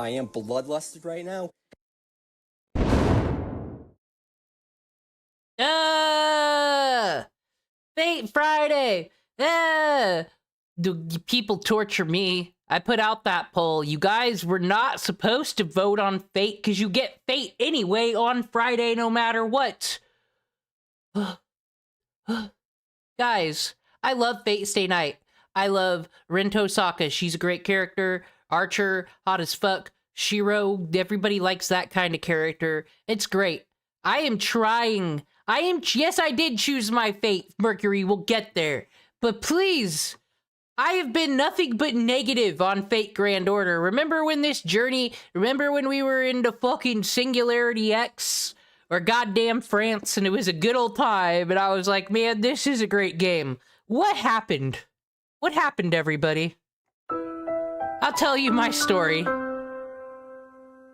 I am bloodlusted right now. Fate Friday. Do people torture me? I put out that poll. You guys were not supposed to vote on Fate because you get Fate anyway on Friday no matter what. Guys, I love Fate Stay Night. I love Rin Tosaka. She's a great character. Archer, hot as fuck. Shiro, everybody likes that kind of character. It's great. I am trying. Yes, I did choose my fate, Mercury. We'll get there. But please, I have been nothing but negative on Fate Grand Order. Remember when we were into fucking Singularity X or goddamn France and it was a good old time and I was like, man, this is a great game. What happened? What happened, everybody? I'll tell you my story.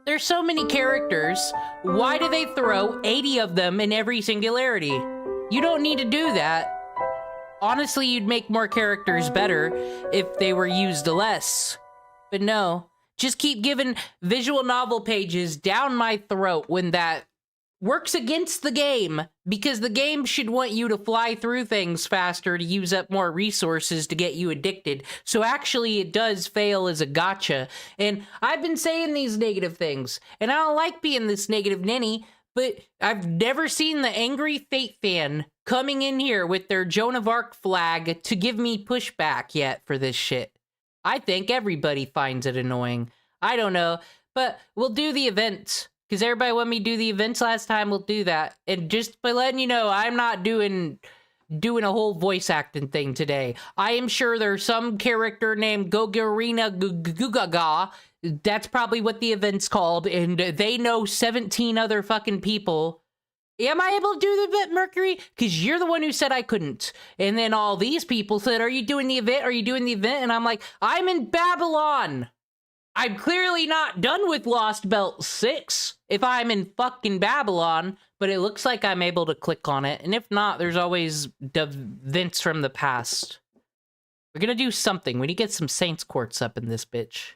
There's so many characters. Why do they throw 80 of them in every Singularity? You don't need to do that. Honestly, you'd make more characters better if they were used less. But no, just keep giving visual novel pages down my throat when that works against the game, because the game should want you to fly through things faster to use up more resources to get you addicted. So actually it does fail as a gotcha. And I've been saying these negative things, and I don't like being this negative ninny, but I've never seen the angry Fate fan coming in here with their Joan of Arc flag to give me pushback yet for this shit. I think everybody finds it annoying. I don't know, but we'll do the events. Because everybody wanted me to do the events last time, we'll do that. And just by letting you know, I'm not doing a whole voice acting thing today. I am sure there's some character named Gogarina Gugaga. That's probably what the event's called. And they know 17 other fucking people. Am I able to do the event, Mercury? Because you're the one who said I couldn't. And then all these people said, are you doing the event? Are you doing the event? And I'm like, I'm in Babylon. I'm clearly not done with Lost Belt 6 if I'm in fucking Babylon, but it looks like I'm able to click on it. And if not, there's always events from the past. We're gonna do something. We need to get some Saints Quartz up in this bitch.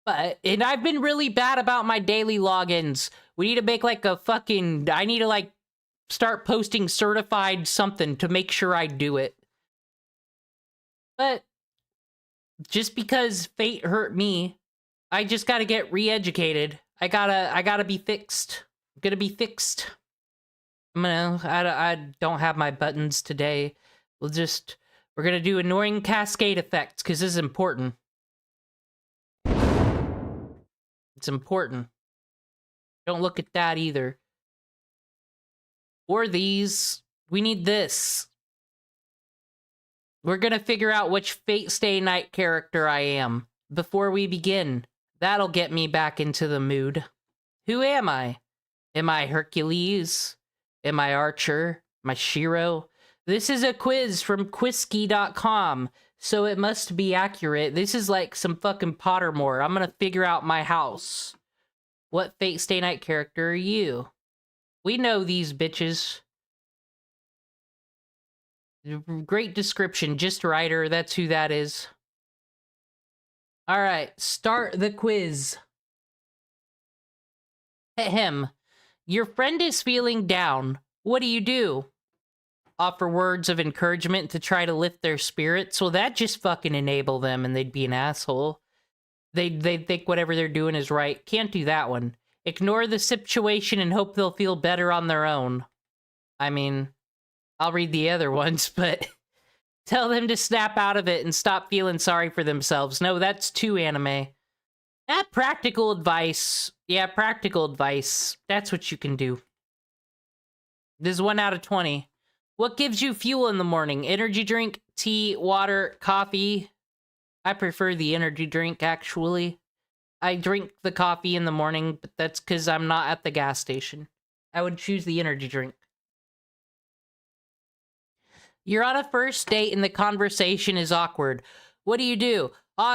And I've been really bad about my daily logins. We need to make like a fucking... I need to like start posting certified something to make sure I do it. But... just because Fate hurt me, I just gotta get re-educated. I gotta be fixed. I'm gonna be fixed. I don't have my buttons today. We're gonna do annoying cascade effects, because this is important. It's important. Don't look at that either. Or these. We need this. We're gonna figure out which Fate Stay Night character I am before we begin. That'll get me back into the mood. Who am I? Am I Hercules? Am I Archer? Am I Shiro? This is a quiz from Quizkey.com, so it must be accurate. This is like some fucking Pottermore. I'm gonna figure out my house. What Fate Stay Night character are you? We know these bitches. Great description, just writer, that's who that is. Alright, start the quiz. Ahem. Your friend is feeling down. What do? Offer words of encouragement to try to lift their spirits? Well, that just fucking enable them and they'd be an asshole. They'd think whatever they're doing is right. Can't do that one. Ignore the situation and hope they'll feel better on their own. I mean... I'll read the other ones, but tell them to snap out of it and stop feeling sorry for themselves. No, that's too anime. Practical advice. Yeah, practical advice. That's what you can do. This is 1 out of 20. What gives you fuel in the morning? Energy drink, tea, water, coffee. I prefer the energy drink, actually. I drink the coffee in the morning, but that's because I'm not at the gas station. I would choose the energy drink. You're on a first date and the conversation is awkward. What do?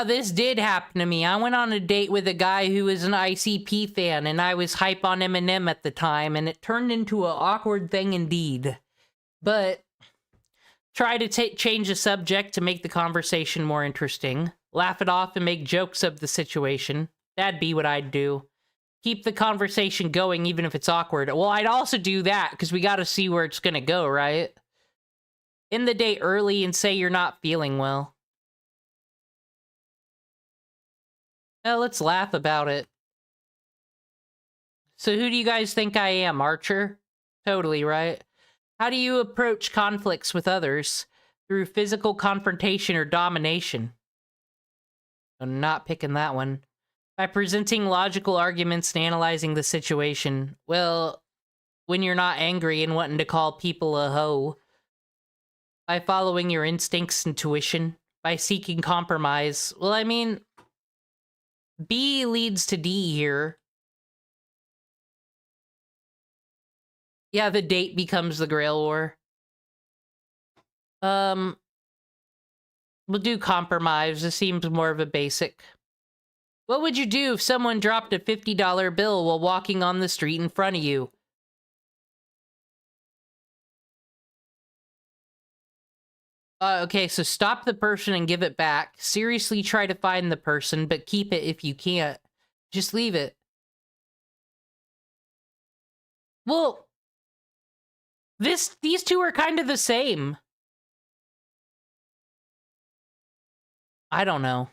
This did happen to me. I went on a date with a guy who was an ICP fan, and I was hype on Eminem at the time, and it turned into an awkward thing indeed. But try to change the subject to make the conversation more interesting. Laugh it off and make jokes of the situation. That'd be what I'd do. Keep the conversation going even if it's awkward. Well, I'd also do that, because we gotta see where it's gonna go, right? End the day early and say you're not feeling well. Let's laugh about it. So who do you guys think I am, Archer? Totally, right? How do you approach conflicts with others? Through physical confrontation or domination? I'm not picking that one. By presenting logical arguments and analyzing the situation. Well, when you're not angry and wanting to call people a hoe. By following your instincts, intuition. By seeking compromise. Well, I mean, B leads to D here. Yeah, the date becomes the Grail War. We'll do compromise. This seems more of a basic. What would you do if someone dropped a $50 bill while walking on the street in front of you? Okay, so stop the person and give it back. Seriously try to find the person, but keep it if you can't. Just leave it. Well, these two are kind of the same. I don't know.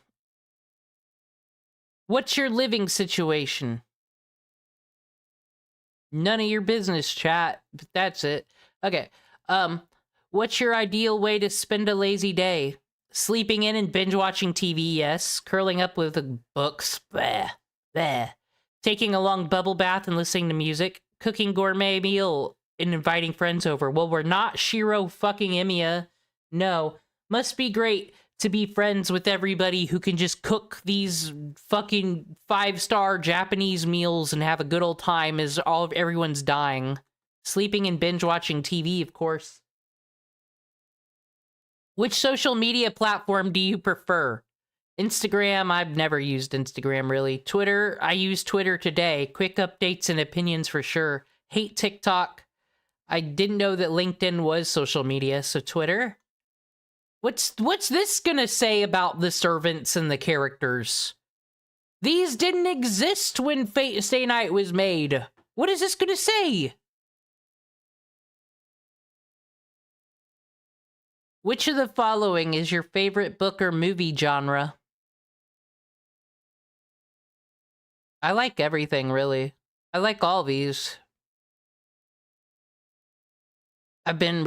What's your living situation? None of your business, chat. But that's it. Okay. What's your ideal way to spend a lazy day? Sleeping in and binge watching TV, yes. Curling up with books, bleh, bleh. Taking a long bubble bath and listening to music. Cooking gourmet meal and inviting friends over. Well, we're not Shiro fucking Emiya. No. Must be great to be friends with everybody who can just cook these fucking 5-star Japanese meals and have a good old time as everyone's dying. Sleeping and binge watching TV, of course. Which social media platform do you prefer? Instagram, I've never used Instagram, really. Twitter, I use Twitter today. Quick updates and opinions for sure. Hate TikTok. I didn't know that LinkedIn was social media, so Twitter. What's this gonna say about the servants and the characters? These didn't exist when Fate Stay Night was made. What is this gonna say? Which of the following is your favorite book or movie genre? I like everything, really. I like all these. I've been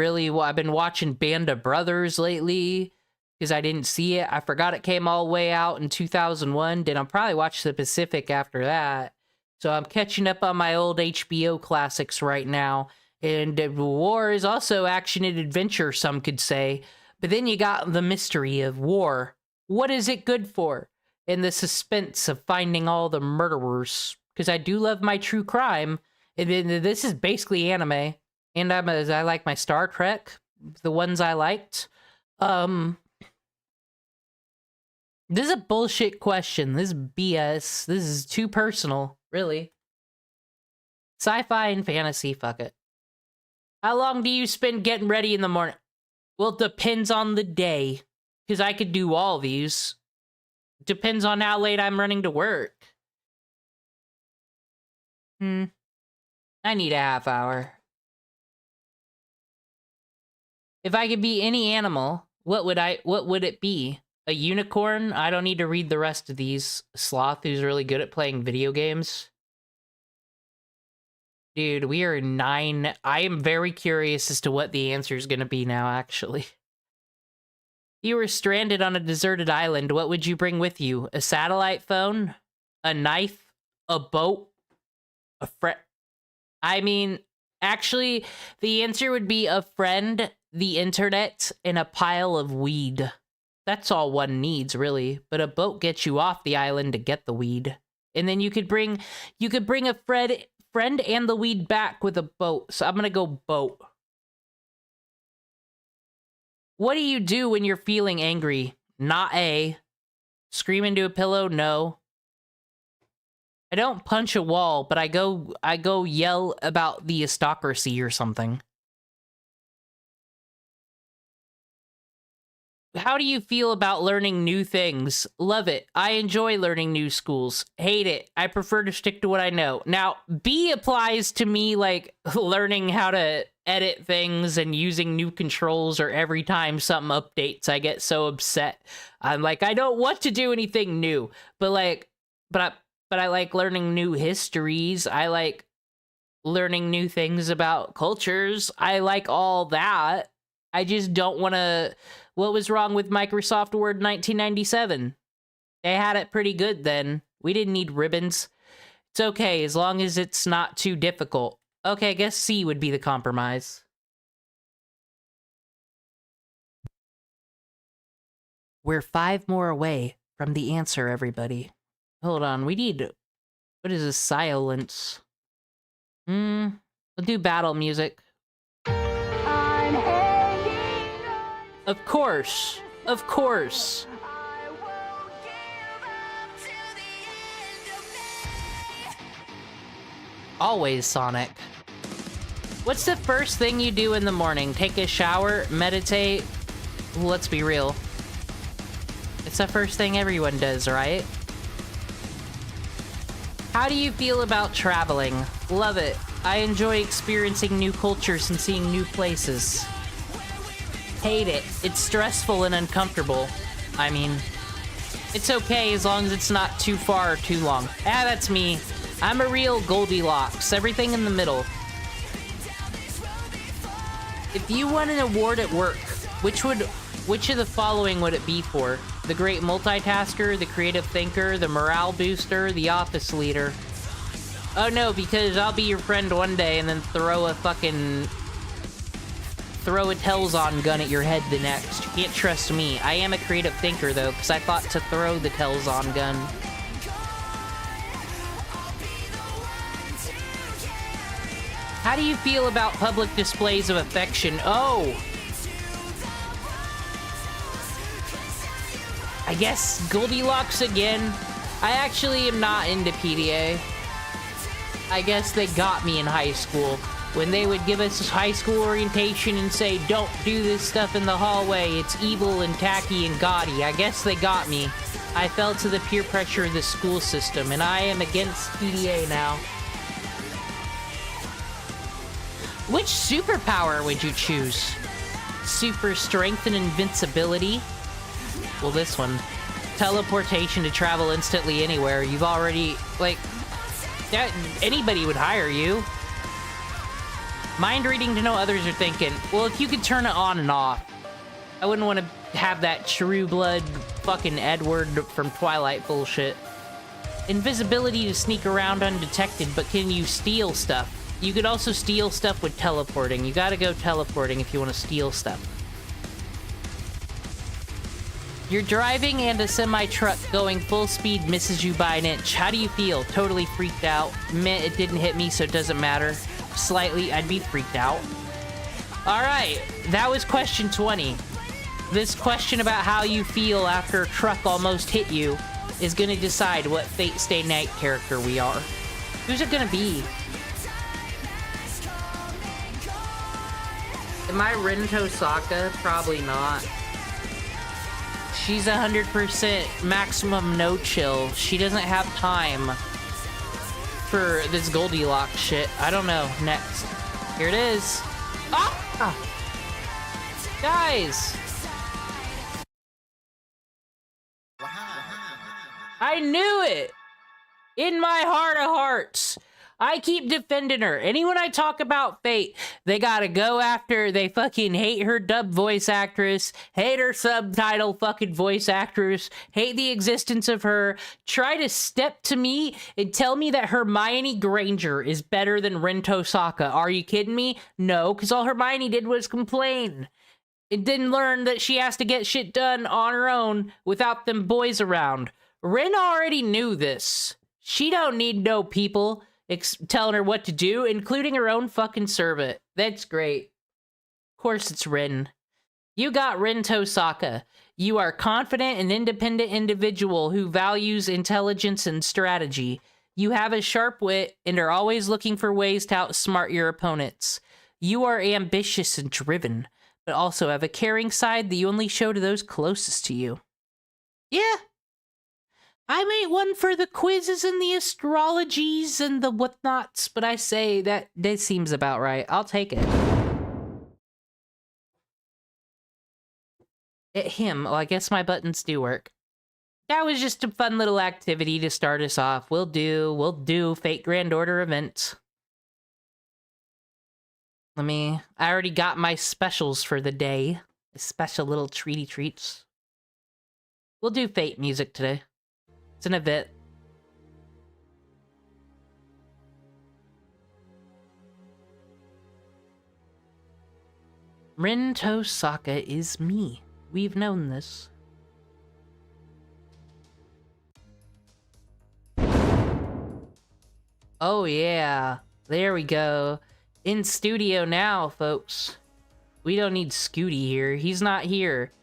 watching Band of Brothers lately because I didn't see it. I forgot it came all the way out in 2001. Then I'll probably watch The Pacific after that. So I'm catching up on my old HBO classics right now. And War is also action and adventure, some could say. But then you got the mystery of war. What is it good for? And the suspense of finding all the murderers. Because I do love my true crime. And then this is basically anime. And I like my Star Trek, the ones I liked. This is a bullshit question. This is BS. This is too personal, really. Sci-fi and fantasy, fuck it. How long do you spend getting ready in the morning? Well, it depends on the day. Because I could do all these. Depends on how late I'm running to work. I need a half hour. If I could be any animal, what would it be? A unicorn? I don't need to read the rest of these. A sloth who's really good at playing video games. Dude, we are 9. I am very curious as to what the answer is going to be now, actually. You were stranded on a deserted island. What would you bring with you? A satellite phone? A knife? A boat? A friend? I mean, actually, the answer would be a friend, the internet, and a pile of weed. That's all one needs, really. But a boat gets you off the island to get the weed. And then you could bring a friend and the weed back with a boat. So I'm gonna go boat. What do you do when you're feeling angry? Not A. Scream into a pillow? No. I don't punch a wall, but I go yell about the aristocracy or something. How do you feel about learning new things? Love it. I enjoy learning new schools. Hate it. I prefer to stick to what I know. Now, B applies to me like learning how to edit things and using new controls, or every time something updates, I get so upset. I'm like, I don't want to do anything new. But I like learning new histories. I like learning new things about cultures. I like all that. I just don't want to... What was wrong with Microsoft Word 1997? They had it pretty good then. We didn't need ribbons. It's okay, as long as it's not too difficult. Okay, I guess C would be the compromise. We're 5 more away from the answer, everybody. Hold on, we need... What is this? Silence. We'll do battle music. Of course. Of course. Always Sonic. What's the first thing you do in the morning? Take a shower? Meditate? Let's be real. It's the first thing everyone does, right? How do you feel about traveling? Love it. I enjoy experiencing new cultures and seeing new places. Hate it. It's stressful and uncomfortable. I mean, it's okay as long as it's not too far or too long. Ah, that's me. I'm a real Goldilocks. Everything in the middle. If you won an award at work, which of the following would it be for? The great multitasker, the creative thinker, the morale booster, the office leader. Oh no, because I'll be your friend one day and then throw a Telzon gun at your head the next. You can't trust me. I am a creative thinker though, because I thought to throw the Telzon gun. How do you feel about public displays of affection? Oh! I guess Goldilocks again. I actually am not into PDA. I guess they got me in high school. When they would give us high school orientation and say, don't do this stuff in the hallway, it's evil and tacky and gaudy. I guess they got me. I fell to the peer pressure of the school system, and I am against PDA now. Which superpower would you choose? Super strength and invincibility? Well, this one. Teleportation to travel instantly anywhere. You've already, like, that anybody would hire you. Mind reading to know others are thinking. Well, if you could turn it on and off. I wouldn't want to have that true blood fucking Edward from Twilight bullshit. Invisibility to sneak around undetected, but can you steal stuff? You could also steal stuff with teleporting. You gotta go teleporting if you want to steal stuff. You're driving and a semi-truck going full speed misses you by an inch. How do you feel? Totally freaked out. Meh, it didn't hit me, so it doesn't matter. Slightly, I'd be freaked out. Alright, that was question 20. This question about how you feel after a truck almost hit you is gonna decide what Fate Stay Night character we are. Who's it gonna be? Am I Rin Tosaka? Probably not. She's 100% maximum no chill. She doesn't have time for this Goldilocks shit. I don't know. Next. Here it is. Ah! Guys! I knew it! In my heart of hearts. I keep defending her. Anyone I talk about Fate, they gotta go after, they fucking hate her dub voice actress, hate her subtitle fucking voice actress, hate the existence of her, try to step to me and tell me that Hermione Granger is better than Rin Tosaka. Are you kidding me? No, because all Hermione did was complain. It didn't learn that she has to get shit done on her own without them boys around. Rin already knew this. She don't need no people telling her what to do, including her own fucking servant. That's great. Of course it's Rin. You got Rin Tosaka. You are a confident and independent individual who values intelligence and strategy. You have a sharp wit and are always looking for ways to outsmart your opponents. You are ambitious and driven, but also have a caring side that you only show to those closest to you. Yeah. I made one for the quizzes and the astrologies and the whatnots, but I say that seems about right. I'll take it. Well, I guess my buttons do work. That was just a fun little activity to start us off. We'll do Fate Grand Order event. I already got my specials for the day. Special little treaty treats. We'll do Fate music today. It's an event. Rinto Saka is me. We've known this. Oh yeah, there we go. In studio now, folks. We don't need Scooty here. He's not here.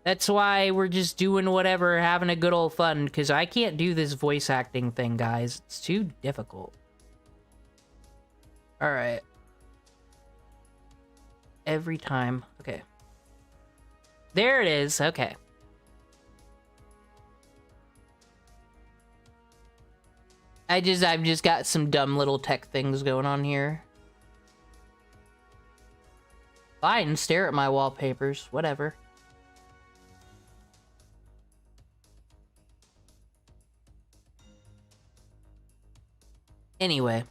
That's why we're just doing whatever, having a good old fun, because I can't do this voice acting thing, guys. It's too difficult. Alright. Every time. Okay. There it is. Okay. I've just got some dumb little tech things going on here. Fine, stare at my wallpapers. Whatever. Anyway.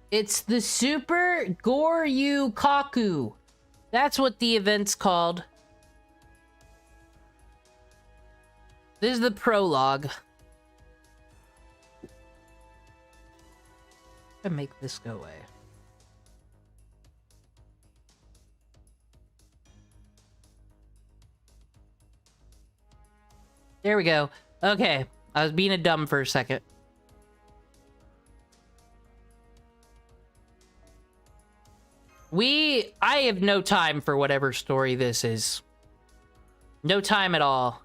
It's the Super Goryu Kaku. That's what the event's called. This is the prologue. I'm gonna make this go away. There we go. Okay, I was being a dumb for a second. I have no time for whatever story this is. No time at all.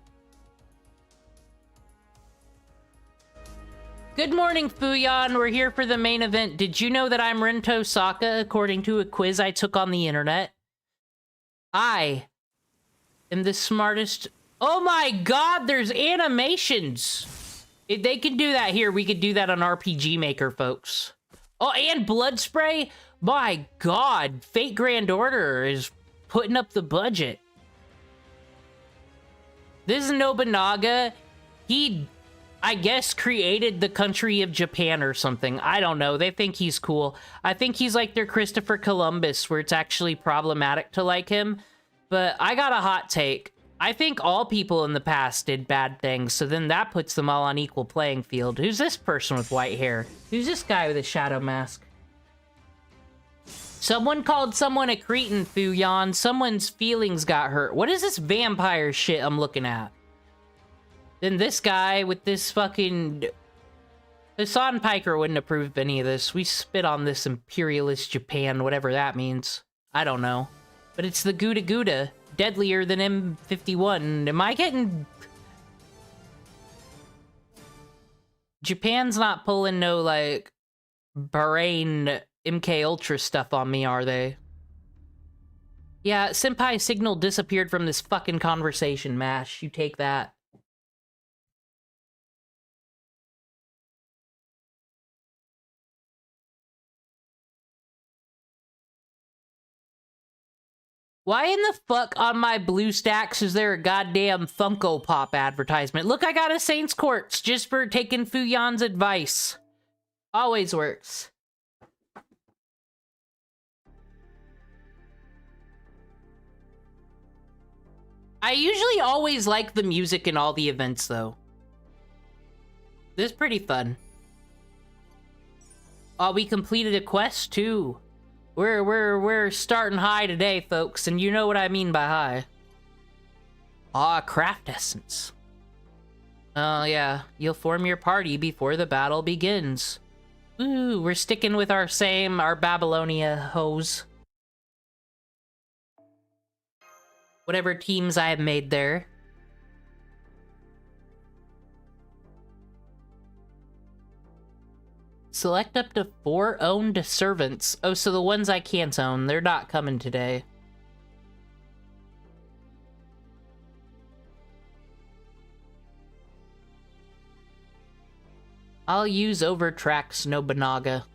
Good morning, Fuyan. We're here for the main event. Did you know that I'm Rinto Saka, according to a quiz I took on the internet? I am the smartest... Oh my god, there's animations! If they can do that here, we could do that on RPG Maker, folks. Oh, and blood spray? My god, Fate Grand Order is putting up the budget. This is Nobunaga. He, I guess, created the country of Japan or something. I don't know. They think he's cool. I think he's like their Christopher Columbus, where it's actually problematic to like him. But I got a hot take. I think all people in the past did bad things, so then that puts them all on equal playing field. Who's this person with white hair? Who's this guy with a shadow mask? Someone called someone a cretin, Fuyan. Someone's feelings got hurt. What is this vampire shit I'm looking at? Then this guy with this fucking... Hassan Piker wouldn't approve of any of this. We spit on this imperialist Japan, whatever that means. I don't know. But it's the Gouda Gouda. Deadlier than M51. Am I getting... Japan's not pulling no, like, Bahrain MK Ultra stuff on me, are they? Yeah, Senpai signal disappeared from this fucking conversation, MASH. You take that. Why in the fuck on my BlueStacks is there a goddamn Funko Pop advertisement? Look, I got a Saints Quartz just for taking Fuyan's advice. Always works. I usually always like the music in all the events, though. This is pretty fun. Oh, we completed a quest, too. We're starting high today, folks, and you know what I mean by high. Ah, craft essence. Oh, yeah. You'll form your party before the battle begins. Ooh, we're sticking with our Babylonia hoes. Whatever teams I have made there. Select up to 4 owned servants. Oh, so the ones I can't own, they're not coming today. I'll use Overtrack's Nobunaga.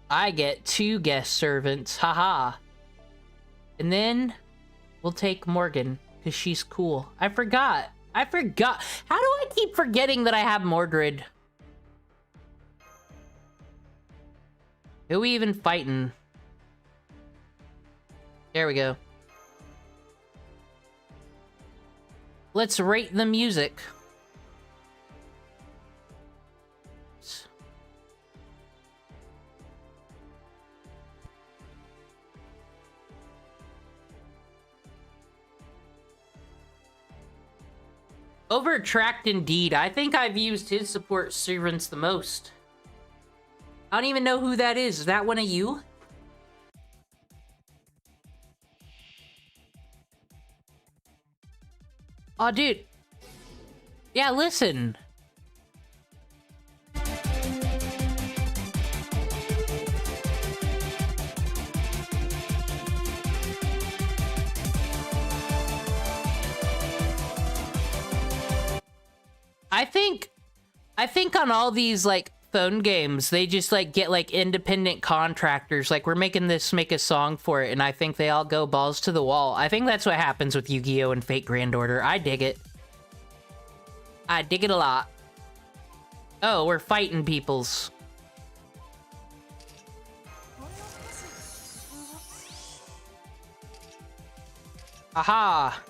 I get 2 guest servants, haha. And then we'll take Morgan. Because she's cool. I forgot. How do I keep forgetting that I have Mordred? Who we even fighting? There we go. Let's rate the music. Overtracked indeed. I think I've used his support servants the most. I don't even know who that is. Is that one of you? Oh, dude. Yeah, listen. I think on all these, like, phone games, they just, like, get, like, independent contractors. Like, we're making this, make a song for it, and I think they all go balls to the wall. I think that's what happens with Yu-Gi-Oh! And Fate Grand Order. I dig it. I dig it a lot. Oh, we're fighting peoples. Aha!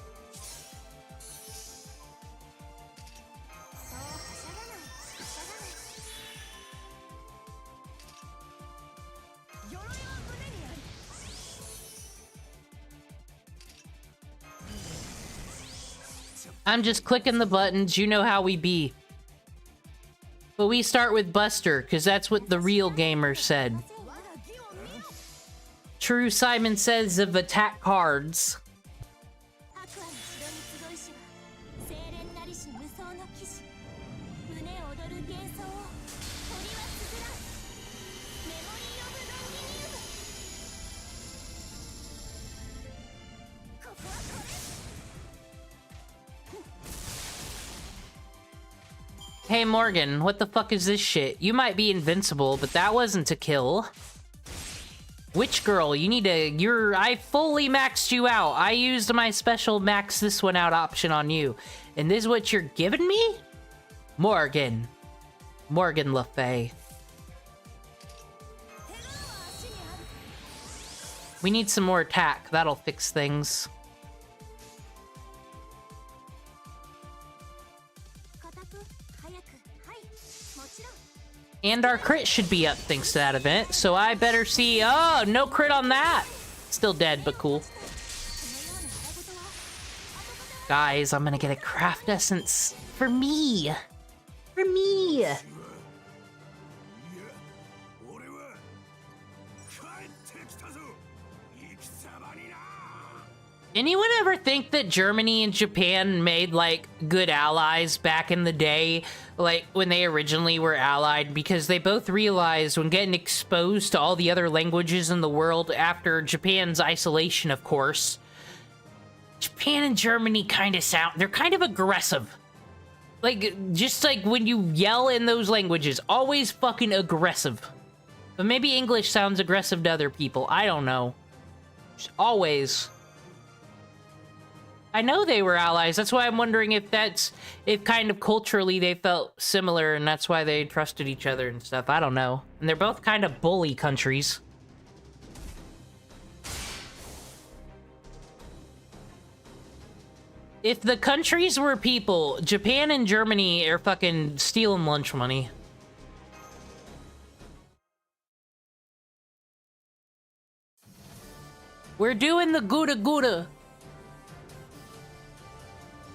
I'm just clicking the buttons, you know how we be. But we start with Buster, because that's what the real gamer said. True Simon says of attack cards. Hey Morgan, what the fuck is this shit? You might be invincible, but that wasn't to kill. Witch girl, you need to... I fully maxed you out. I used my special max this one out option on you. And this is what you're giving me? Morgan. Morgan Le Fay. We need some more attack. That'll fix things. And our crit should be up thanks to that event, so I better see... Oh, no crit on that! Still dead, but cool. Guys, I'm gonna get a craft essence for me! For me! Anyone ever think that Germany and Japan made, like, good allies back in the day? Like, when they originally were allied? Because they both realized when getting exposed to all the other languages in the world after Japan's isolation, of course, Japan and Germany kind of sound... They're kind of aggressive. Like, just like when you yell in those languages, always fucking aggressive. But maybe English sounds aggressive to other people. I don't know. Just always... I know they were allies. That's why I'm wondering if if kind of culturally they felt similar and that's why they trusted each other and stuff. I don't know. And they're both kind of bully countries. If the countries were people, Japan and Germany are fucking stealing lunch money. We're doing the Gouda Gouda.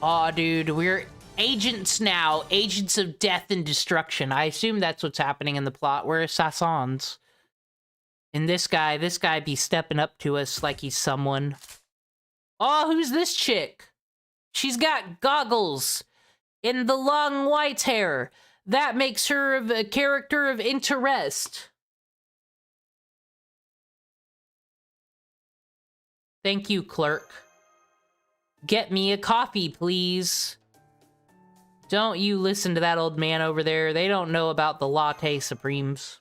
Aw, dude, we're agents now. Agents of death and destruction. I assume that's what's happening in the plot. We're assassins. And this guy be stepping up to us like he's someone. Oh, who's this chick? She's got goggles and the long white hair. That makes her a character of interest. Thank you, clerk. Get me a coffee, please. Don't you listen to that old man over there. They don't know about the latte supremes.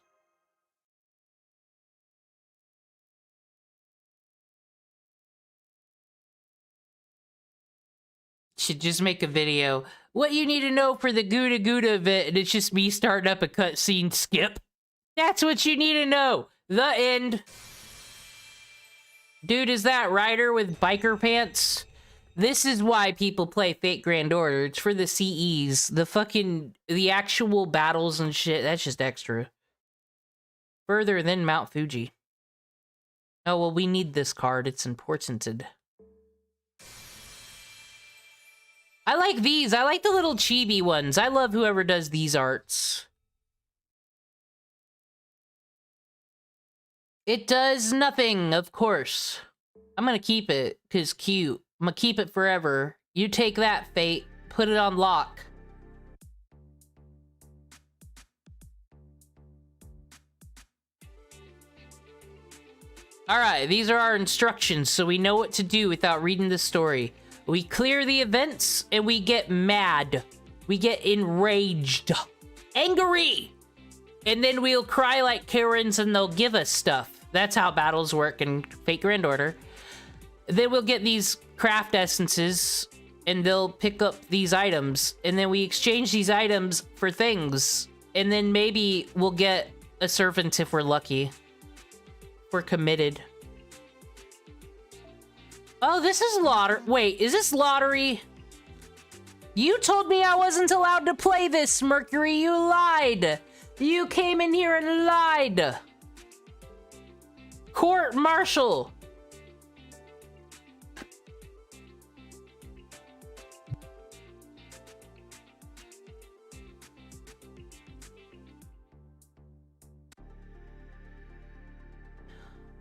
Should just make a video. What you need to know for the Gouda Gouda event, and it's just me starting up a cutscene skip. That's what you need to know. The end. Dude, is that Ryder with biker pants? This is why people play Fate Grand Order. It's for the CEs. The actual battles and shit, that's just extra. Further than Mount Fuji. Oh, well, we need this card. It's important. I like these. I like the little chibi ones. I love whoever does these arts. It does nothing, of course. I'm gonna keep it, because cute. I'm gonna keep it forever. You take that, Fate. Put it on lock. Alright, these are our instructions, so we know what to do without reading the story. We clear the events, and we get mad. We get enraged. Angry! And then we'll cry like Karens, and they'll give us stuff. That's how battles work in Fate Grand Order. Then we'll get these craft essences, and they'll pick up these items. And then we exchange these items for things. And then maybe we'll get a servant if we're lucky. We're committed. Oh, this is lottery. Wait, is this lottery? You told me I wasn't allowed to play this, Mercury. You lied. You came in here and lied. Court martial.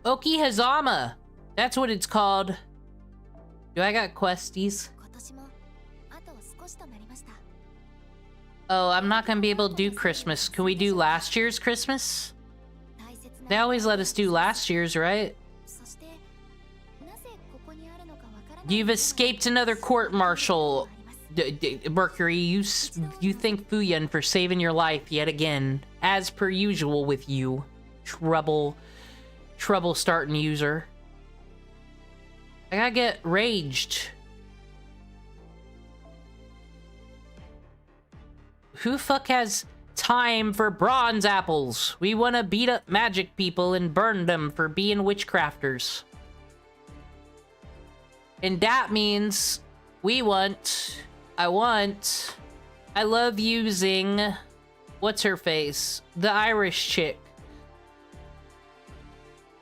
Oki Hazama. That's what it's called. Do I got questies? Oh, I'm not gonna be able to do Christmas. Can we do last year's Christmas? They always let us do last year's, right? You've escaped another court-martial, Mercury. You thank Fuyan for saving your life yet again. As per usual with you. Trouble starting user. I gotta get raged. Who fuck has time for bronze apples? We wanna beat up magic people and burn them for being witchcrafters. And that means I love using, what's her face? The Irish chick.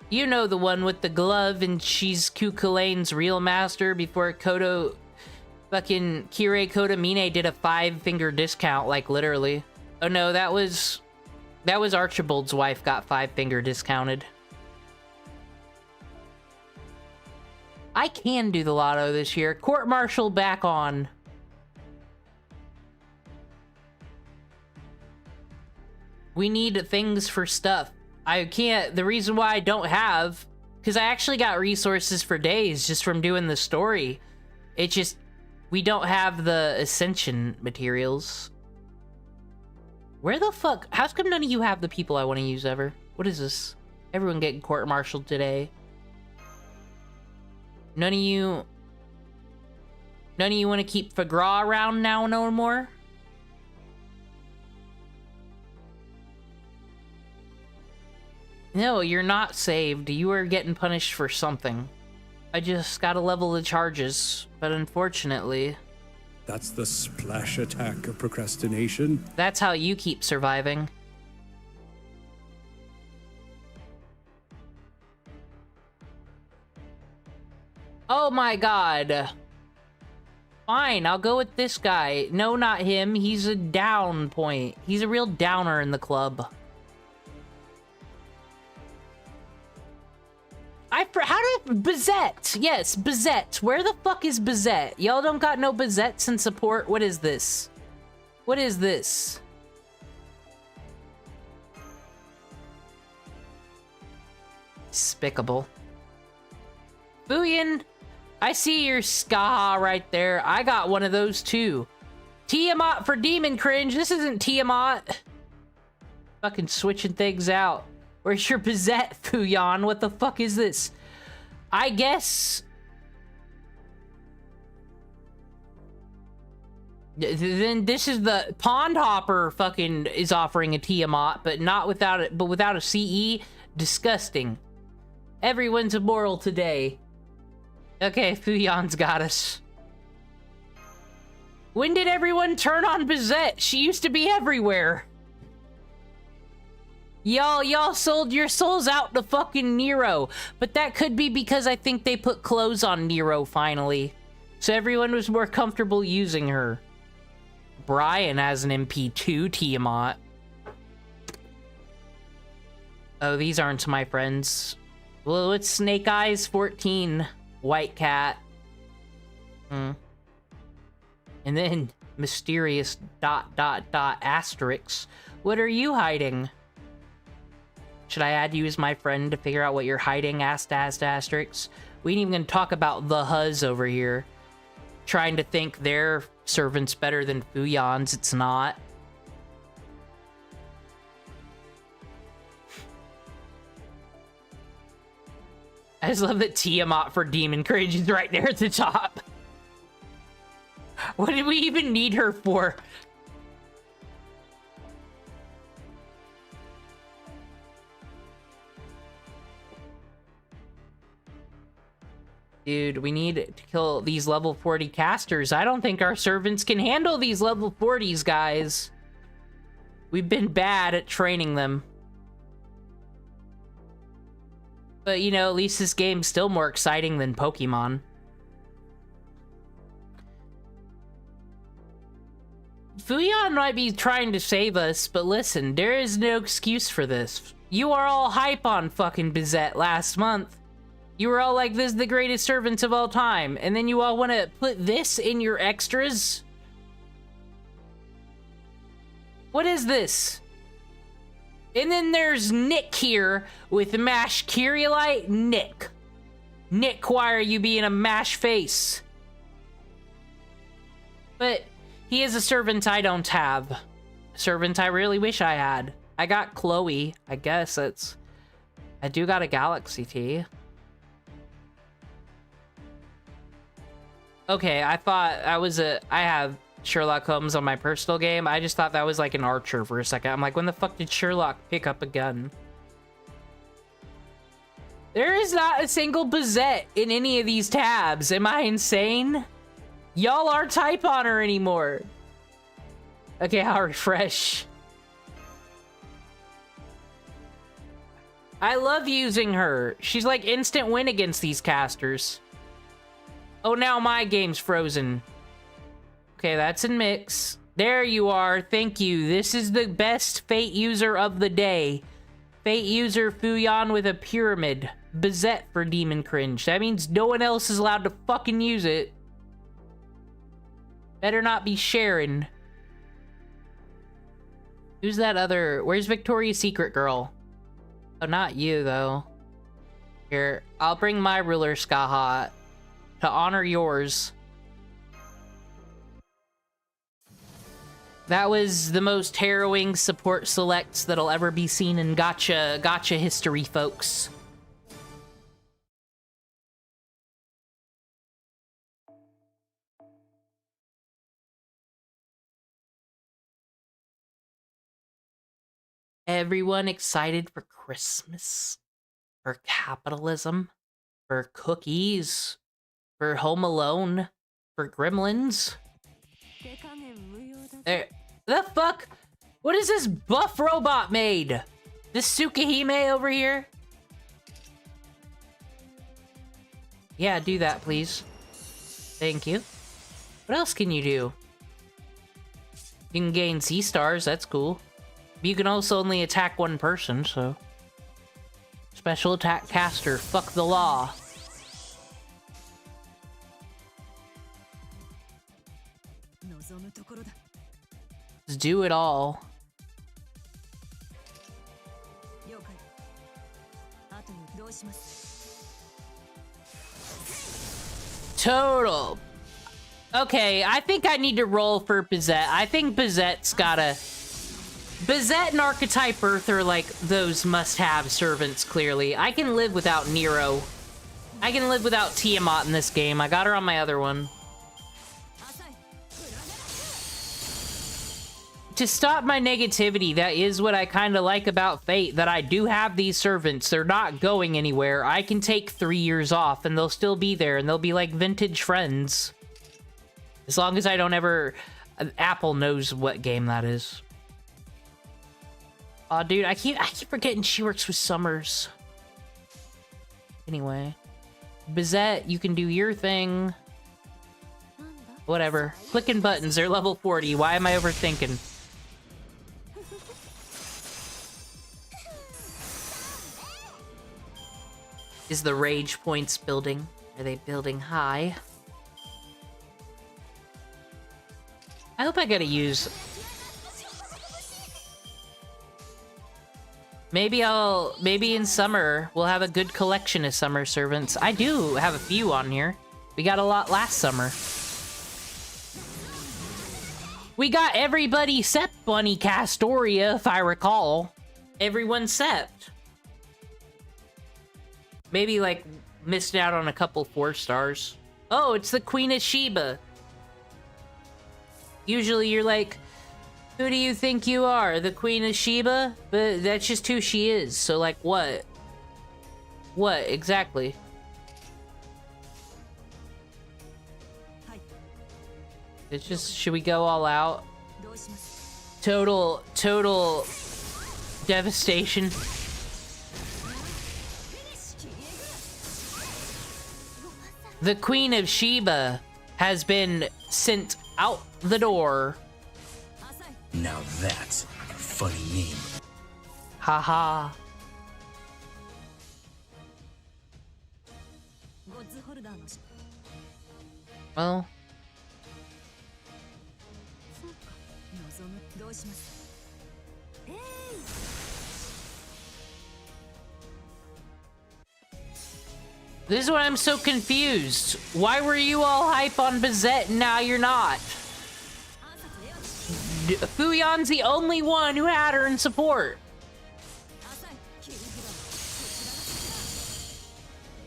You know, the one with the glove, and she's Kukulane's real master before Kirei Kotomine did a 5-finger discount, like literally. Oh no, that was Archibald's wife got 5-finger discounted. I can do the lotto this year. Court martial back on. We need things for stuff. I can't, the reason why I don't have, because I actually got resources for days just from doing the story. It's just, we don't have the Ascension materials. Where the fuck, how come none of you have the people I want to use ever? What is this? Everyone getting court-martialed today. None of you want to keep Fagra around now no more? No, you're not saved. You are getting punished for something. I just gotta level the charges, but unfortunately... That's the splash attack of procrastination. That's how you keep surviving. Oh my god. Fine, I'll go with this guy. No, not him. He's a down point. He's a real downer in the club. How did Bazette? Yes, Bazette. Where the fuck is Bazette? Y'all don't got no Bazettes in support? What is this? What is this? Despicable. Fuyan, I see your ska right there. I got one of those too. Tiamat for Demon Cringe. This isn't Tiamat. Fucking switching things out. Where's your Bazette, Fuyan? What the fuck is this? I guess... Then this is the Pond Hopper fucking is offering a Tiamat, but not without it, but without a CE. Disgusting. Everyone's immoral today. Okay, Fuyan's got us. When did everyone turn on Bizette? She used to be everywhere. Y'all sold your souls out to fucking Nero. But that could be because I think they put clothes on Nero finally. So everyone was more comfortable using her. Brian has an MP2 Tiamat. Oh, these aren't my friends. Well, it's Snake Eyes 14. White Cat. And then mysterious ... asterisk. What are you hiding? Should I add you as my friend to figure out what you're hiding? Asterisk. We ain't even gonna talk about the Huz over here. Trying to think their servant's better than Fuyan's. It's not. I just love that Tiamat for Demon Cringe is right there at the top. What did we even need her for? Dude, we need to kill these level 40 casters. I don't think our servants can handle these level 40s, guys. We've been bad at training them. But, you know, at least this game's still more exciting than Pokemon. Fuyan might be trying to save us, but listen, there is no excuse for this. You are all hype on fucking Bizette last month. You were all like, this is the greatest servants of all time. And then you all want to put this in your extras? What is this? And then there's Nick here with Mash Kyrielite. Nick, why are you being a mash face? But he is a servant I don't have. A servant I really wish I had. I got Chloe. I guess that's... I do got a Galaxy Tea. Okay, I thought I was I have Sherlock Holmes on my personal game. I just thought that was like an archer for a second. I'm like, when the fuck did Sherlock pick up a gun? There is not a single Bizette in any of these tabs. Am I insane? Y'all aren't type on her anymore. Okay, I'll refresh. I love using her. She's like instant win against these casters. Oh, now my game's frozen. Okay, that's in mix. There you are. Thank you. This is the best Fate user of the day. Fate user Fuyan with a pyramid. Bizette for Demon Cringe. That means no one else is allowed to fucking use it. Better not be Sharon. Who's that other... Where's Victoria's Secret girl? Oh, not you, though. Here, I'll bring my ruler, Skahat, to honor yours. That was the most harrowing support selects that'll ever be seen in gacha history, folks. Everyone excited for Christmas? For capitalism? For cookies? For Home Alone? For Gremlins? There, the fuck? What is this buff robot made? This Tsukihime over here? Yeah, do that, please. Thank you. What else can you do? You can gain C-stars, that's cool. But you can also only attack one person, so... Special attack caster, fuck the law. Let's do it all. Total. Okay, I think I need to roll for Bizette. I think Bizette's gotta... Bizette and Archetype Earth are like those must-have servants, clearly. I can live without Nero. I can live without Tiamat in this game. I got her on my other one. to stop my negativity, that is what I kind of like about Fate, that I do have these servants. They're not going anywhere. I can take 3 years off and they'll still be there and they'll be like vintage friends. As long as I don't ever... Apple knows what game that is. Aw, dude, I keep forgetting she works with Summers. Anyway. Bizette, you can do your thing. Whatever. Clicking buttons, they're level 40. Why am I overthinking? Is the rage points building? Are they building high? I hope I gotta use... Maybe in summer, we'll have a good collection of summer servants. I do have a few on here. We got a lot last summer. We got everybody except Bunny Castoria, if I recall. Everyone except. Maybe, like, missed out on a couple 4 stars. Oh, it's the Queen of Sheba. Usually you're like, who do you think you are? The Queen of Sheba? But that's just who she is. So, like, what? What, exactly? It's just, should we go all out? Total devastation. The Queen of Sheba has been sent out the door. Now that's a funny name. Haha. Well. This is why I'm so confused. Why were you all hype on Bizette and now you're not? Fuyon's the only one who had her in support.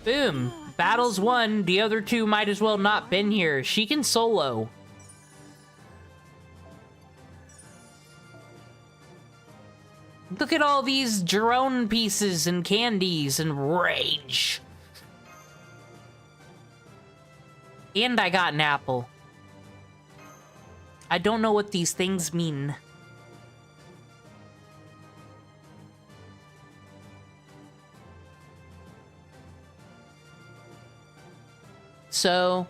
Boom. Battle's won. The other two might as well not been here. She can solo. Look at all these drone pieces and candies and rage. And I got an apple. I don't know what these things mean. So...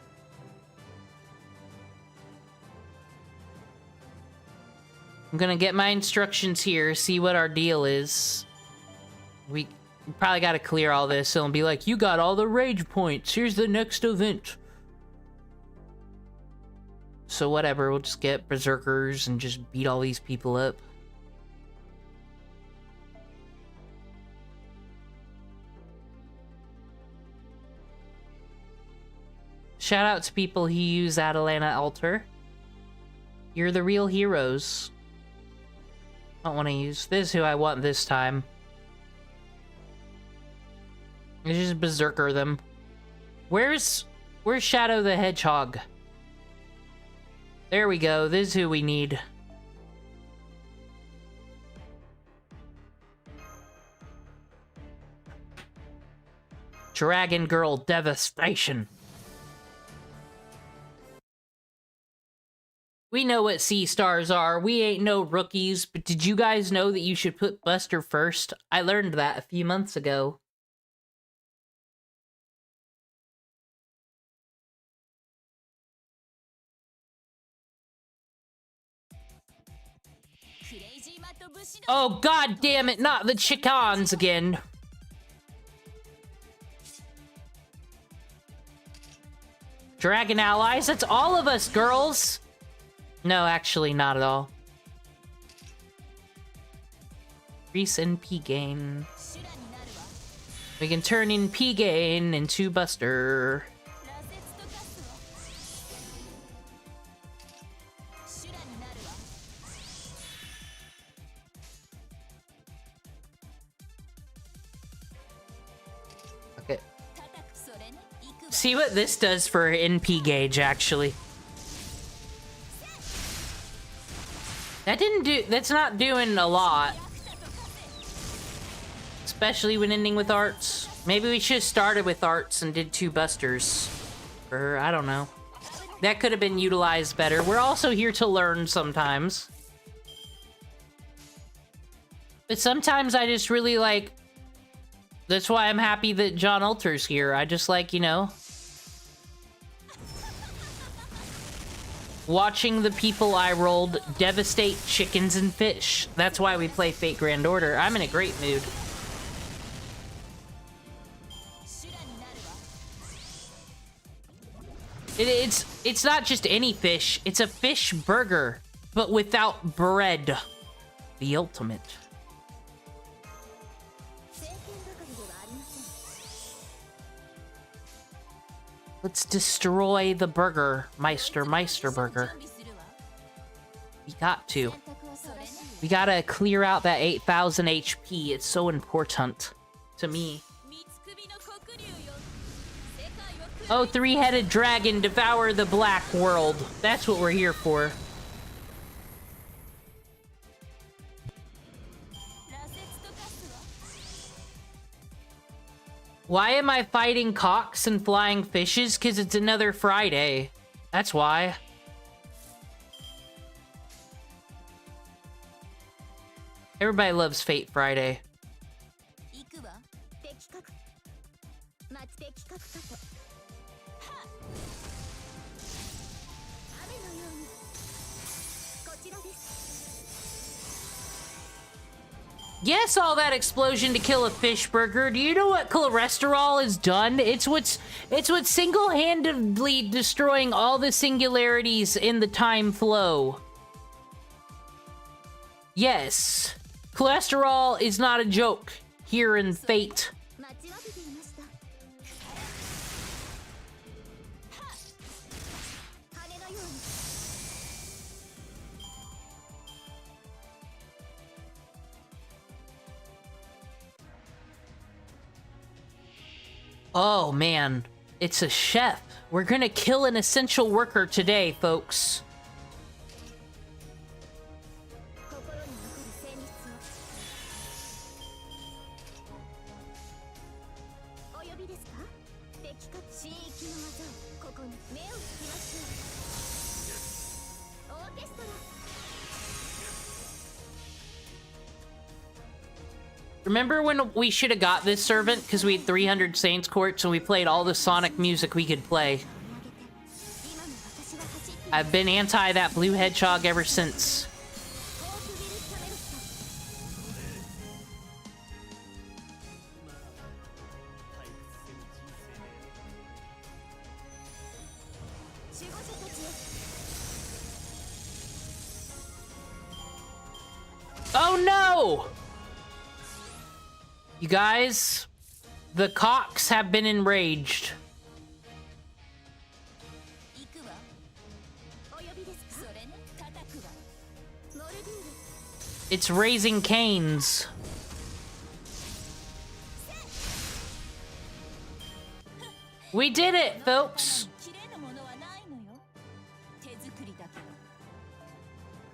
I'm gonna get my instructions here, see what our deal is. We probably gotta clear all this, so it'll be like, you got all the rage points, here's the next event. So whatever, we'll just get berserkers and just beat all these people up. Shout out to people who use Atalanta Altar. You're the real heroes. I don't want to use this, who I want this time. Let's just berserker them. Where's Shadow the Hedgehog? There we go, this is who we need. Dragon Girl Devastation. We know what sea stars are. We ain't no rookies, but did you guys know that you should put Buster first? I learned that a few months ago. Oh, god damn it, not the Chicans again. Dragon allies, that's all of us, girls. No, actually, not at all. Increase in P-Gain. We can turn in P-Gain into Buster. Okay. See what this does for NP gauge, actually. That's not doing a lot. Especially when ending with arts. Maybe we should have started with arts and did 2 busters. Or, I don't know. That could have been utilized better. We're also here to learn sometimes. But sometimes I just really like... That's why I'm happy that John Alter's here. I just like, you know... watching the people I rolled devastate chickens and fish. That's why we play Fate Grand Order. I'm in a great mood. It's not just any fish. It's a fish burger, but without bread. The ultimate. Let's destroy the burger, Meister Burger. We got to. We gotta clear out that 8,000 HP. It's so important to me. Oh, 3-headed dragon, devour the black world. That's what we're here for. Why am I fighting cocks and flying fishes? Because it's another Friday. That's why. Everybody loves Fate Friday. Yes, all that explosion to kill a fish burger. Do you know what cholesterol has done? It's what's single-handedly destroying all the singularities in the time flow. Yes. Cholesterol is not a joke here in Fate. Oh man, it's a chef. We're gonna kill an essential worker today, folks. Remember when we should have got this servant because we had 300 Saints Quartz and we played all the Sonic music we could play? I've been anti that blue hedgehog ever since. Oh no! You guys, the cocks have been enraged. It's raising canes. We did it, folks.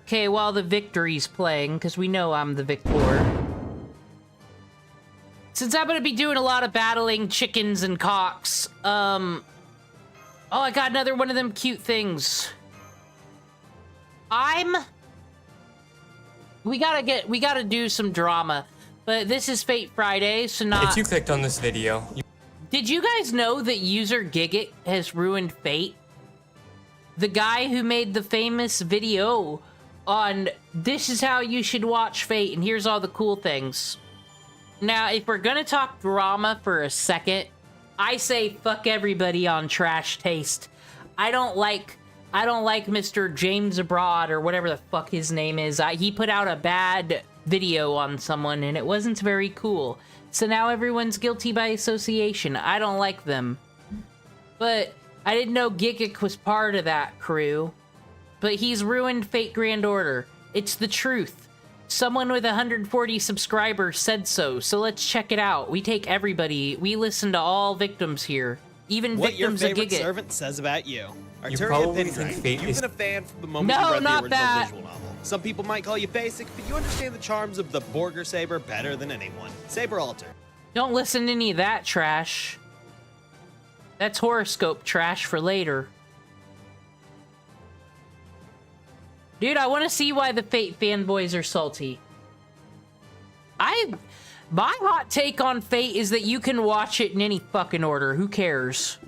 Okay, while the victory's playing, because we know I'm the victor. Since I'm gonna be doing a lot of battling chickens and cocks, oh, I got another one of them cute things. We gotta do some drama, but this is Fate Friday, so not... If you clicked on this video... Did you guys know that user Gigguk has ruined Fate? The guy who made the famous video on this is how you should watch Fate, and here's all the cool things. Now, if we're gonna talk drama for a second, I say fuck everybody on trash taste. I don't like Mr. James Abroad or whatever the fuck his name is. He put out a bad video on someone and it wasn't very cool. So now everyone's guilty by association. I don't like them. But I didn't know Gigguk was part of that crew. But he's ruined Fate Grand Order. It's the truth. Someone with 140 subscribers said so let's check it out. We take everybody. We listen to all victims here. Even what victims your of favorite Gigguk. servant says about you. You probably think Fate is... You've been a fan from the moment you read the not original that. visual novel. Some people might call you basic, but you understand the charms of the Borger Saber better than anyone. Saber Alter. Don't listen to any of that trash. That's horoscope trash for later. Dude, I want to see why the Fate fanboys are salty. My hot take on Fate is that you can watch it in any fucking order. Who cares?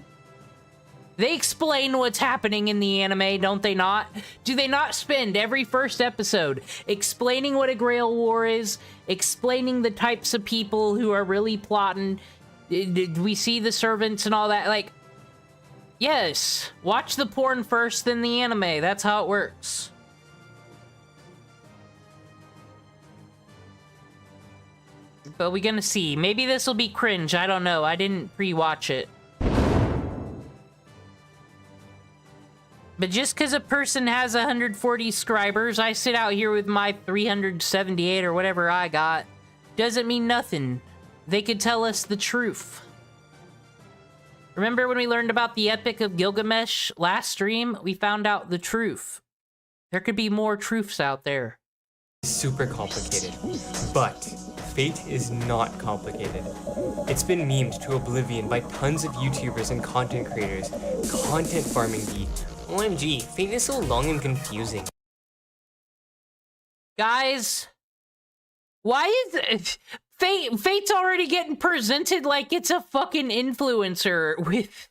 They explain what's happening in the anime, don't they not? Do they not spend every first episode explaining what a Grail War is, explaining the types of people who are really plotting? Did we see the servants and all that? Like, yes, watch the porn first, then the anime. That's how it works. But we're gonna see. Maybe this will be cringe. I don't know. I didn't pre-watch it. But just because a person has 140 subscribers, I sit out here with my 378 or whatever I got, doesn't mean nothing. They could tell us the truth. Remember when we learned about the Epic of Gilgamesh last stream? We found out the truth. There could be more truths out there. super complicated, but Fate is not complicated. It's been memed to oblivion by tons of YouTubers and content creators, content farming the OMG, Fate is so long and confusing. Guys, why is it... Fate's already getting presented like it's a fucking influencer with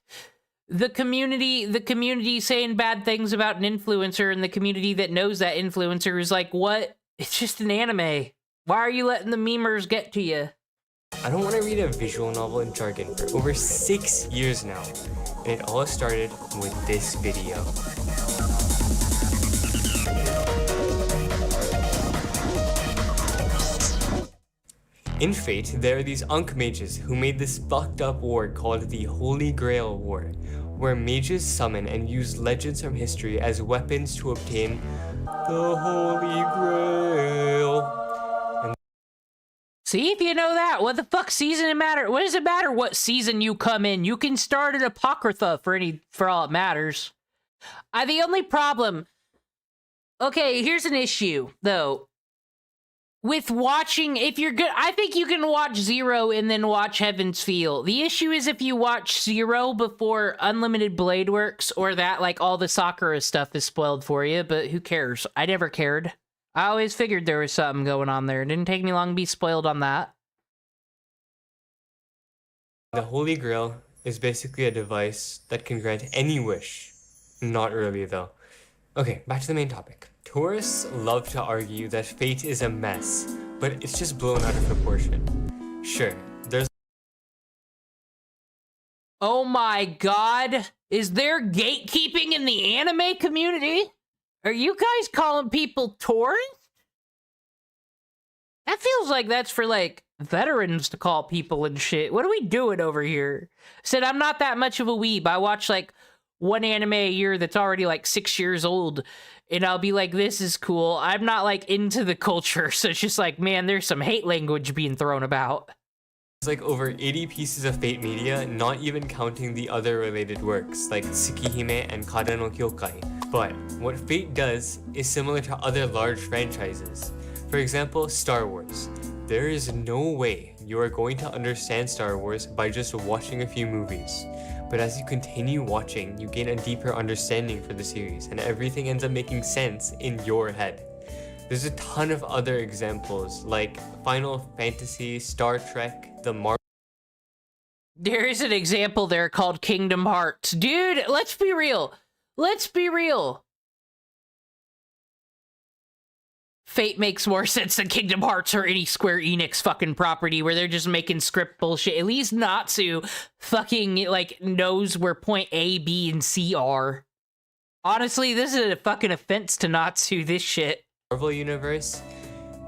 the community saying bad things about an influencer, and the community that knows that influencer is like, what? It's just an anime. Why are you letting the memers get to you? I don't want to read a visual novel in jargon for over 6 years now, and it all started with this video. In Fate, there are these Ankh mages who made this fucked up war called the Holy Grail War, where mages summon and use legends from history as weapons to obtain the Holy Grail. See, if you know that, what the fuck season it matter? What does it matter what season you come in? You can start at Apocrypha for all it matters. The only problem... Okay, here's an issue, though. With watching, if you're good, I think you can watch Zero and then watch Heaven's Feel. The issue is if you watch Zero before Unlimited Blade Works, or that, like, all the Sakura stuff is spoiled for you, but who cares? I never cared. I always figured there was something going on there. It didn't take me long to be spoiled on that. The Holy Grail is basically a device that can grant any wish. Not really, though. Okay, back to the main topic. Tourists love to argue that Fate is a mess, but it's just blown out of proportion. Sure, there's... Oh my god! Is there gatekeeping in the anime community? Are you guys calling people tourists? That feels like that's for, like, veterans to call people and shit. What are we doing over here? Said I'm not that much of a weeb. I watch, like, one anime a year that's already, like, 6 years old. And I'll be like, this is cool. I'm not, like, into the culture, so it's just like, man, there's some hate language being thrown about. There's like over 80 pieces of Fate media, not even counting the other related works, like Tsukihime and Kara no Kyokai. But what Fate does is similar to other large franchises. For example, Star Wars. There is no way you are going to understand Star Wars by just watching a few movies. But as you continue watching, you gain a deeper understanding for the series, and everything ends up making sense in your head. There's a ton of other examples, like Final Fantasy, Star Trek, the Marvel... There is an example there called Kingdom Hearts. Dude, let's be real. Let's be real. Fate makes more sense than Kingdom Hearts or any Square Enix fucking property where they're just making script bullshit. At least Natsu fucking, like, knows where point A, B, and C are. Honestly, this is a fucking offense to Natsu, this shit. Marvel Universe?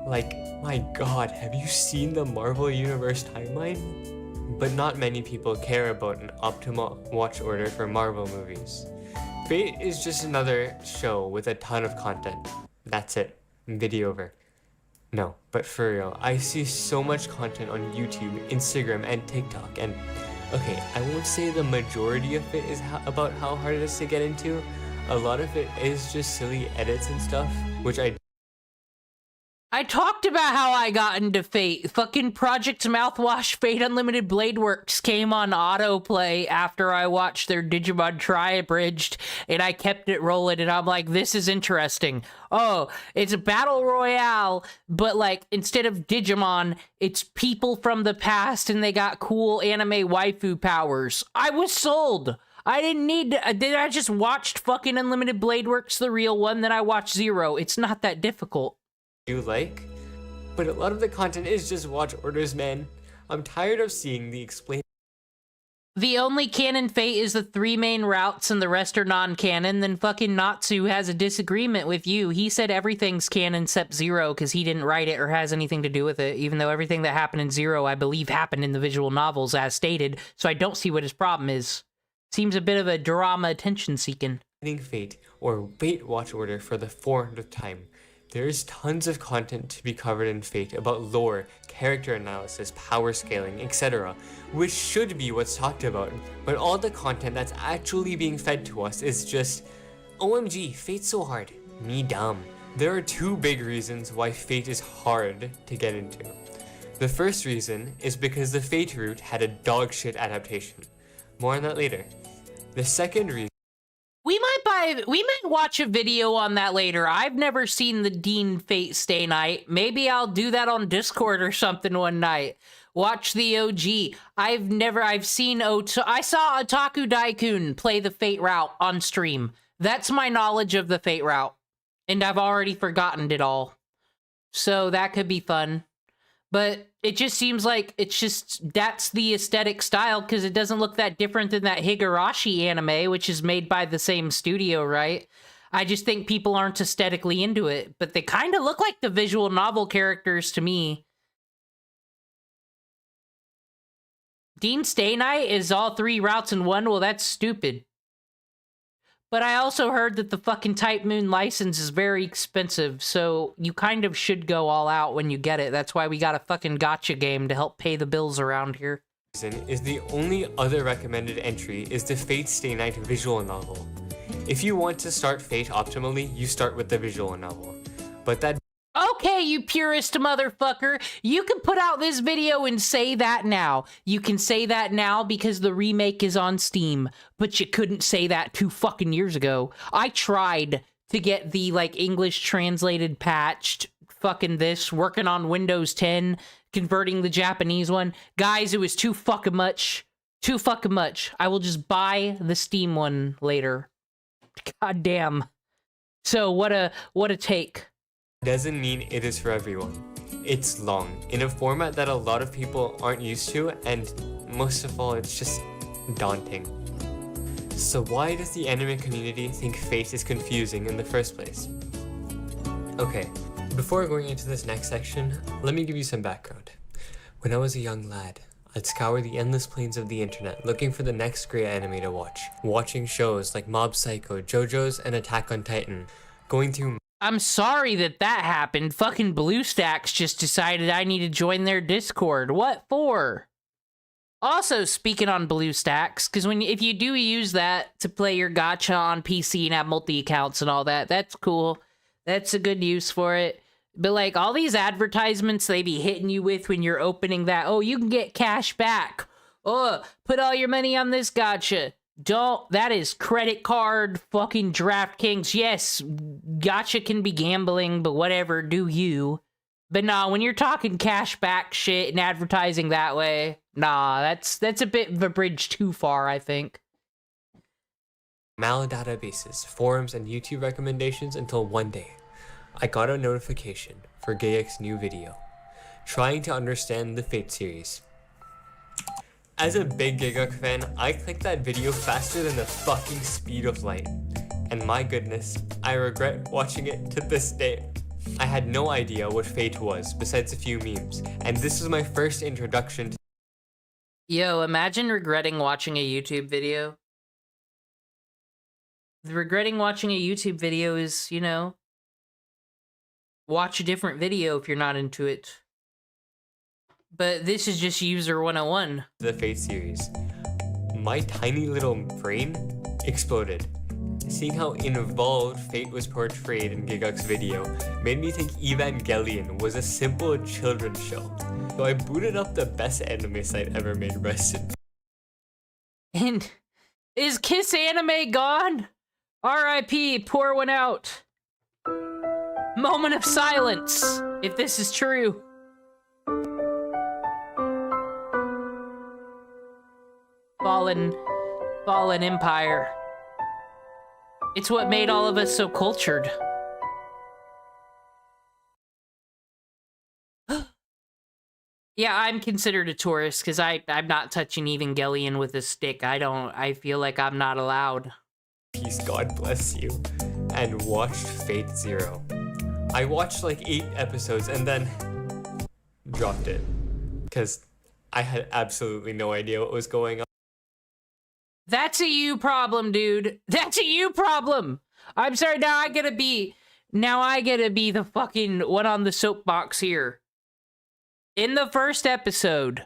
Like, my god, have you seen the Marvel Universe timeline? But not many people care about an optimal watch order for Marvel movies. Fate is just another show with a ton of content. That's it. Video over. No, but for real, I see so much content on YouTube, Instagram, and TikTok, and Okay, I won't say the majority of it is about how hard it is to get into. A lot of it is just silly edits and stuff, which I talked about how I got into Fate. Fucking Project Mouthwash Fate Unlimited Blade Works came on autoplay after I watched their Digimon Tri-Abridged, and I kept it rolling, and I'm like, this is interesting. Oh, it's a battle royale, but like, instead of Digimon, it's people from the past, and they got cool anime waifu powers. I was sold! I didn't need to, I just watched fucking Unlimited Blade Works, the real one, then I watched Zero. It's not that difficult. do like, but a lot of the content is just watch orders, man. I'm tired of seeing the explain. The only canon Fate is the 3 main routes and the rest are non-canon. Then fucking Natsu has a disagreement with you. He said everything's canon except Zero because he didn't write it or has anything to do with it, even though everything that happened in Zero, I believe, happened in the visual novels as stated, so I don't see what his problem is. Seems a bit of a drama attention-seeking. Fate, or Fate Watch Order for the 400th time. There's tons of content to be covered in Fate about lore, character analysis, power scaling, etc., which should be what's talked about, but all the content that's actually being fed to us is just, OMG, Fate's so hard, me dumb. There are 2 big reasons why Fate is hard to get into. The first reason is because the Fate route had a dogshit adaptation. More on that later. The second reason We might watch a video on that later. I've never seen the Dean Fate Stay Night. Maybe I'll do that on Discord or something one night. Watch the OG. I've seen I saw Otaku Daikun play the Fate route on stream. That's my knowledge of the Fate route. And I've already forgotten it all. So that could be fun. But it just seems like that's the aesthetic style because it doesn't look that different than that Higurashi anime, which is made by the same studio, right? I just think people aren't aesthetically into it, but they kind of look like the visual novel characters to me. Dean Stay Night is all 3 routes in one? Well, that's stupid. But I also heard that the fucking Type Moon license is very expensive, so you kind of should go all out when you get it. That's why we got a fucking gacha game to help pay the bills around here. Is the only other recommended entry is the Fate Stay Night visual novel. If you want to start Fate optimally, you start with the visual novel. But that Okay, you purist motherfucker. You can put out this video and say that now. You can say that now because the remake is on Steam, but you couldn't say that 2 fucking years ago. I tried to get the, like, English translated patched fucking this, working on Windows 10, converting the Japanese one. Guys, it was too fucking much. Too fucking much. I will just buy the Steam one later. God damn. So, what a take. doesn't mean it is for everyone. It's long, in a format that a lot of people aren't used to, and most of all, it's just daunting. So why does the anime community think Fate is confusing in the first place? Okay, before going into this next section, let me give you some background. When I was a young lad, I'd scour the endless plains of the internet looking for the next great anime to watch, watching shows like Mob Psycho, JoJo's, and Attack on Titan, going through I'm sorry that happened. Fucking BlueStacks just decided I need to join their Discord. What for? Also, speaking on BlueStacks, because if you do use that to play your gacha on PC and have multi-accounts and all that, that's cool. That's a good use for it. But, like, all these advertisements they be hitting you with when you're opening that, oh, you can get cash back. Oh, put all your money on this gacha. That is credit card fucking DraftKings. Yes, gacha can be gambling, but whatever, do you. But nah, when you're talking cashback shit and advertising that way, nah, that's a bit of a bridge too far, I think. Mal databases, forums, and YouTube recommendations until one day, I got a notification for Gigguk's new video, trying to understand the Fate series. As a big Gigguk fan, I clicked that video faster than the fucking speed of light. And my goodness, I regret watching it to this day. I had no idea what Fate was, besides a few memes, and this was my first introduction to— Yo, imagine regretting watching a YouTube video. Regretting watching a YouTube video is, you know, watch a different video if you're not into it. But this is just user 101. the Fate series. my tiny little brain exploded. Seeing how involved Fate was portrayed in Gigguk's video made me think Evangelion was a simple children's show. So I booted up the best anime site ever made, rest in. And is Kiss Anime gone? R.I.P. Pour one out. Moment of silence, if this is true. Fallen empire. It's what made all of us so cultured. Yeah, I'm considered a tourist because I'm not touching Evangelion with a stick. I feel like I'm not allowed. Peace, God bless you. And watched Fate Zero. I watched like 8 episodes and then dropped it because I had absolutely no idea what was going on. That's a you problem, dude. That's a you problem. I'm sorry, now I gotta be the fucking one on the soapbox here. In the first episode,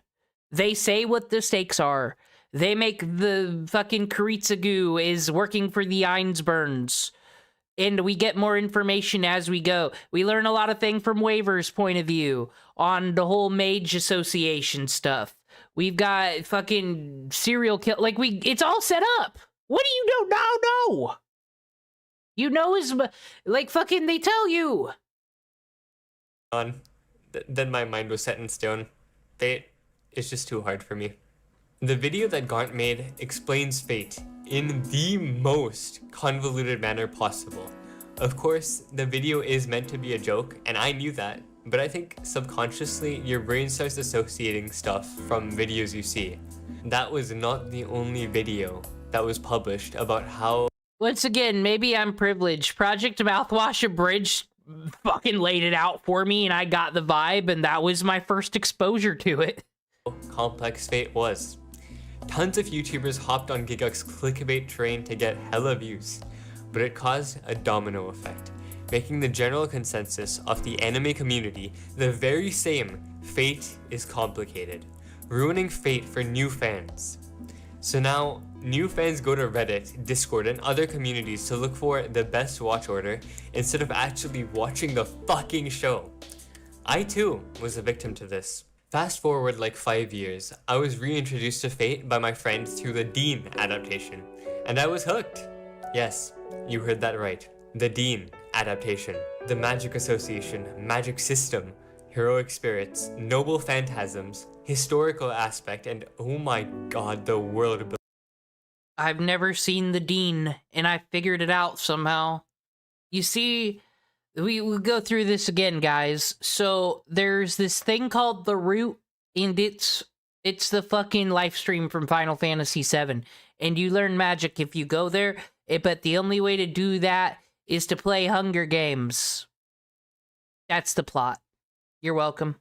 they say what the stakes are. They make the fucking Kuritsugu is working for the Einsburns. And we get more information as we go. We learn a lot of things from Waver's point of view on the whole Mage Association stuff. We've got fucking serial kill. Like, it's all set up. What do you know? You know is like fucking they tell you. Then my mind was set in stone. Fate is just too hard for me. The video that Gaunt made explains Fate in the most convoluted manner possible. Of course, the video is meant to be a joke, and I knew that, but I think subconsciously your brain starts associating stuff from videos you see. That was not the only video that was published about how... Once again, maybe I'm privileged. Project Mouthwash Abridged fucking laid it out for me, and I got the vibe, and that was my first exposure to it. Complex Fate was. Tons of YouTubers hopped on Gigguk's clickbait train to get hella views, but it caused a domino effect, making the general consensus of the anime community the very same: Fate is complicated, ruining Fate for new fans. So now, new fans go to Reddit, Discord, and other communities to look for the best watch order instead of actually watching the fucking show. I too was a victim to this. Fast forward like 5 years, I was reintroduced to Fate by my friend through the Dean adaptation, and I was hooked. Yes, you heard that right. The Dean adaptation. The Magic Association, magic system, heroic spirits, noble phantasms, historical aspect, and oh my god, the world building. I've never seen the Dean, and I figured it out somehow. You see, we'll go through this again, guys. So there's this thing called the Root, and it's the fucking live stream from Final Fantasy VII, and you learn magic if you go there. But the only way to do that is to play Hunger Games. That's the plot. You're welcome.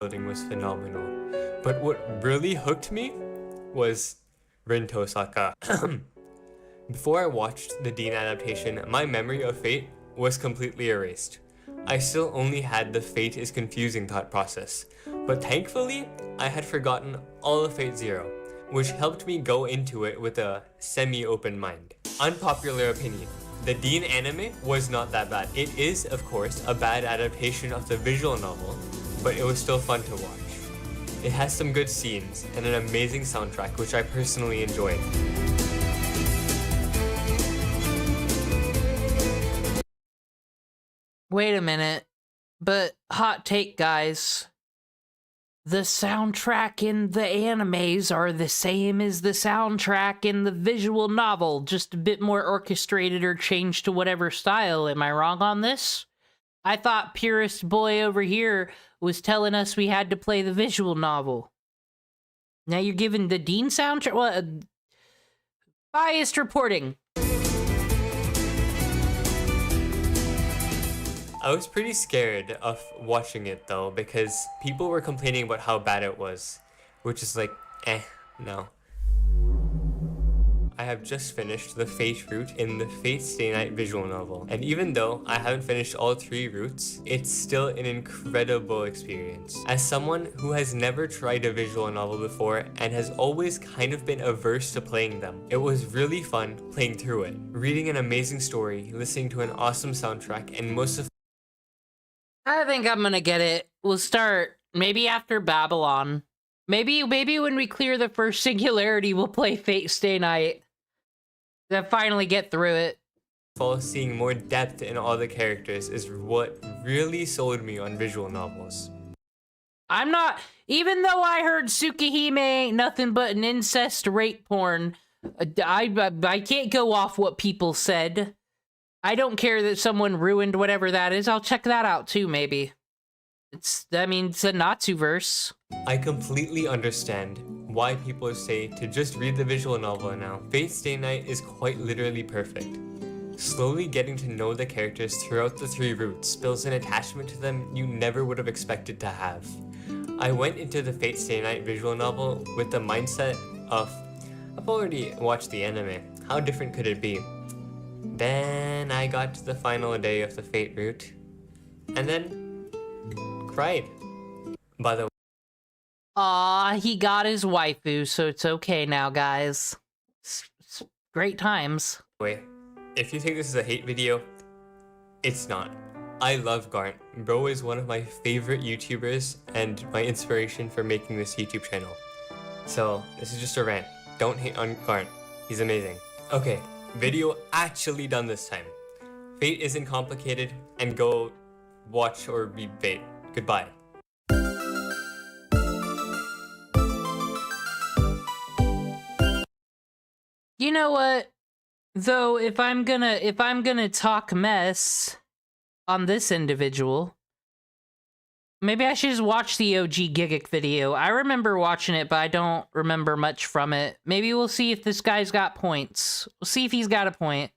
Building was phenomenal, but what really hooked me was Rin Tosaka. Before I watched the Dean adaptation, my memory of Fate was completely erased. I still only had the Fate is confusing thought process, but thankfully, I had forgotten all of Fate Zero, which helped me go into it with a semi-open mind. Unpopular opinion: the Dean anime was not that bad. It is, of course, a bad adaptation of the visual novel, but it was still fun to watch. It has some good scenes and an amazing soundtrack, which I personally enjoyed. Wait a minute, but hot take, guys. The soundtrack in the animes are the same as the soundtrack in the visual novel, just a bit more orchestrated or changed to whatever style. Am I wrong on this? I thought purist boy over here was telling us we had to play the visual novel. Now you're giving the Dean soundtrack? Well, biased reporting. I was pretty scared of watching it though, because people were complaining about how bad it was, which is like, no. I have just finished the Fate route in the Fate Stay Night visual novel. And even though I haven't finished all 3 routes, it's still an incredible experience. As someone who has never tried a visual novel before and has always kind of been averse to playing them, it was really fun playing through it. Reading an amazing story, listening to an awesome soundtrack, and most of I think I'm gonna get it. We'll start maybe after Babylon. Maybe when we clear the first singularity, we'll play Fate Stay Night. Then finally get through it. all, seeing more depth in all the characters is what really sold me on visual novels. I'm not, even though I heard Tsukihime ain't nothing but an incest rape porn, I can't go off what people said. I don't care that someone ruined whatever that is. I'll check that out too, maybe. It's a Natsu-verse. I completely understand why people say to just read the visual novel now. Fate Stay Night is quite literally perfect. Slowly getting to know the characters throughout the 3 routes builds an attachment to them you never would have expected to have. I went into the Fate Stay Night visual novel with the mindset of, I've already watched the anime, how different could it be? Then I got to the final day of the Fate route, and then cried. By the Aw, he got his waifu, so it's okay now, guys. It's great times. way, if you think this is a hate video, it's not. I love Garnt. Bro is one of my favorite YouTubers and my inspiration for making this YouTube channel. So, this is just a rant. Don't hate on Garnt. He's amazing. Okay, video actually done this time. Fate isn't complicated, and go watch or read Fate. Goodbye. You know what? Though, if I'm gonna talk mess on this individual, maybe I should just watch the OG Gigguk video. I remember watching it, but I don't remember much from it. Maybe we'll see if this guy's got points. We'll see if he's got a point.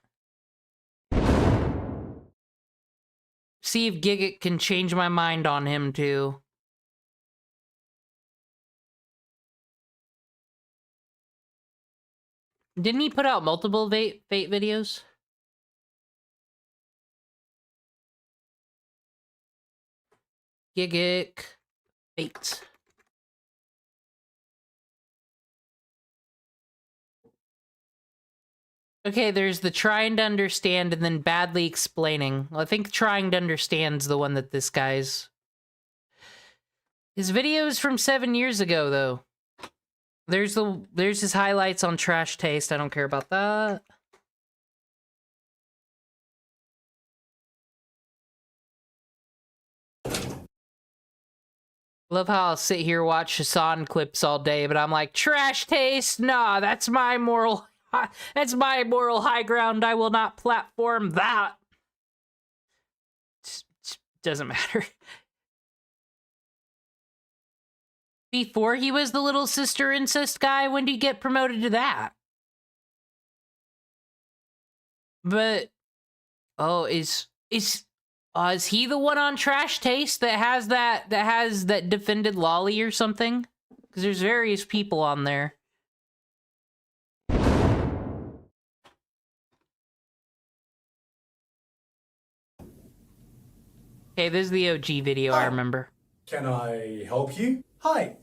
See if Gigguk can change my mind on him, too. Didn't he put out multiple Fate videos? Gigguk Fate. Okay, there's the trying to understand and then badly explaining. Well, I think trying to understand's the one that this guy's... His video's from 7 years ago, though. There's his highlights on Trash Taste. I don't care about that. Love how I'll sit here watch Hassan clips all day, but I'm like, Trash Taste? Nah, that's my moral high ground. I will not platform that. Doesn't matter. Before he was the little sister incest guy, when did he get promoted to that? But, oh, is he the one on Trash Taste that has that defended Lolly or something? Because there's various people on there. Okay, this is the OG video, I remember. Can I help you? Hi,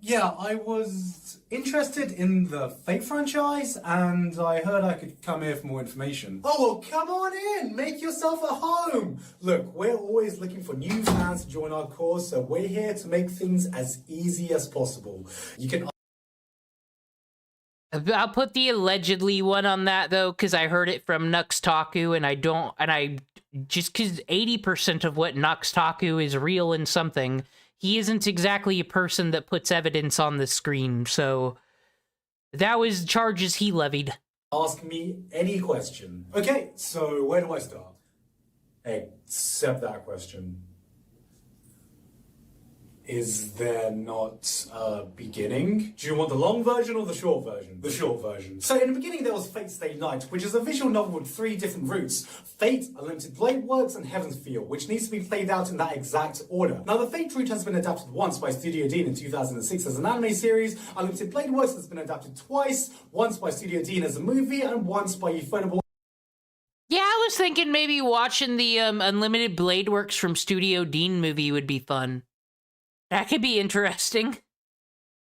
yeah, I was interested in the Fate franchise, and I heard I could come here for more information. Oh, well, come on in! Make yourself at home! Look, we're always looking for new fans to join our cause, so we're here to make things as easy as possible. You can... I'll put the allegedly one on that, though, because I heard it from Nux Taku, and just because 80% of what Nux Taku is real in something, he isn't exactly a person that puts evidence on the screen, so that was charges he levied. Ask me any question. Okay, so where do I start? Except that question. Is there not a beginning? Do you want the long version or the short version? The short version. So in the beginning there was Fate Stay Night, which is a visual novel with 3 different routes. Fate, Unlimited Blade Works, and Heaven's Feel, which needs to be played out in that exact order. Now the Fate route has been adapted once by Studio Dean in 2006 as an anime series. Unlimited Blade Works has been adapted twice, once by Studio Dean as a movie, and once by Ufotable. Yeah, I was thinking maybe watching the Unlimited Blade Works from Studio Dean movie would be fun. That could be interesting.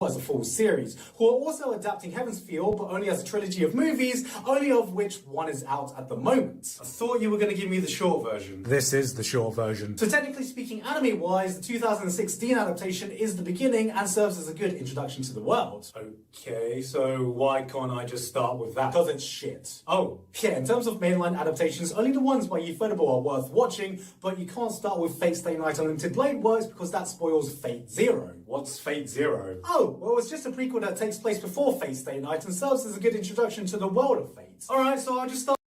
As a full series, who are also adapting Heaven's Feel, but only as a trilogy of movies, only of which one is out at the moment. I thought you were going to give me the short version. This is the short version. So technically speaking, anime-wise, the 2016 adaptation is the beginning and serves as a good introduction to the world. Okay, so why can't I just start with that? Because it's shit. Oh, yeah, in terms of mainline adaptations, only the ones by Ufotable are worth watching, but you can't start with Fate Stay Night Unlimited Blade Works because that spoils Fate Zero. What's Fate Zero? Oh, well, it's just a prequel that takes place before Fate Stay Night and serves as a good introduction to the world of Fate. Alright, so I'll just start.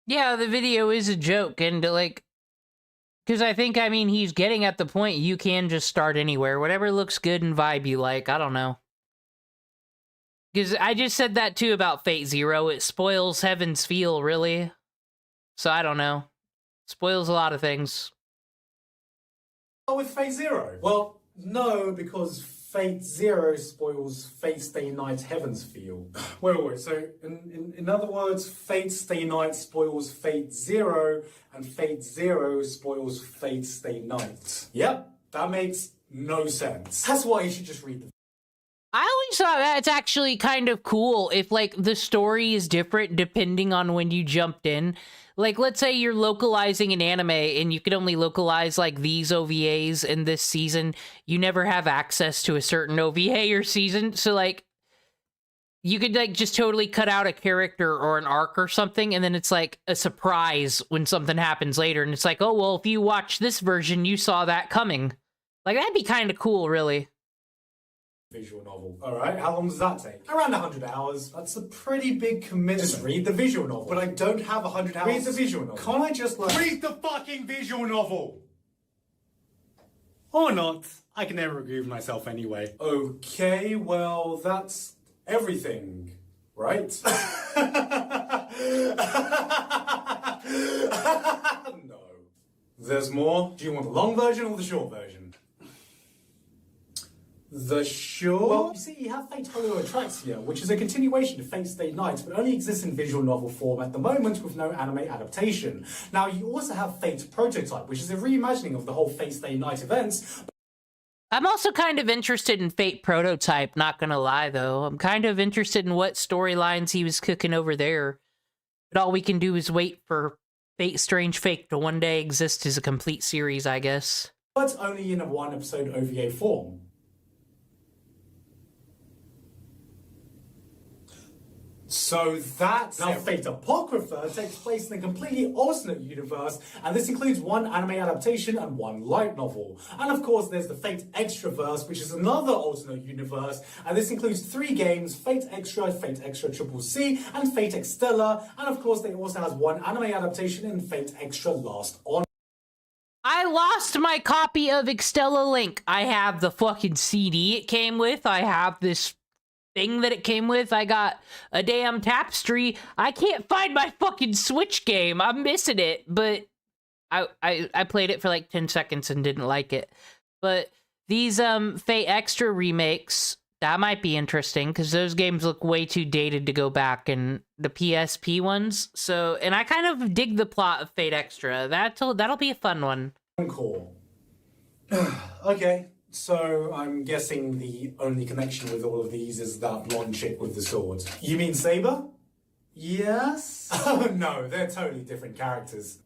Yeah, the video is a joke, and like, because I think, I mean, he's getting at the point you can just start anywhere. Whatever looks good and vibe you like, I don't know. Because I just said that too about Fate Zero. It spoils Heaven's Feel, really. So I don't know. Spoils a lot of things. With Fate Zero? Well, no, because Fate Zero spoils Fate Stay Night Heaven's Feel. Wait. So, in other words, Fate Stay Night spoils Fate Zero, and Fate Zero spoils Fate Stay Night. Yep, that makes no sense. That's why you should just read the. I always thought that's actually kind of cool if, like, the story is different depending on when you jumped in. Like, let's say you're localizing an anime and you can only localize, like, these OVAs in this season. You never have access to a certain OVA or season. So, like, you could, like, just totally cut out a character or an arc or something, and then it's, like, a surprise when something happens later. And it's like, oh, well, if you watch this version, you saw that coming. Like, that'd be kind of cool, really. Visual novel. Alright, how long does that take? Around 100 hours. That's a pretty big commitment. Just read the visual novel. But I don't have 100 hours. Read the visual novel. Can't I just, like... Read the fucking visual novel! Or not. I can never agree with myself anyway. Okay, well, that's everything, right? No. There's more. Do you want the long version or the short version? The short? Well, you see, you have Fate Holo Atraxia, which is a continuation of Fate Stay Night, but only exists in visual novel form at the moment with no anime adaptation. Now, you also have Fate Prototype, which is a reimagining of the whole Fate Stay Night events. I'm also kind of interested in Fate Prototype, not gonna lie, though. I'm kind of interested in what storylines he was cooking over there. But all we can do is wait for Fate Strange Fate to one day exist as a complete series, I guess. But only in a one-episode OVA form. So that's now Fate Apocrypha takes place in a completely alternate universe, and this includes one anime adaptation and one light novel. And of course there's the Fate Extraverse, which is another alternate universe, and this includes 3 games, Fate Extra Triple C, and Fate Extella, and of course they also has one anime adaptation in Fate Extra Last On. I lost my copy of Extella Link. I have the fucking CD it came with, I have this thing that it came with. I got a damn tapestry. I can't find my fucking Switch game. I'm missing it, but I played it for like 10 seconds and didn't like it. But these Fate Extra remakes, that might be interesting because those games look way too dated to go back, and the PSP ones. So, and I kind of dig the plot of Fate Extra. That'll be a fun one. Cool. Okay. So, I'm guessing the only connection with all of these is that blonde chick with the sword. You mean Saber? Yes? Oh no, they're totally different characters.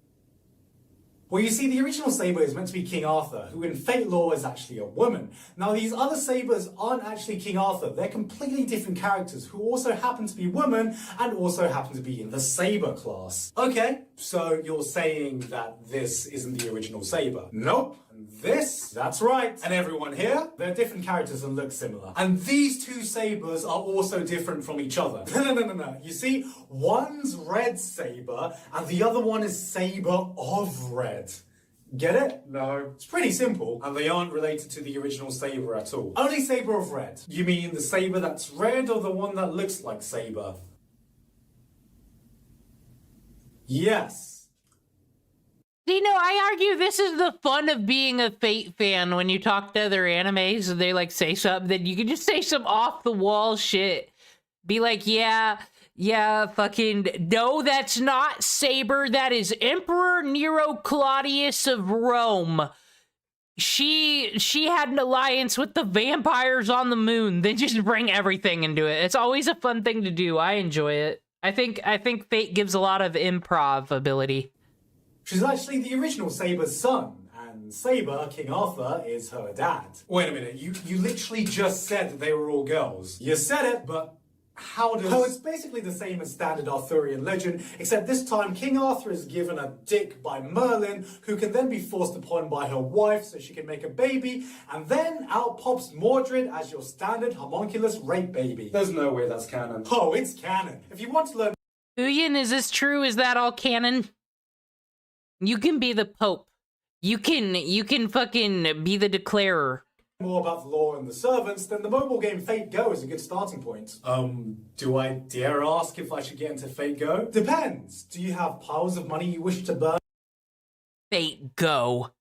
Well, you see, the original Saber is meant to be King Arthur, who in Fate lore is actually a woman. Now, these other Sabers aren't actually King Arthur. They're completely different characters who also happen to be women and also happen to be in the Saber class. Okay, so you're saying that this isn't the original Saber? Nope. And this? That's right. And everyone here? They're different characters and look similar. And these 2 Sabers are also different from each other. No. You see, one's Red Saber and the other one is Saber of Red. Get it? No. It's pretty simple, and they aren't related to the original Saber at all. Only Saber of Red. You mean the Saber that's red or the one that looks like Saber? Yes. You know, I argue this is the fun of being a Fate fan. When you talk to other animes and they like say something, then you can just say some off the wall shit. Be like, yeah, fucking, no, that's not Saber. That is Emperor Nero Claudius of Rome. She had an alliance with the vampires on the moon. Then just bring everything into it. It's always a fun thing to do. I enjoy it. I think Fate gives a lot of improv ability. She's actually the original Saber's son, and Saber, King Arthur, is her dad. Wait a minute, you literally just said that they were all girls. You said it, but how does... Oh, it's basically the same as standard Arthurian legend, except this time King Arthur is given a dick by Merlin, who can then be forced upon by her wife so she can make a baby, and then out pops Mordred as your standard homunculus rape baby. There's no way that's canon. Oh, it's canon. If you want to learn... Uyin, is this true? Is that all canon? You can be the Pope. You can fucking be the declarer. More about the law and the servants, then the mobile game Fate Go is a good starting point. Do I dare ask if I should get into Fate Go? Depends. Do you have piles of money you wish to burn? Fate Go.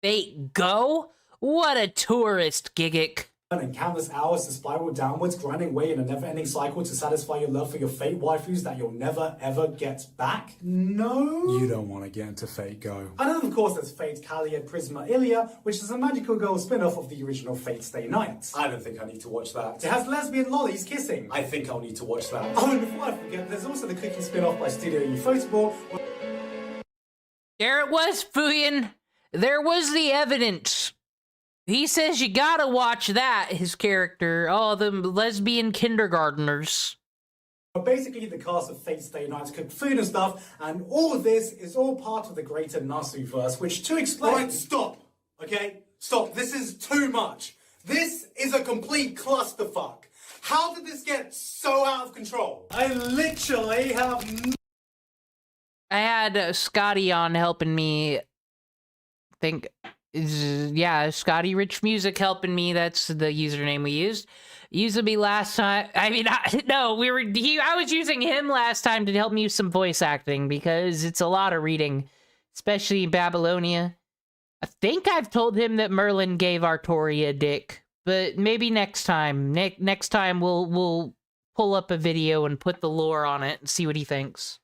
Fate Go? What a tourist, Gigguk. And countless hours to spiral downwards, grinding away in a never-ending cycle to satisfy your love for your Fate waifus that you'll never ever get back? No? You don't want to get into Fate Go. And then of course there's Fate Caliad Prisma Ilia, which is a magical girl spin-off of the original Fate Stay Night. I don't think I need to watch that. It has lesbian lollies kissing. I think I'll need to watch that. Oh, and before I forget, there's also the cooking spin-off by Studio Ufotable. There it was, Fuyin. There was the evidence. He says you gotta watch that, his character. Oh, the lesbian kindergartners. But basically, the cast of Fate Stay Nights cook food and stuff, and all of this is all part of the greater Nasu-verse, which to explain... Alright, stop! Okay? Stop. This is too much. This is a complete clusterfuck. How did this get so out of control? I literally have... I had Scotty on helping me, yeah, Scotty Rich Music helping me. That's the username we used. Used me last time. I mean, I was using him last time to help me with some voice acting because it's a lot of reading, especially in Babylonia. I think I've told him that Merlin gave Artori a dick, but maybe next time. Next time we'll pull up a video and put the lore on it and see what he thinks.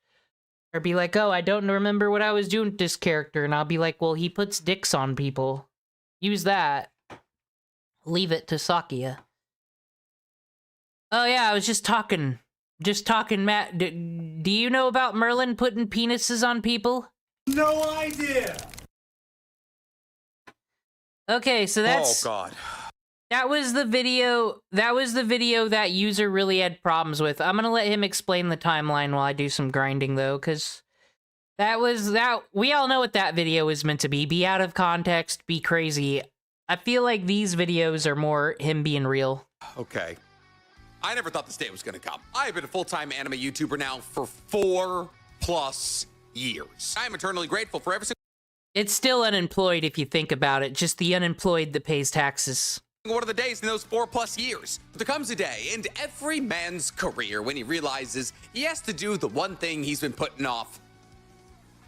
Or be like, oh, I don't remember what I was doing with this character. And I'll be like, well, he puts dicks on people. Use that. Leave it to Sakia. Oh, yeah, I was just talking. Matt. Do you know about Merlin putting penises on people? No idea! Okay, so that's... Oh, God. That was the video that user really had problems with. I'm gonna let him explain the timeline while I do some grinding, though, because we all know what that video is meant to be. Be out of context, be crazy. I feel like these videos are more him being real. Okay. I never thought this day was gonna come. I have been a full-time anime YouTuber now for 4+ years. I am eternally grateful for every single... It's still unemployed if you think about it, just the unemployed that pays taxes. One of the days in those 4+ years. But there comes a day in every man's career when he realizes he has to do the one thing he's been putting off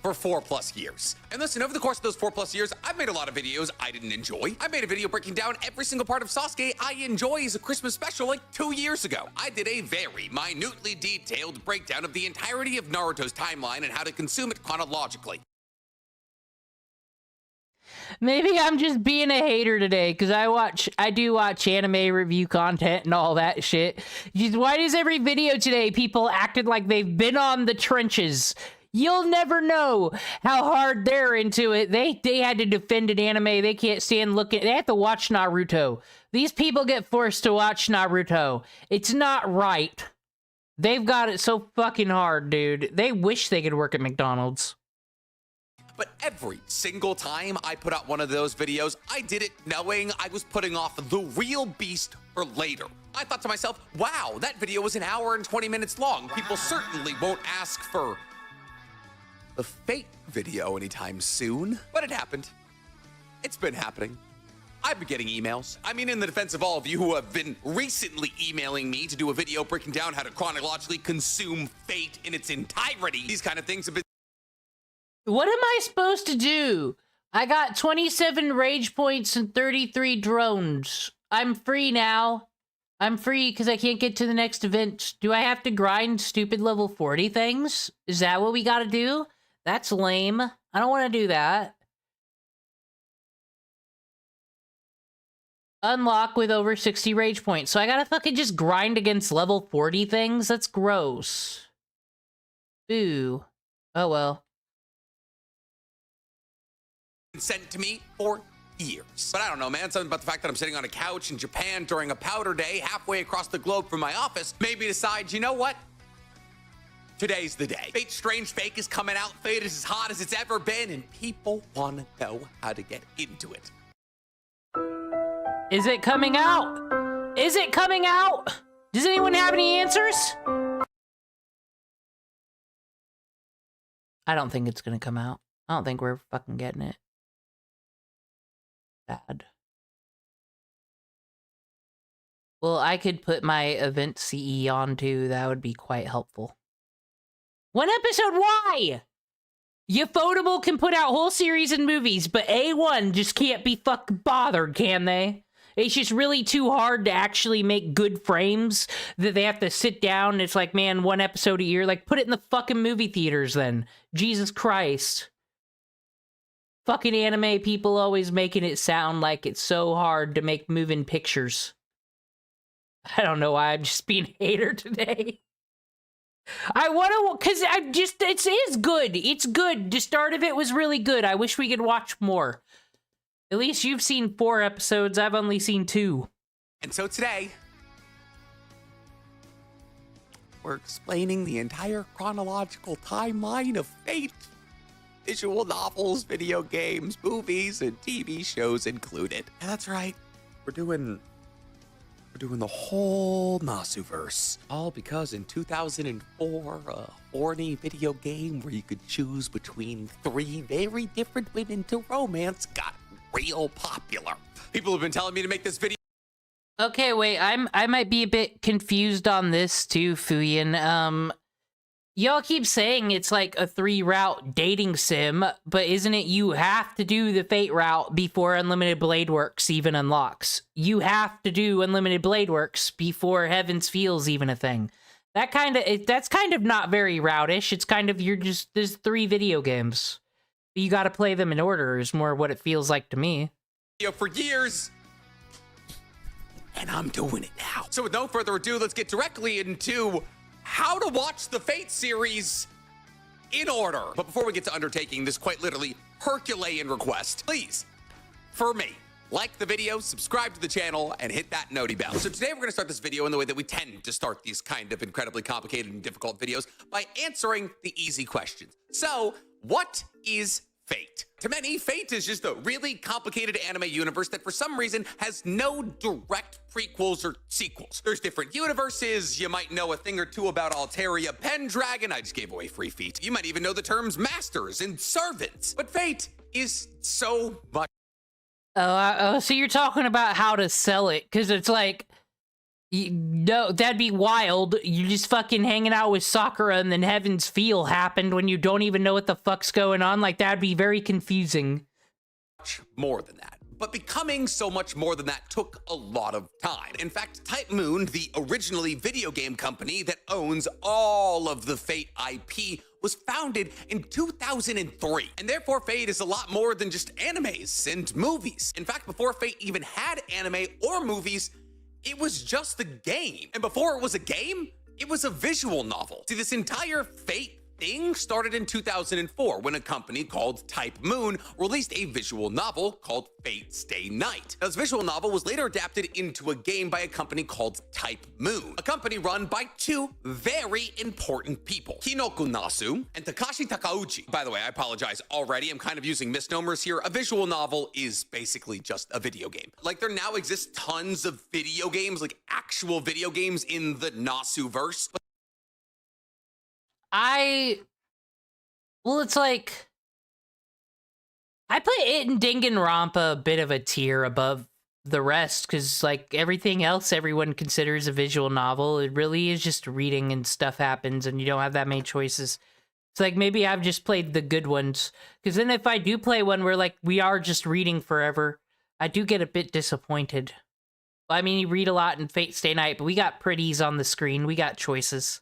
for 4+ years. And listen, over the course of those 4+ years, I've made a lot of videos I didn't enjoy. I made a video breaking down every single part of Sasuke I enjoy as a Christmas special like 2 years ago. I did a very minutely detailed breakdown of the entirety of Naruto's timeline and how to consume it chronologically. Maybe I'm just being a hater today, because I do watch anime review content and all that shit. Why does every video today people acted like they've been on the trenches? You'll never know how hard they're into it. They had to defend an anime. They can't stand looking. They have to watch Naruto. These people get forced to watch Naruto. It's not right. They've got it so fucking hard, dude. They wish they could work at McDonald's. But every single time I put out one of those videos, I did it knowing I was putting off the real beast for later. I thought to myself, wow, that video was 1 hour and 20 minutes long. People certainly won't ask for the Fate video anytime soon. But it happened. It's been happening. I've been getting emails. I mean, in the defense of all of you who have been recently emailing me to do a video breaking down how to chronologically consume Fate in its entirety, these kind of things have been... What am I supposed to do? I got 27 rage points and 33 drones. I'm free now. I'm free because I can't get to the next event. Do I have to grind stupid level 40 things? Is that what we gotta do? That's lame. I don't want to do that. Unlock with over 60 rage points. So I gotta fucking just grind against level 40 things? That's gross. Boo. Oh well. Sent to me for years. But I don't know, man. Something about the fact that I'm sitting on a couch in Japan during a powder day halfway across the globe from my office made me decide, you know what? Today's the day. Fate Strange Fake is coming out. Fate is as hot as it's ever been, and people want to know how to get into it. Is it coming out? Is it coming out? Does anyone have any answers? I don't think it's gonna come out. I don't think we're fucking getting it. Bad. Well, I could put my event CE on too. That would be quite helpful. One episode, why? Ufotable can put out whole series and movies, but A1 just can't be fucking bothered, can they? It's just really too hard to actually make good frames that they have to sit down and it's like, man, one episode a year. Like, put it in the fucking movie theaters then. Jesus Christ. Fucking anime people always making it sound like it's so hard to make moving pictures. I don't know why I'm just being a hater today. I want to, because it is good. It's good. The start of it was really good. I wish we could watch more. At least you've seen 4 episodes. I've only seen 2. And so today, we're explaining the entire chronological timeline of Fate. Visual novels, video games, movies, and TV shows included. Yeah, that's right. We're doing the whole Nasuverse. All because in 2004, a horny video game where you could choose between 3 very different women to romance got real popular. People have been telling me to make this video. Okay, wait, I might be a bit confused on this too, Fuyin. Y'all keep saying it's like a 3-route dating sim, but isn't it you have to do the Fate route before Unlimited Blade Works even unlocks? You have to do Unlimited Blade Works before Heaven's Feel's even a thing. That's kind of not very route-ish. It's kind of, there's 3 video games. You gotta play them in order is more what it feels like to me. For years, and I'm doing it now. So with no further ado, let's get directly into how to watch the Fate series in order. But before we get to undertaking this quite literally Herculean request, please, for me, like the video, subscribe to the channel, and hit that noti bell. So today we're gonna start this video in the way that we tend to start these kind of incredibly complicated and difficult videos, by answering the easy questions. So, what is Fate? To many, Fate is just a really complicated anime universe that for some reason has no direct prequels or sequels. There's different universes, you might know a thing or two about Alteria Pendragon, I just gave away free feet. You might even know the terms masters and servants. But Fate is so much. So you're talking about how to sell it, because it's like, no, that'd be wild. You're just fucking hanging out with Sakura and then Heaven's Feel happened when you don't even know what the fuck's going on. Like, that'd be very confusing. Much more than that. But becoming so much more than that took a lot of time. In fact, Type Moon, the originally video game company that owns all of the Fate IP, was founded in 2003. And therefore, Fate is a lot more than just animes and movies. In fact, before Fate even had anime or movies, it was just a game. And before it was a game, it was a visual novel. See, this entire Fate thing started in 2004 when a company called Type Moon released a visual novel called Fate Stay Night. Now, this visual novel was later adapted into a game by a company called Type Moon, a company run by 2 very important people, Hinoku Nasu and Takashi Takauchi. By the way, I apologize already, I'm kind of using misnomers here. A visual novel is basically just a video game. Like, there now exists tons of video games, like actual video games in the Nasu-verse. Well, it's like, I put it and Danganronpa a bit of a tier above the rest, because like everything else everyone considers a visual novel, it really is just reading and stuff happens and you don't have that many choices. It's like maybe I've just played the good ones, because then if I do play one where like we are just reading forever, I do get a bit disappointed. I mean, you read a lot in Fate Stay Night, but we got pretties on the screen, we got choices.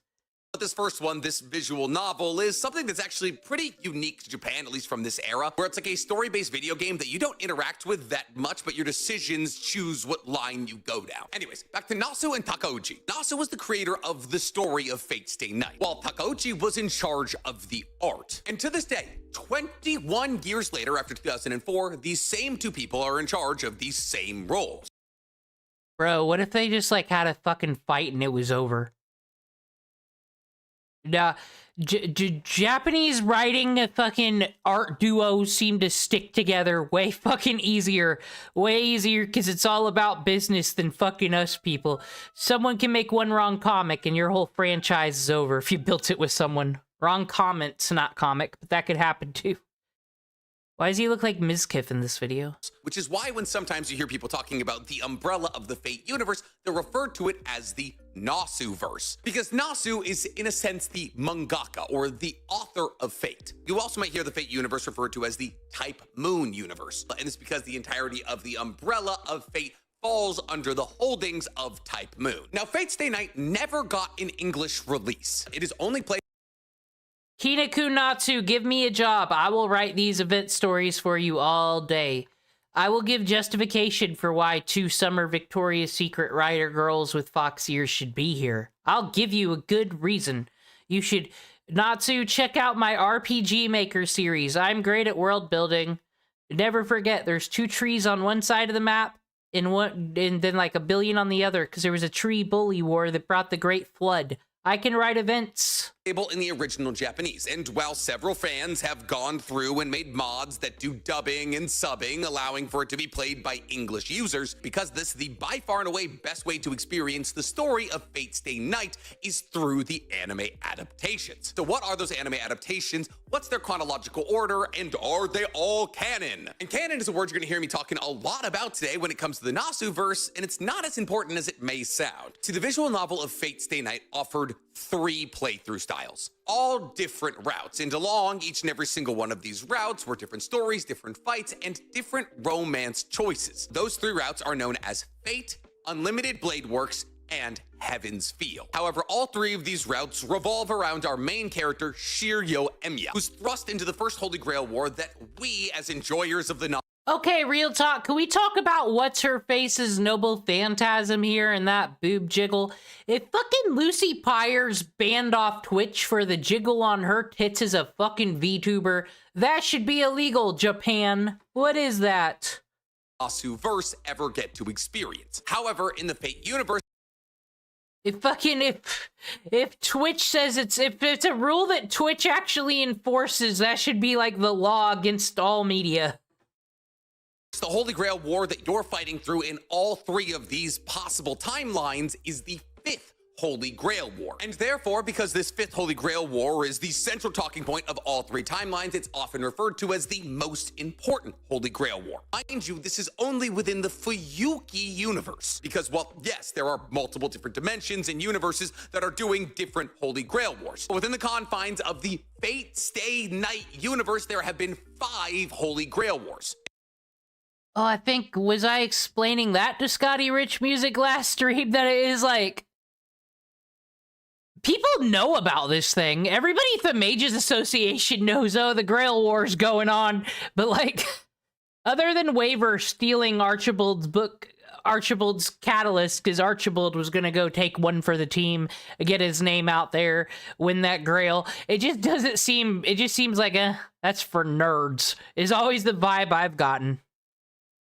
But this first one, this visual novel, is something that's actually pretty unique to Japan, at least from this era, where it's like a story-based video game that you don't interact with that much, but your decisions choose what line you go down. Anyways, back to Nasu and Takauchi. Nasu was the creator of the story of Fate Stay Night, while Takauchi was in charge of the art. And to this day, 21 years later, after 2004, these same two people are in charge of these same roles. Bro, what if they just like had a fucking fight and it was over? Nah, Japanese writing a fucking art duo seem to stick together way fucking easier. Way easier because it's all about business than fucking us people. Someone can make one wrong comic and your whole franchise is over if you built it with someone. Wrong comments, not comic, but that could happen too. Why does he look like Mizkif in this video? Which is why when sometimes you hear people talking about the umbrella of the Fate universe, they're referred to it as the Nasu-verse. Because Nasu is, in a sense, the mangaka, or the author of Fate. You also might hear the Fate universe referred to as the Type Moon universe. And it's because the entirety of the umbrella of Fate falls under the holdings of Type Moon. Now, Fate Stay Night never got an English release. It is only played Hinaku Natsu, give me a job. I will write these event stories for you all day. I will give justification for why 2 summer Victoria's Secret writer girls with fox ears should be here. I'll give you a good reason. You should, Natsu, check out my RPG Maker series. I'm great at world building. Never forget, there's 2 trees on one side of the map and then like a billion on the other, because there was a tree bully war that brought the Great Flood. I can write events. In the original Japanese, and while several fans have gone through and made mods that do dubbing and subbing, allowing for it to be played by English users, because this, the by far and away best way to experience the story of Fate Stay Night is through the anime adaptations. So what are those anime adaptations? What's their chronological order? And are they all canon? And canon is a word you're gonna hear me talking a lot about today when it comes to the Nasu-verse, and it's not as important as it may sound. See, the visual novel of Fate Stay Night offered 3 playthrough styles, all different routes, and along each and every single one of these routes were different stories, different fights, and different romance choices. Those 3 routes are known as Fate, Unlimited Blade Works, and Heaven's Feel. However, all 3 of these routes revolve around our main character, Shiryo Emiya, who's thrust into the first Holy Grail War that we, as enjoyers of the novel. Okay, real talk. Can we talk about what's-her-face's noble phantasm here and that boob jiggle? If fucking Lucy Pyers banned off Twitch for the jiggle on her tits as a fucking VTuber, that should be illegal, Japan. What is that? Nasu-verse ever get to experience. However, in the Fate universe, If Twitch says if it's a rule that Twitch actually enforces, that should be like the law against all media. the Holy Grail War that you're fighting through in all 3 of these possible timelines is the 5th Holy Grail War. And therefore, because this 5th Holy Grail War is the central talking point of all 3 timelines, it's often referred to as the most important Holy Grail War. Mind you, this is only within the Fuyuki universe, because, well, yes, there are multiple different dimensions and universes that are doing different Holy Grail Wars. But within the confines of the Fate Stay Night universe, there have been 5 Holy Grail Wars. Oh, I think, was I explaining that to Scotty Rich Music last stream? That it is like, people know about this thing. Everybody at the Mages Association knows, oh, the Grail War's going on. But like, other than Waver stealing Archibald's book, Archibald's Catalyst, because Archibald was gonna go take one for the team, get his name out there, win that Grail. It just doesn't seem, it just seems like, that's for nerds, is always the vibe I've gotten.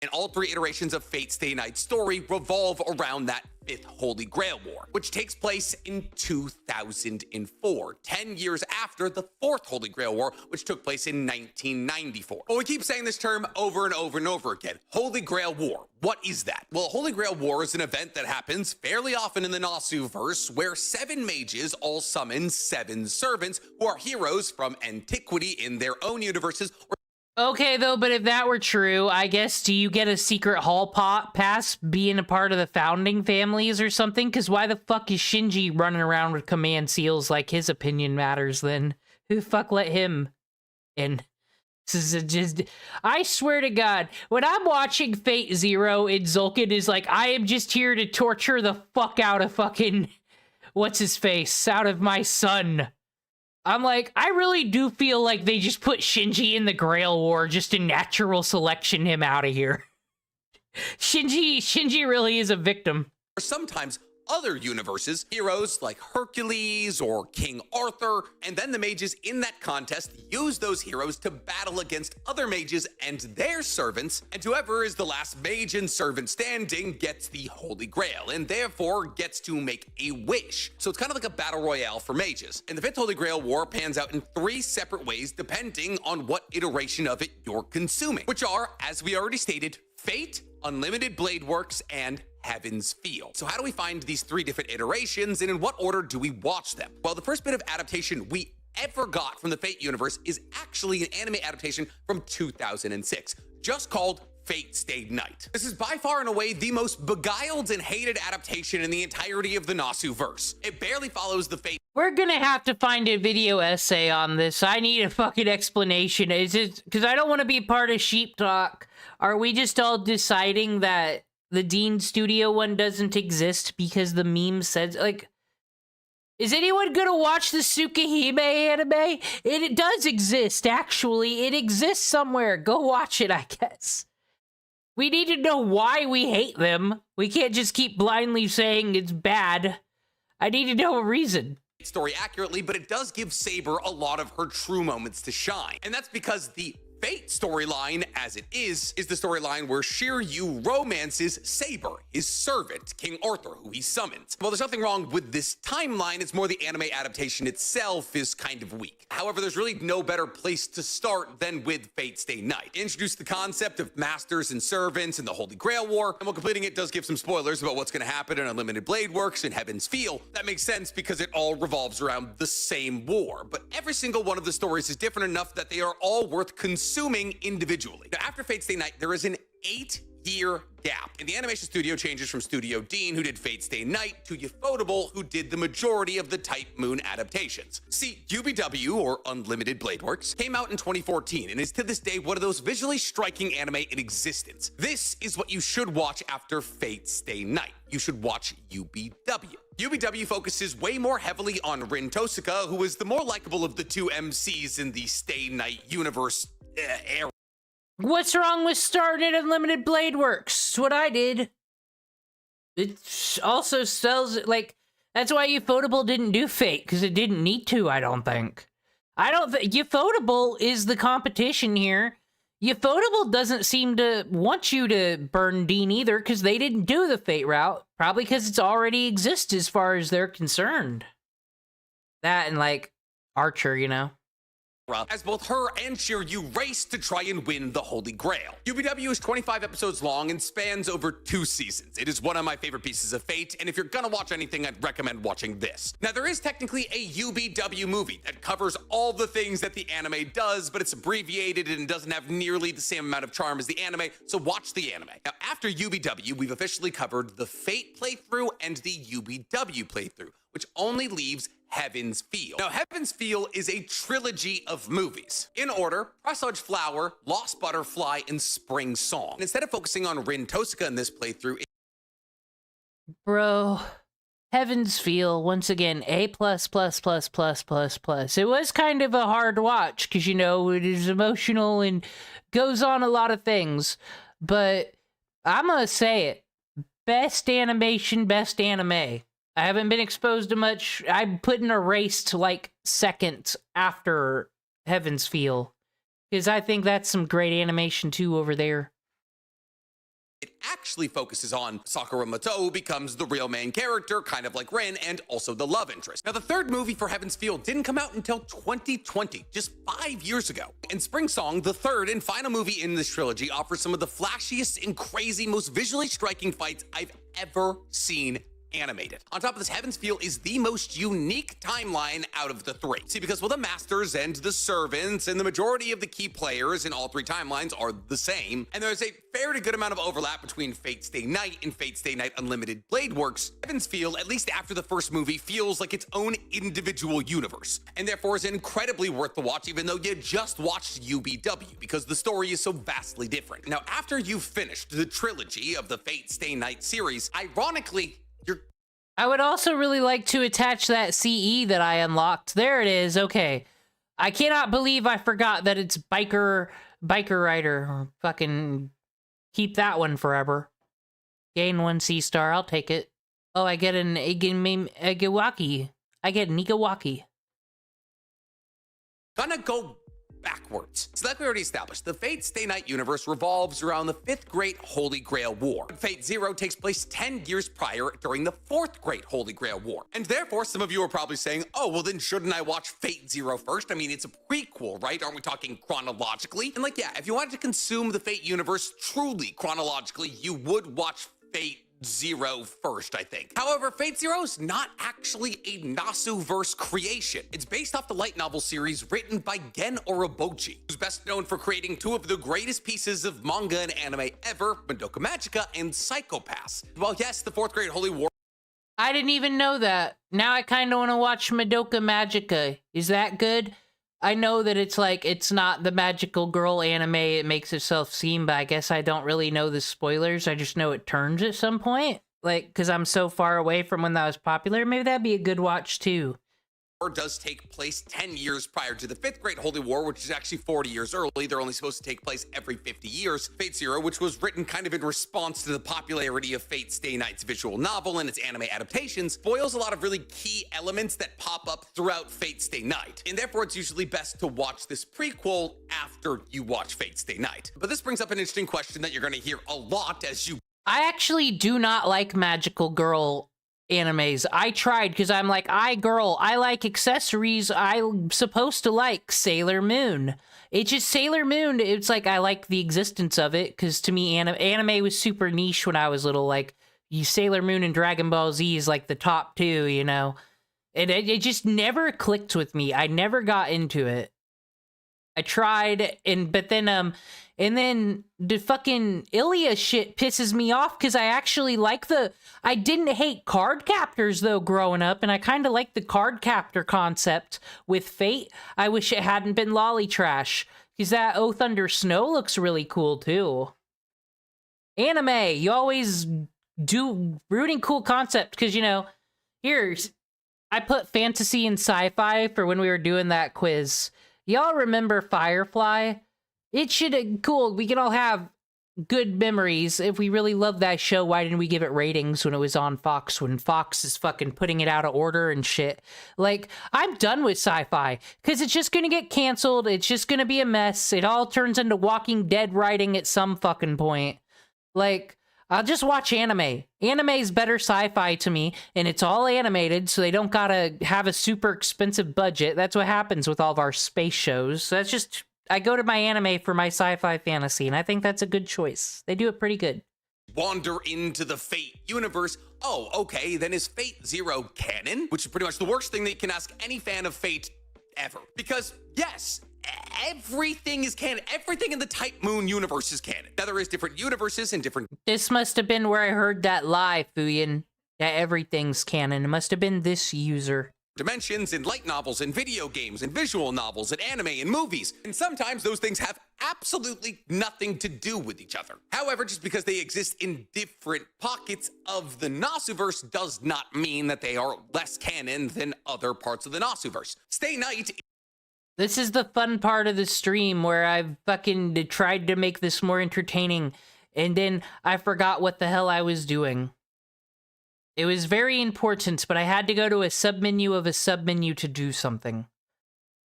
And all 3 iterations of Fate Stay Night's story revolve around that 5th Holy Grail War, which takes place in 2004, 10 years after the 4th Holy Grail War, which took place in 1994. But we keep saying this term over and over and over again. Holy Grail War. What is that? Well, Holy Grail War is an event that happens fairly often in the Nasu-verse, where 7 mages all summon 7 servants who are heroes from antiquity in their own universes, or Okay, though, but if that were true, I guess, do you get a secret hall pass being a part of the founding families or something? Because why the fuck is Shinji running around with command seals like his opinion matters then? Who the fuck let him in? This is just... I swear to God, when I'm watching Fate Zero and Zulkin is like, I am just here to torture the fuck out of fucking... What's-his-face? Out of my son. I'm like, I really do feel like they just put Shinji in the Grail War just to natural selection him out of here. Shinji really is a victim. Or sometimes other universes, heroes like Hercules or King Arthur, and then the mages in that contest use those heroes to battle against other mages and their servants, and whoever is the last mage and servant standing gets the Holy Grail, and therefore gets to make a wish. So it's kind of like a battle royale for mages. And the 5th Holy Grail War pans out in 3 separate ways depending on what iteration of it you're consuming, which are, as we already stated, Fate, Unlimited Blade Works, and Heaven's Feel. So how do we find these 3 different iterations, and in what order do we watch them? Well, the first bit of adaptation we ever got from the Fate universe is actually an anime adaptation from 2006, just called Fate Stay Night. This is by far and away the most beguiled and hated adaptation in the entirety of the Nasu verse. It barely follows the Fate. We're gonna have to find a video essay on this. I need a fucking explanation. Is it because I don't want to be part of Sheep Talk? Are we just all deciding that the Dean Studio one doesn't exist because the meme says, like, is anyone gonna watch the Tsukihime anime? It does exist, actually. It exists somewhere. Go watch it, I guess. We need to know why we hate them. We can't just keep blindly saying it's bad. I need to know a reason. Story accurately, but it does give Saber a lot of her true moments to shine. And that's because the Fate storyline, as it is the storyline where Shiryu romances Saber, his servant, King Arthur, who he summoned. Well, there's nothing wrong with this timeline, it's more the anime adaptation itself is kind of weak. However, there's really no better place to start than with Fate Stay Night. Introduce the concept of masters and servants and the Holy Grail War, and while completing it does give some spoilers about what's going to happen in Unlimited Blade Works and Heaven's Feel. That makes sense because it all revolves around the same war, but every single one of the stories is different enough that they are all worth consuming individually. Now, after Fate Stay Night, there is an 8-year gap, and the animation studio changes from Studio Dean, who did Fate Stay Night, to Ufotable, who did the majority of the Type Moon adaptations. See, UBW, or Unlimited Blade Works, came out in 2014 and is to this day one of those visually striking anime in existence. This is what you should watch after Fate Stay Night. You should watch UBW. UBW focuses way more heavily on Rin Tosaka, who is the more likable of the 2 MCs in the Stay Night universe era. What's wrong with starting at Unlimited Blade Works? It's what I did. It also sells, like, that's why Ufotable didn't do Fate, because it didn't need to, I don't think. Ufotable is the competition here. Ufotable doesn't seem to want you to burn Dean either, because they didn't do the Fate route. Probably because it's already exists as far as they're concerned. That and, like, Archer, you know? As both her and Shiryu race to try and win the Holy Grail. UBW is 25 episodes long and spans over 2 seasons. It is one of my favorite pieces of Fate, and if you're gonna watch anything, I'd recommend watching this. Now, there is technically a UBW movie that covers all the things that the anime does, but it's abbreviated and doesn't have nearly the same amount of charm as the anime, so watch the anime. Now, after UBW, we've officially covered the Fate playthrough and the UBW playthrough, which only leaves Heaven's Feel. Now, Heaven's Feel is a trilogy of movies. In order, Presage Flower, Lost Butterfly, and Spring Song. And instead of focusing on Rin Tosaka in this playthrough... Bro, Heaven's Feel, once again, A+++++++. It was kind of a hard watch, because, you know, it is emotional and goes on a lot of things. But I'm gonna say it. Best animation, best anime. I haven't been exposed to much. I'm putting a race to, like, second after Heaven's Feel. Because I think that's some great animation, too, over there. It actually focuses on Sakura Mato, who becomes the real main character, kind of like Rin, and also the love interest. Now, the third movie for Heaven's Feel didn't come out until 2020, just 5 years ago. And Spring Song, the third and final movie in this trilogy, offers some of the flashiest and crazy, most visually striking fights I've ever seen animated. On top of this, Heaven's Feel is the most unique timeline out of the three. See, because while the Masters and the Servants and the majority of the key players in all three timelines are the same, and there's a fairly good amount of overlap between Fate Stay Night and Fate Stay Night Unlimited Blade Works, Heaven's Feel, at least after the first movie, feels like its own individual universe, and therefore is incredibly worth the watch even though you just watched UBW, because the story is so vastly different. Now, after you've finished the trilogy of the Fate Stay Night series, ironically, I would also really like to attach that CE that I unlocked. There it is. Okay. I cannot believe I forgot that it's Biker Rider. Fucking keep that one forever. Gain 1 C-star. I'll take it. Oh, I get an Igawaki. I get an Igawaki. Gonna go backwards. So like we already established, the Fate Stay Night universe revolves around the 5th Great Holy Grail War. Fate Zero takes place 10 years prior during the 4th Great Holy Grail War. And therefore, some of you are probably saying, oh, well then shouldn't I watch Fate Zero first? I mean, it's a prequel, right? Aren't we talking chronologically? And like, yeah, if you wanted to consume the Fate universe truly chronologically, you would watch Fate Zero first, I think. However, Fate Zero is not actually a Nasu-verse creation. It's based off the light novel series written by Gen Orobochi, who's best known for creating 2 of the greatest pieces of manga and anime ever, Madoka Magica and Psycho Pass. While yes, the 4th Great Holy War. I didn't even know that. Now I kind of want to watch Madoka Magica. Is that good? I know that it's like, it's not the magical girl anime it makes itself seem, but I guess I don't really know the spoilers. I just know it turns at some point. Like, because I'm so far away from when that was popular. Maybe that'd be a good watch, too. Does take place 10 years prior to the 5th Great Holy War, which is actually 40 years early. They're only supposed to take place every 50 years. Fate Zero, which was written kind of in response to the popularity of Fate Stay Night's visual novel and its anime adaptations, spoils a lot of really key elements that pop up throughout Fate Stay Night. And therefore, it's usually best to watch this prequel after you watch Fate Stay Night. But this brings up an interesting question that you're going to hear a lot as you... I actually do not like magical girl animes. I tried because I'm like, I like accessories. I'm supposed to like Sailor Moon. It's just Sailor Moon. It's like I like the existence of it because to me, anime was super niche when I was little. Like Sailor Moon and Dragon Ball Z is like the top 2, you know. And it just never clicked with me. I never got into it. I tried, but then the fucking Ilya shit pisses me off because I actually like I didn't hate card captors though growing up, and I kind of like the card captor concept with Fate. I wish it hadn't been lolly trash because that Oath Under Snow looks really cool too. Anime, you always do rooting cool concept because, you know, I put fantasy and sci-fi for when we were doing that quiz. Y'all remember Firefly? It should, cool, we can all have good memories. If we really love that show, why didn't we give it ratings when it was on Fox, when Fox is fucking putting it out of order and shit? Like, I'm done with sci-fi, because it's just gonna get canceled, it's just gonna be a mess, it all turns into Walking Dead writing at some fucking point. Like, I'll just watch anime. Anime is better sci-fi to me, and it's all animated, so they don't gotta have a super expensive budget. That's what happens with all of our space shows. So that's just, I go to my anime for my sci-fi fantasy, and I think that's a good choice. They do it pretty good. Wander into the Fate universe. Oh, okay, then is Fate Zero canon? Which is pretty much the worst thing that you can ask any fan of Fate ever. Because, yes, everything is canon. Everything in the Type Moon universe is canon. Now, there is different universes and different... This must have been where I heard that lie, Fuyin. That everything's canon. It must have been this user. dimensions in light novels and video games and visual novels and anime and movies. And sometimes those things have absolutely nothing to do with each other. However, just because they exist in different pockets of the Nasuverse does not mean that they are less canon than other parts of the Nasuverse. Stay Night. This is the fun part of the stream where I've fucking tried to make this more entertaining, and then I forgot what the hell I was doing. It was very important, but I had to go to a submenu of a submenu to do something.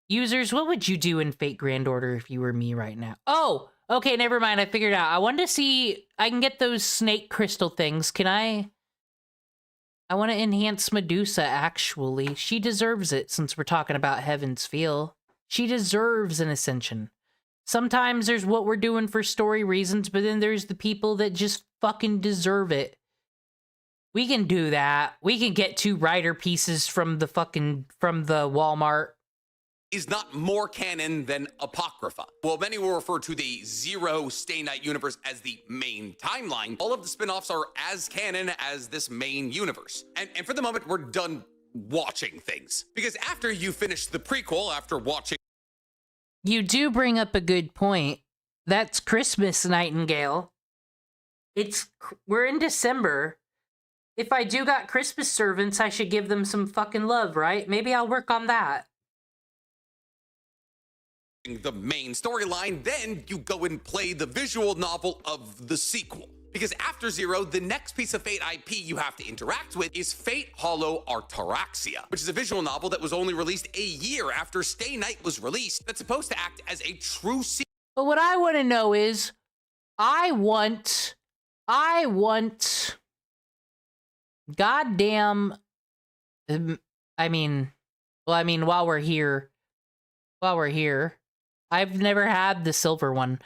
Users, what would you do in Fate Grand Order if you were me right now? Oh, okay, never mind, I figured it out. I wanted to see, I can get those snake crystal things. Can I want to enhance Medusa, actually. She deserves it, since we're talking about Heaven's Feel. She deserves an ascension. Sometimes there's what we're doing for story reasons, but then there's the people that just fucking deserve it. We can do that. We can get 2 rider pieces from the Walmart. Is not more canon than Apocrypha. While many will refer to the Zero Stay Night universe as the main timeline, all of the spin-offs are as canon as this main universe. And for the moment, we're done watching things. Because after you finish the prequel, after watching... You do bring up a good point. That's Christmas, Nightingale. We're in December. If I do got Christmas servants, I should give them some fucking love, right? Maybe I'll work on that. The main storyline, then you go and play the visual novel of the sequel. Because after Zero, the next piece of Fate IP you have to interact with is Fate Hollow Ataraxia, which is a visual novel that was only released a year after Stay Night was released, that's supposed to act as a true sequel. But what I want to know is, I want goddamn, while we're here, I've never had the silver one.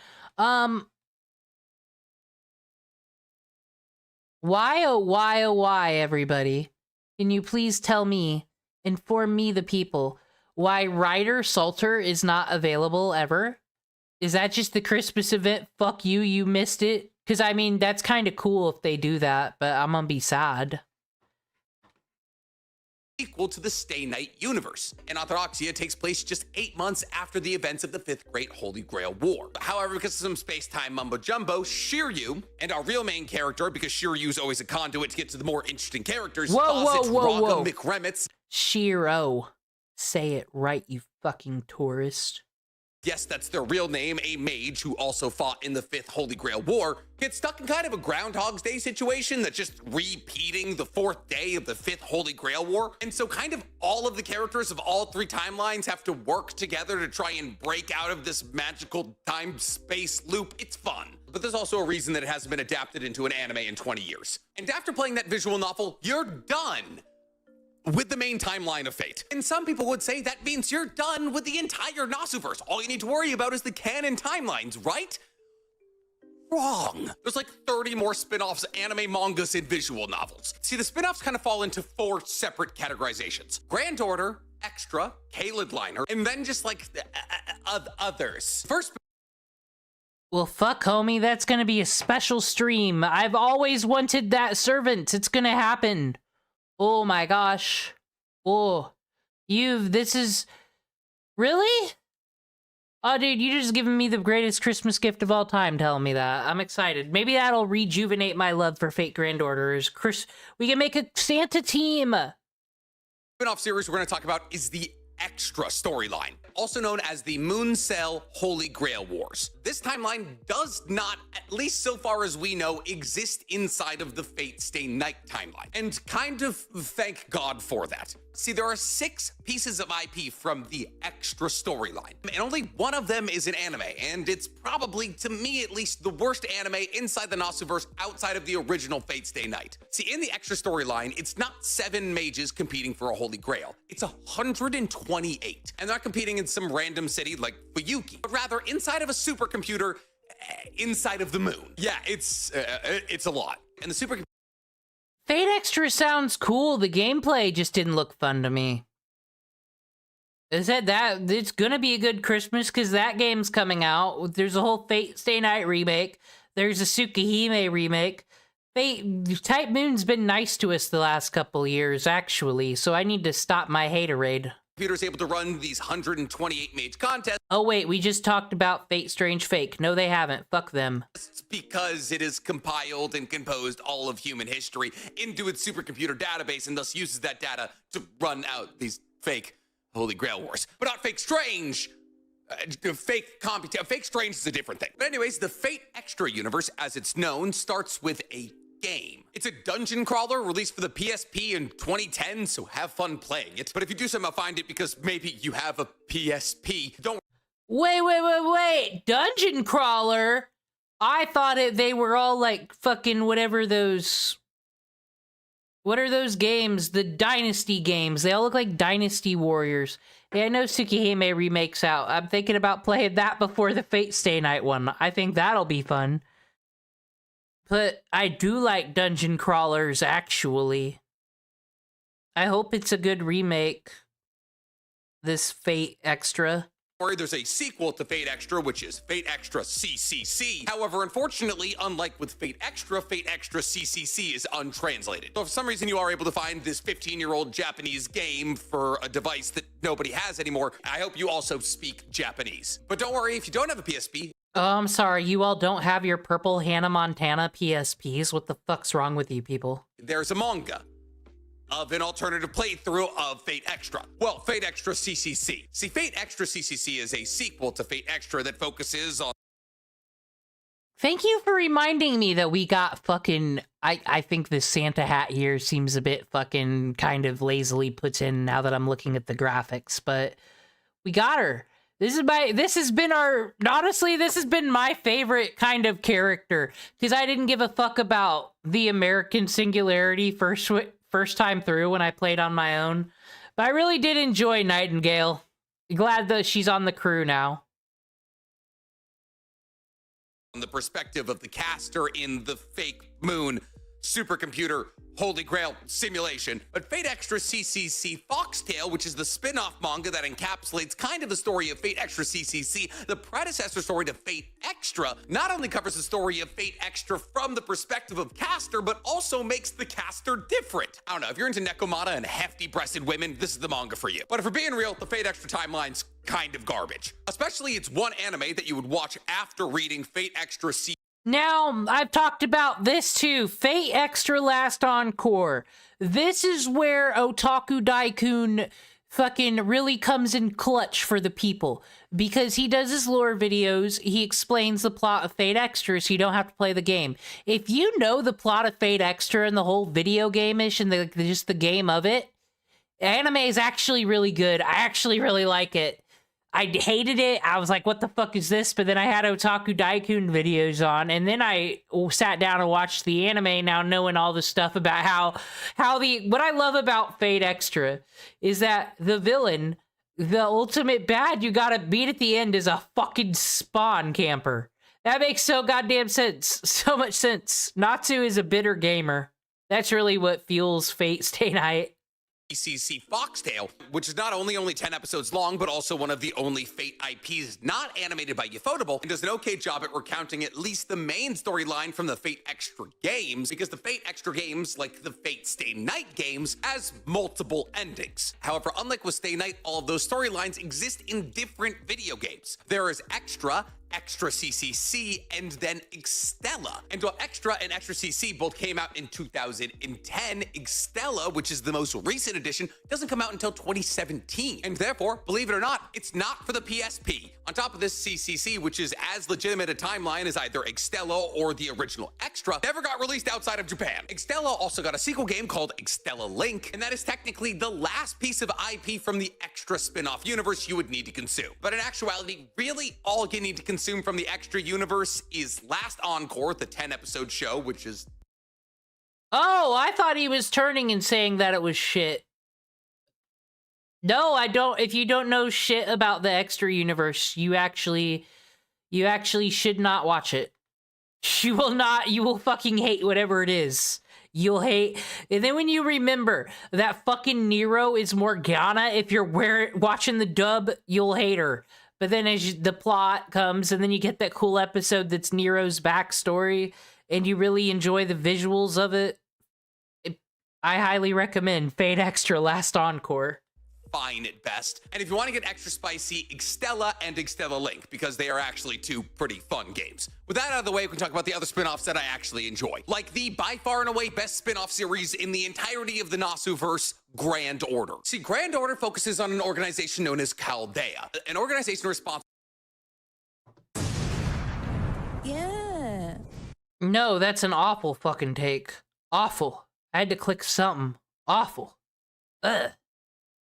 Why, oh why, everybody? Can you please tell me, inform me, the people, why Ryder Salter is not available ever? Is that just the Christmas event? Fuck you, you missed it? Because, I mean, that's kind of cool if they do that, but I'm gonna be sad. Equal to the Stay Night universe, and Ataraxia takes place just 8 months after the events of the Fifth Great Holy Grail War. However, because of some space-time mumbo-jumbo, Shiryu, and our real main character, because Shiryu's always a conduit to get to the more interesting characters, whoa. McRemitz. Shiro. Say it right, you fucking tourist. Yes, that's their real name, a mage who also fought in the Fifth Holy Grail War, gets stuck in kind of a Groundhog's Day situation that's just repeating the 4th day of the Fifth Holy Grail War. And so kind of all of the characters of all 3 timelines have to work together to try and break out of this magical time-space loop. It's fun. But there's also a reason that it hasn't been adapted into an anime in 20 years. And after playing that visual novel, you're done with the main timeline of Fate. And some people would say that means you're done with the entire Nasuverse. All you need to worry about is the canon timelines, right? Wrong. There's like 30 more spin-offs, anime, mangas, and visual novels. See, the spin-offs kind of fall into 4 separate categorizations. Grand Order, Extra, Kaled Liner, and then just like others. First, Well, fuck, homie, that's gonna be a special stream. I've always wanted that servant. It's gonna happen. Oh my gosh. Oh, this is... Really? Oh, dude, you just given me the greatest Christmas gift of all time telling me that. I'm excited. Maybe that'll rejuvenate my love for Fate Grand Orders. We can make a Santa team. spin-off series we're going to talk about is the Extra storyline, also known as the Mooncell Holy Grail Wars. This timeline does not, at least so far as we know, exist inside of the Fate Stay Night timeline, and kind of thank God for that. See, there are 6 pieces of IP from the Extra storyline, and only one of them is an anime, and it's probably, to me at least, the worst anime inside the Nasuverse outside of the original Fate Stay Night. See, in the Extra storyline, it's not 7 mages competing for a Holy Grail, it's 128, and they're not competing in some random city like Fuyuki, but rather inside of a supercomputer inside of the moon. Yeah, it's a lot. And the supercomputer Fate Extra sounds cool. The gameplay just didn't look fun to me. I said that it's gonna be a good Christmas because that game's coming out. There's a whole Fate Stay Night remake. There's a Tsukihime remake. Type Moon's been nice to us the last couple years, actually, so I need to stop my haterade. is able to run these 128 mage contests. Oh wait, we just talked about Fate Strange Fake. No, they haven't. Fuck them. Because it has compiled and composed all of human history into its supercomputer database and thus uses that data to run out these fake Holy Grail Wars. But not Fake Strange. Fake Strange is a different thing. But anyways, the Fate Extra universe, as it's known, starts with a game. It's a dungeon crawler released for the PSP in 2010, so have fun playing it. But if you do somehow find it because maybe you have a PSP, don't... Wait. Dungeon crawler? I thought they were all like fucking whatever those... What are those games? The Dynasty games. They all look like Dynasty Warriors. Yeah, I know Tsukihime remakes out. I'm thinking about playing that before the Fate Stay Night one. I think that'll be fun. But I do like dungeon crawlers, actually. I hope it's a good remake. This Fate Extra. There's a sequel to Fate Extra, which is Fate Extra CCC. However, unfortunately, unlike with Fate Extra CCC is untranslated. So if for some reason you are able to find this 15-year-old Japanese game for a device that nobody has anymore, I hope you also speak Japanese. But don't worry, if you don't have a PSP, Oh, I'm sorry, you all don't have your purple Hannah Montana PSPs? What the fuck's wrong with you people? there's a manga of an alternative playthrough of Fate Extra. Well, Fate Extra CCC. See, Fate Extra CCC is a sequel to Fate Extra that focuses on Thank you for reminding me that we got fucking... I think this Santa hat here seems a bit fucking kind of lazily put in now that I'm looking at the graphics, but we got her. This has been my favorite kind of character, because I didn't give a fuck about the American Singularity first time through when I played on my own, but I really did enjoy Nightingale. Glad that she's on the crew now. the perspective of the caster in the fake moon supercomputer Holy Grail simulation. But Fate Extra CCC Foxtail, which is the spin-off manga that encapsulates kind of the story of Fate Extra CCC, the predecessor story to Fate Extra, not only covers the story of Fate Extra from the perspective of caster, but also makes the caster different. I don't know, if you're into Nekomata and hefty-breasted women, this is the manga for you. But if we're being real, the Fate Extra timeline's kind of garbage. Especially it's one anime that you would watch after reading Fate Extra CCC. Now, I've talked about this too. Fate Extra Last Encore. This is where Otaku Daikun fucking really comes in clutch for the people. Because he does his lore videos, he explains the plot of Fate Extra so you don't have to play the game. If you know the plot of Fate Extra and the whole video game-ish and just the game of it, anime is actually really good. I actually really like it. I hated it. I was like, what the fuck is this? But then I had Otaku Daikun videos on, and then I sat down and watched the anime, now knowing all the stuff about what I love about Fate Extra is that the villain, the ultimate bad you gotta beat at the end, is a fucking spawn camper. That makes so goddamn sense. So much sense. Natsu is a bitter gamer. That's really what fuels Fate Stay Night. CCC Foxtail, which is not only 10 episodes long, but also one of the only Fate IPs not animated by Ufotable, and does an okay job at recounting at least the main storyline from the Fate Extra games, because the Fate Extra games, like the Fate Stay Night games, has multiple endings. However, unlike with Stay Night, all of those storylines exist in different video games. There is Extra CCC, and then Extella. And while Extra and Extra CC both came out in 2010, Extella, which is the most recent edition, doesn't come out until 2017. And therefore, believe it or not, it's not for the PSP. On top of this, CCC, which is as legitimate a timeline as either Extella or the original Extra, never got released outside of Japan. Extella also got a sequel game called Extella Link, and that is technically the last piece of IP from the Extra spin-off universe you would need to consume. But in actuality, really all you need to consume from the Extra universe is Last Encore, the 10-episode show, which is... Oh, I thought he was turning and saying that it was shit. No, I don't. If you don't know shit about the Extra universe, you actually should not watch it. You will fucking hate whatever it is. You'll hate. And then when you remember that fucking Nero is Morgana, if you're watching the dub, you'll hate her. But then as the plot comes, and then you get that cool episode that's Nero's backstory, and you really enjoy the visuals of it, I highly recommend Fate Extra Last Encore. Fine at best. And if you want to get extra spicy, Extella and Extella Link, because they are actually two pretty fun games. With that out of the way, we can talk about the other spin-offs that I actually enjoy. Like the by far and away best spin-off series in the entirety of the Nasu-verse, Grand Order. See, Grand Order focuses on an organization known as Chaldea, an organization responsible... Yeah. No, that's an awful fucking take. Awful. I had to click something. Awful. Ugh.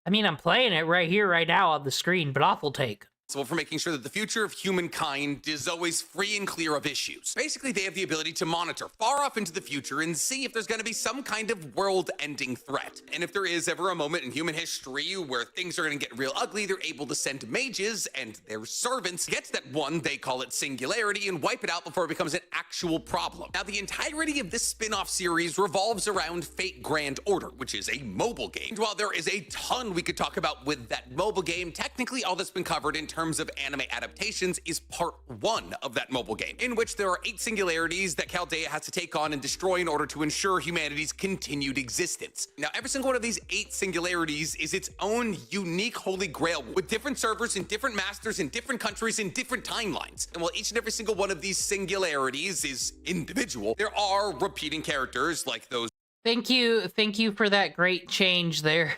I mean, I'm playing it right here, right now on the screen, but awful take. for making sure that the future of humankind is always free and clear of issues. Basically, they have the ability to monitor far off into the future and see if there's going to be some kind of world-ending threat. And if there is ever a moment in human history where things are going to get real ugly, they're able to send mages and their servants get to that one, they call it singularity, and wipe it out before it becomes an actual problem. Now, the entirety of this spin-off series revolves around Fate Grand Order, which is a mobile game. And while there is a ton we could talk about with that mobile game, technically all that's been covered in terms of anime adaptations is part 1 of that mobile game, in which there are 8 singularities that Chaldea has to take on and destroy in order to ensure humanity's continued existence. Now, every single one of these 8 singularities is its own unique holy grail with different servers and different masters in different countries in different timelines. And while each and every single one of these singularities is individual, there are repeating characters like those. Thank you for that great change there.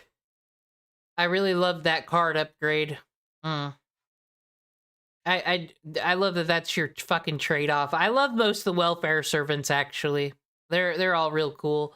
I really love that card upgrade. I love that that's your fucking trade-off. I love most of the welfare servants, actually. They're all real cool.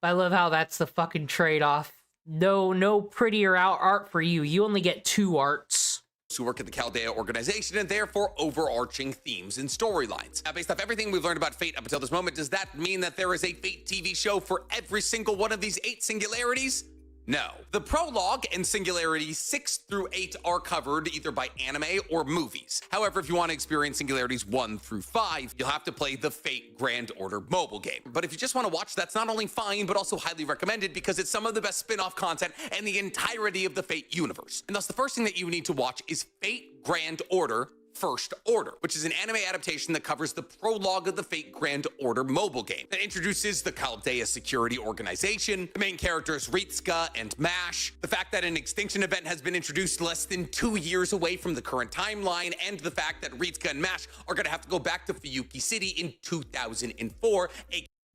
I love how that's the fucking trade-off. No prettier art for you. You only get 2 arts. Who work at the Chaldea organization and therefore overarching themes and storylines. Now, based off everything we've learned about Fate up until this moment, does that mean that there is a Fate TV show for every single one of these 8 singularities? No. The prologue and singularities 6 through 8 are covered either by anime or movies. However, if you want to experience singularities 1 through 5, you'll have to play the Fate Grand Order mobile game. But if you just want to watch, that's not only fine, but also highly recommended because it's some of the best spin-off content and the entirety of the Fate universe. And thus, the first thing that you need to watch is Fate Grand Order First Order, which is an anime adaptation that covers the prologue of the Fate Grand Order mobile game that introduces the Chaldea Security Organization, the main characters Ritsuka and Mash, the fact that an extinction event has been introduced less than 2 years away from the current timeline, and the fact that Ritsuka and Mash are going to have to go back to Fuyuki City in 2004.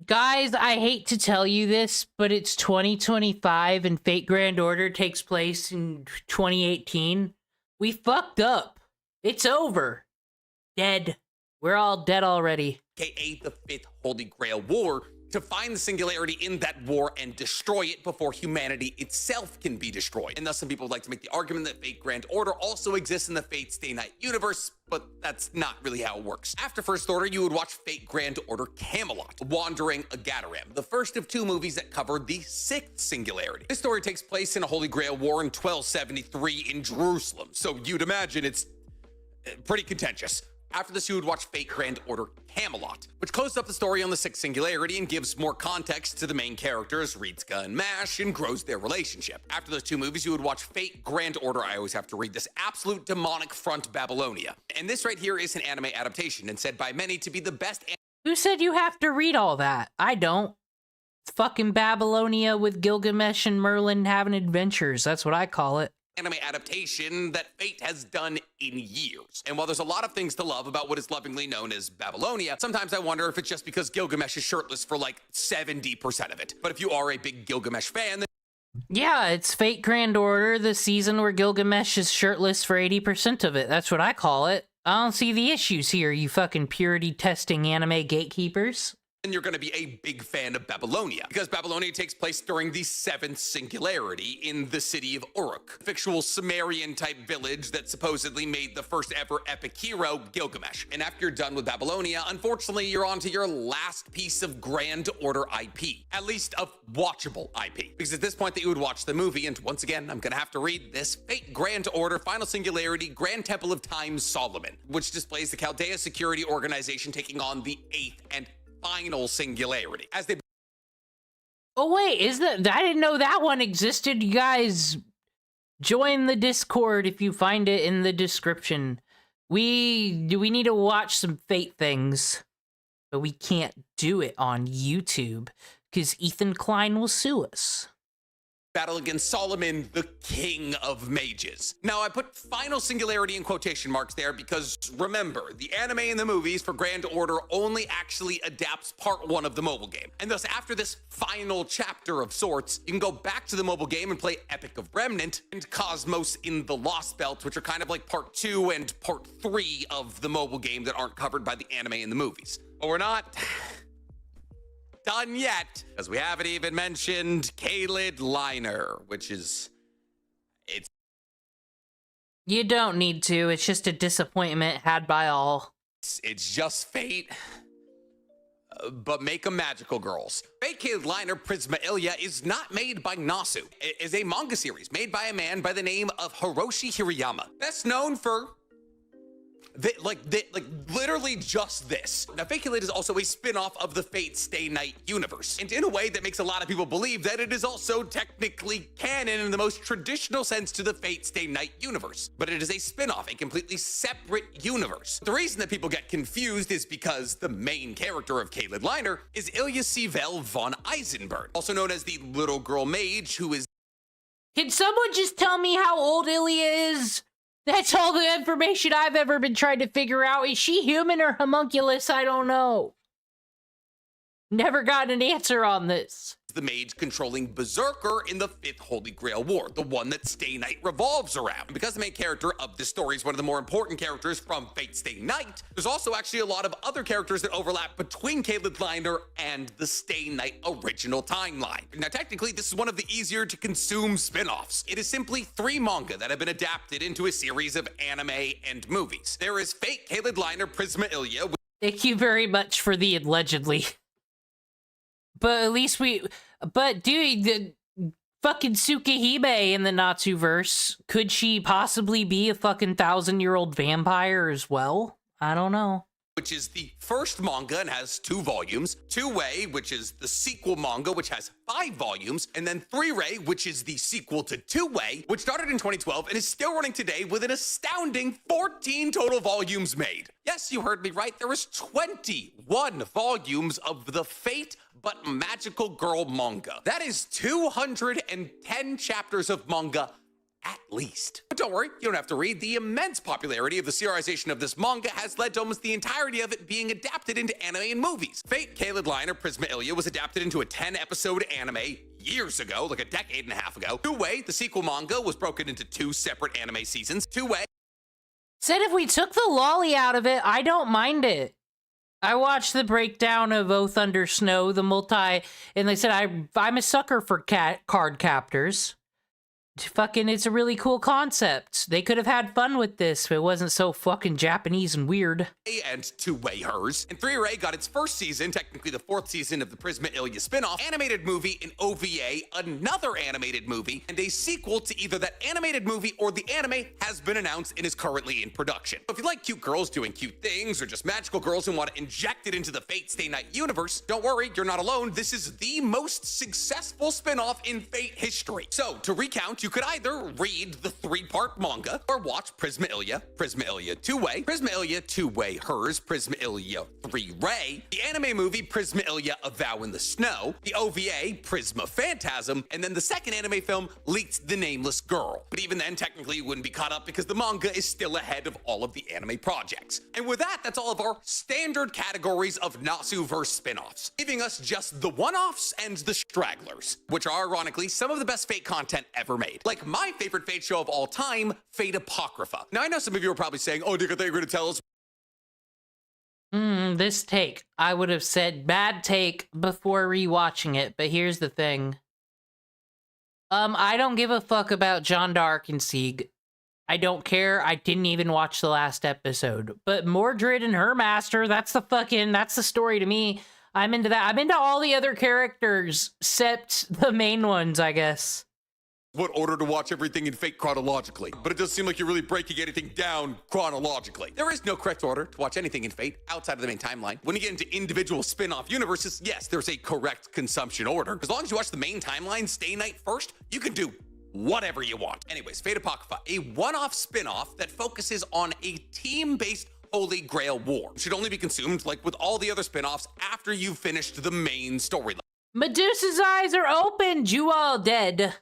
Guys, I hate to tell you this, but it's 2025 and Fate Grand Order takes place in 2018. We fucked up. It's over. Dead. We're all dead already. AKA the 5th Holy Grail War, to find the singularity in that war and destroy it before humanity itself can be destroyed. And thus some people would like to make the argument that Fate Grand Order also exists in the Fate Stay Night universe, but that's not really how it works. After First Order, you would watch Fate Grand Order Camelot, Wandering Agadaram, the first of 2 movies that covered the 6th singularity. This story takes place in a Holy Grail War in 1273 in Jerusalem, so you'd imagine it's pretty contentious. After this, you would watch Fate Grand Order Camelot, which closes up the story on the 6th singularity and gives more context to the main characters, Ritsuka and Mash, and grows their relationship. After those 2 movies, you would watch Fate Grand Order, I always have to read this, Absolute Demonic Front Babylonia. And this right here is an anime adaptation and said by many to be the best. Who said you have to read all that? I don't. It's fucking Babylonia with Gilgamesh and Merlin having adventures. That's what I call it. Anime adaptation that Fate has done in years. And while there's a lot of things to love about what is lovingly known as Babylonia, sometimes I wonder if it's just because Gilgamesh is shirtless for like 70% of it. But if you are a big Gilgamesh fan, then yeah, it's Fate Grand Order, the season where Gilgamesh is shirtless for 80% of it. That's what I call it. I don't see the issues here, you fucking purity testing anime gatekeepers. then you're going to be a big fan of Babylonia, because Babylonia takes place during the 7th singularity in the city of Uruk, a fictional Sumerian-type village that supposedly made the first ever epic hero, Gilgamesh. And after you're done with Babylonia, unfortunately, you're on to your last piece of Grand Order IP, at least of watchable IP, because at this point that you would watch the movie, and once again, I'm going to have to read this, Fate Grand Order Final Singularity Grand Temple of Time Solomon, which displays the Chaldea Security Organization taking on the 8th and final singularity as they. Oh wait, is that I didn't know that one existed. You guys join the Discord if you find it in the description. We need to watch some Fate things, but we can't do it on YouTube because Ethan Klein will sue us. Battle against Solomon, the king of mages. Now, I put final singularity in quotation marks there because remember, the anime and the movies for Grand Order only actually adapts part 1 of the mobile game. And thus, after this final chapter of sorts, you can go back to the mobile game and play Epic of Remnant and Cosmos in the Lost Belt, which are kind of like part 2 and part 3 of the mobile game that aren't covered by the anime and the movies. But we're not done yet, because we haven't even mentioned Kaled Liner, which is You don't need to. It's just a disappointment had by all. It's just fate, but make them magical girls. Fate Kid Liner Prisma Ilya is not made by Nasu. It is a manga series made by a man by the name of Hiroshi Hirayama. Best known for literally just this. Now, Fate Kid is also a spin-off of the Fate Stay Night universe, and in a way that makes a lot of people believe that it is also technically canon in the most traditional sense to the Fate Stay Night universe. But it is a spin-off, a completely separate universe. The reason that people get confused is because the main character of Kaled Liner is Ilya Sivel von Eisenberg, also known as the little girl mage who is... Can someone just tell me how old Ilya is? That's all the information I've ever been trying to figure out. Is she human or homunculus? I don't know. Never got an answer on this. The mage controlling Berserker in the 5th Holy Grail War, the one that Stay Night revolves around. And because the main character of this story is one of the more important characters from Fate Stay Night, there's also actually a lot of other characters that overlap between Kaled Liner and the Stay Night original timeline. Now, technically, this is one of the easier to consume spin-offs. It is simply 3 manga that have been adapted into a series of anime and movies. There is Fate Kaled Liner Prisma Ilya. Thank you very much for the allegedly. But at least but dude, the fucking Tsukihime in the Natsuverse, could she possibly be a fucking 1,000-year-old vampire as well? I don't know. Which is the first manga and has 2 volumes, 2-Way, which is the sequel manga, which has 5 volumes, and then 3-Ray, which is the sequel to 2-Way, which started in 2012 and is still running today with an astounding 14 total volumes made. Yes, you heard me right. There is 21 volumes of the Fate but Magical Girl manga. That is 210 chapters of manga at least. But don't worry, you don't have to read. The immense popularity of the serialization of this manga has led to almost the entirety of it being adapted into anime and movies. Fate Kaled Liner Prisma Ilya was adapted into a 10-episode anime years ago, like a decade and a half ago. 2-Way, the sequel manga, was broken into 2 separate anime seasons. 2-Way said if we took the lolly out of it, I don't mind it. I watched the breakdown of Oath Under Snow, the multi, and they said I'm a sucker for card captors. Fucking, it's a really cool concept. They could have had fun with this if it wasn't so fucking Japanese and weird. And 2-Way hers. And 3-Ray got its first season, technically the 4th season of the Prisma Ilya spin-off, animated movie, an OVA, another animated movie, and a sequel to either that animated movie or the anime has been announced and is currently in production. If you like cute girls doing cute things or just magical girls and want to inject it into the Fate Stay Night universe, don't worry, you're not alone. This is the most successful spin-off in Fate history. So, to recount, you could either read the 3-part manga or watch Prisma Ilya 2-Way, Prisma Ilya 2-Way hers, Prisma Ilya 3-Ray, the anime movie Prisma Ilya A Vow in the Snow, the OVA Prisma Phantasm, and then the second anime film Leaked the Nameless Girl. But even then, technically you wouldn't be caught up because the manga is still ahead of all of the anime projects. And with that, that's all of our standard categories of Natsuverse spin-offs, leaving us just the one-offs and the stragglers, which are ironically some of the best Fate content ever made. Like my favorite Fate show of all time, Fate Apocrypha. Now, I know some of you are probably saying, oh, Dick, I thought you were going to tell us. This take. I would have said bad take before rewatching it, but here's the thing. I don't give a fuck about Jeanne d'Arc and Sieg. I don't care. I didn't even watch the last episode. But Mordred and her master, that's the story to me. I'm into that. I'm into all the other characters, except the main ones, I guess. What order to watch everything in Fate chronologically, but it does seem like you're really breaking anything down chronologically. There is no correct order to watch anything in Fate outside of the main timeline. When you get into individual spin-off universes, yes, there's a correct consumption order. As long as you watch the main timeline, Stay Night first, you can do whatever you want. Anyways, Fate Apocrypha, a one-off spin-off that focuses on a team-based Holy Grail War. It should only be consumed, like with all the other spin-offs, after you've finished the main storyline. Medusa's eyes are open, you all dead.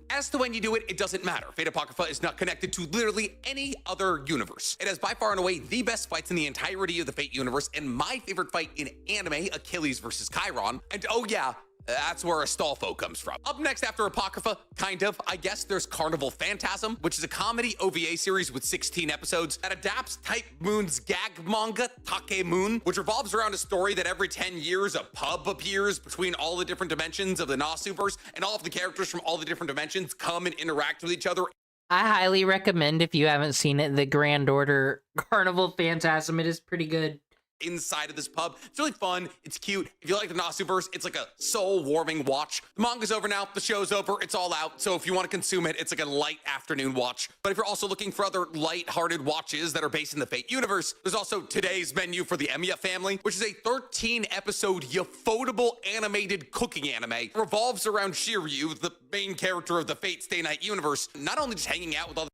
As to when you do it, it doesn't matter. Fate Apocrypha is not connected to literally any other universe. It has by far and away the best fights in the entirety of the Fate universe, and my favorite fight in anime, Achilles versus Chiron. And oh yeah, that's where Astolfo comes from. Up next after Apocrypha, kind of, I guess, there's Carnival Phantasm, which is a comedy OVA series with 16 episodes that adapts Type Moon's gag manga, Take Moon, which revolves around a story that every 10 years a pub appears between all the different dimensions of the Nasuverse, and all of the characters from all the different dimensions come and interact with each other. I highly recommend, if you haven't seen it, the Grand Order Carnival Phantasm. It is pretty good. Inside of this pub. It's really fun. It's cute. If you like the Nasuverse, it's like a soul-warming watch. The manga's over now. The show's over. It's all out. So if you want to consume it, it's like a light afternoon watch. But if you're also looking for other light-hearted watches that are based in the Fate universe, there's also today's menu for the Emiya family, which is a 13-episode ufotable animated cooking anime. It revolves around Shiryu, the main character of the Fate Stay Night universe, not only just hanging out with all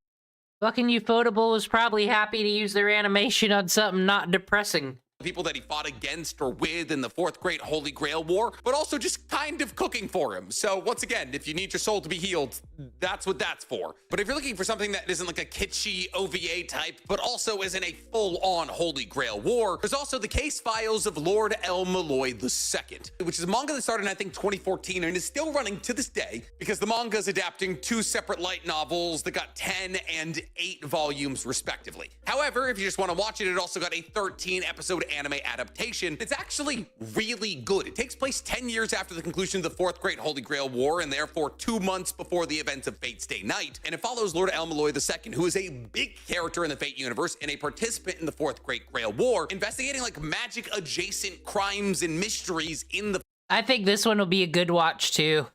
Fucking Ufotable was probably happy to use their animation on something not depressing. people that he fought against or with in the Fourth Great Holy Grail War, but also just kind of cooking for him. So once again, if you need your soul to be healed, that's what that's for. But if you're looking for something that isn't like a kitschy OVA type, but also isn't a full-on Holy Grail War, there's also the Case Files of Lord El Malloy II, which is a manga that started in, I think, 2014 and is still running to this day because the manga is adapting 2 separate light novels that got 10 and 8 volumes respectively. However, if you just want to watch it, it also got a 13-episode anime adaptation. It's actually really good. It takes place 10 years after the conclusion of the Fourth Great Holy Grail War and therefore 2 months before the events of Fate Stay Night. And it follows Lord El Malloy II, who is a big character in the Fate universe and a participant in the Fourth Great Grail War, investigating like magic adjacent crimes and mysteries in the... I think this one will be a good watch too.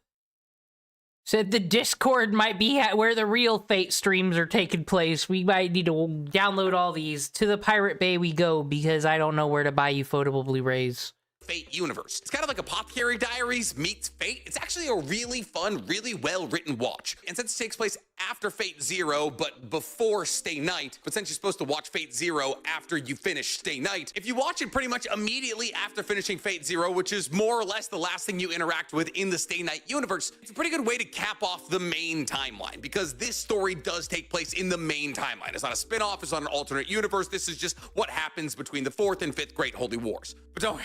Said the Discord might be where the real Fate streams are taking place. We might need to download all these. To the Pirate Bay we go, because I don't know where to buy Ufotable Blu-rays. Fate universe. It's kind of like Apothecary Diaries meets Fate. It's actually a really fun, really well-written watch. And since it takes place after Fate Zero, but before Stay Night, but since you're supposed to watch Fate Zero after you finish Stay Night, if you watch it pretty much immediately after finishing Fate Zero, which is more or less the last thing you interact with in the Stay Night universe, it's a pretty good way to cap off the main timeline, because this story does take place in the main timeline. It's not a spin-off, it's not an alternate universe. This is just what happens between the 4th and 5th Great Holy Wars. But don't worry.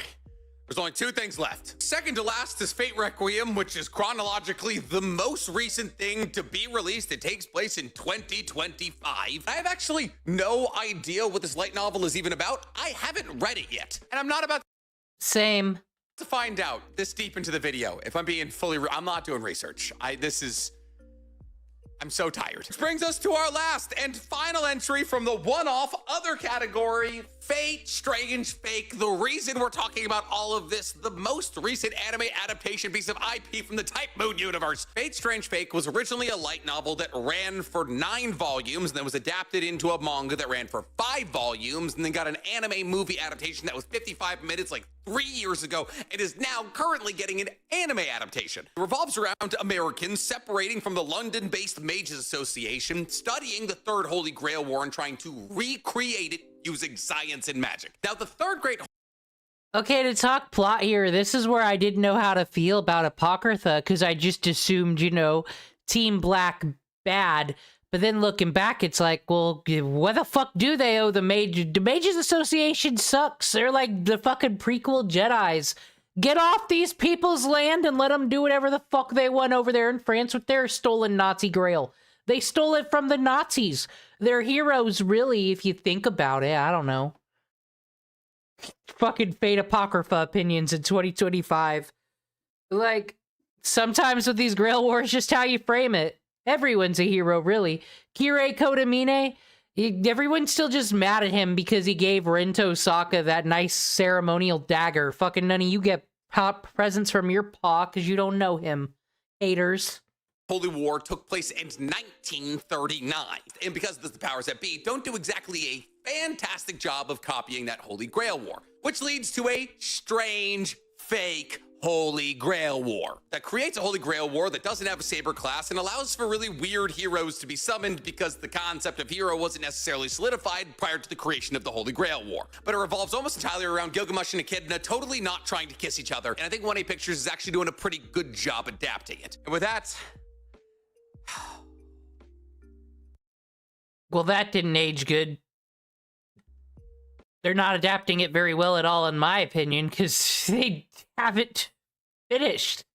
There's only 2 things left. Second to last is Fate Requiem, which is chronologically the most recent thing to be released. It takes place in 2025. I have actually no idea what this light novel is even about. I haven't read it yet, and I'm not about Same. to find out this deep into the video. If I'm being fully, I'm not doing research. I'm so tired. Which brings us to our last and final entry from the one-off other category, Fate Strange Fake. The reason we're talking about all of this, the most recent anime adaptation piece of IP from the Type Moon universe. Fate Strange Fake was originally a light novel that ran for 9 volumes and then was adapted into a manga that ran for 5 volumes and then got an anime movie adaptation that was 55 minutes like 3 years ago and is now currently getting an anime adaptation. It revolves around Americans separating from the London-based Mages Association, studying the Third Holy Grail War and trying to recreate it using science and magic. Now, the Third Great... Okay, to talk plot here, this is where I didn't know how to feel about Apocrypha, because I just assumed, you know, Team Black bad. But then looking back, it's like, well, what the fuck do they owe the Mages? The Mages Association sucks. They're like the fucking prequel Jedis. Get off these people's land and let them do whatever the fuck they want over there in France with their stolen Nazi grail. They stole it from the Nazis. They're heroes, really, if you think about it. I don't know. Fucking Fate Apocrypha opinions in 2025. Like, sometimes with these Grail Wars, just how you frame it. Everyone's a hero, really. Kirei Kodamine, everyone's still just mad at him because he gave Rento Saka that nice ceremonial dagger. Fucking none of you get presents from your paw because you don't know him. Haters. Holy War took place in 1939. And because the powers that be don't do exactly a fantastic job of copying that Holy Grail War, which leads to a strange, fake Holy Grail War that creates a Holy Grail War that doesn't have a saber class and allows for really weird heroes to be summoned because the concept of hero wasn't necessarily solidified prior to the creation of the Holy Grail War. But it revolves almost entirely around Gilgamesh and Echidna totally not trying to kiss each other. And I think 1A Pictures is actually doing a pretty good job adapting it. And with that... Well, that didn't age good. They're not adapting it very well at all, in my opinion, because they haven't finished.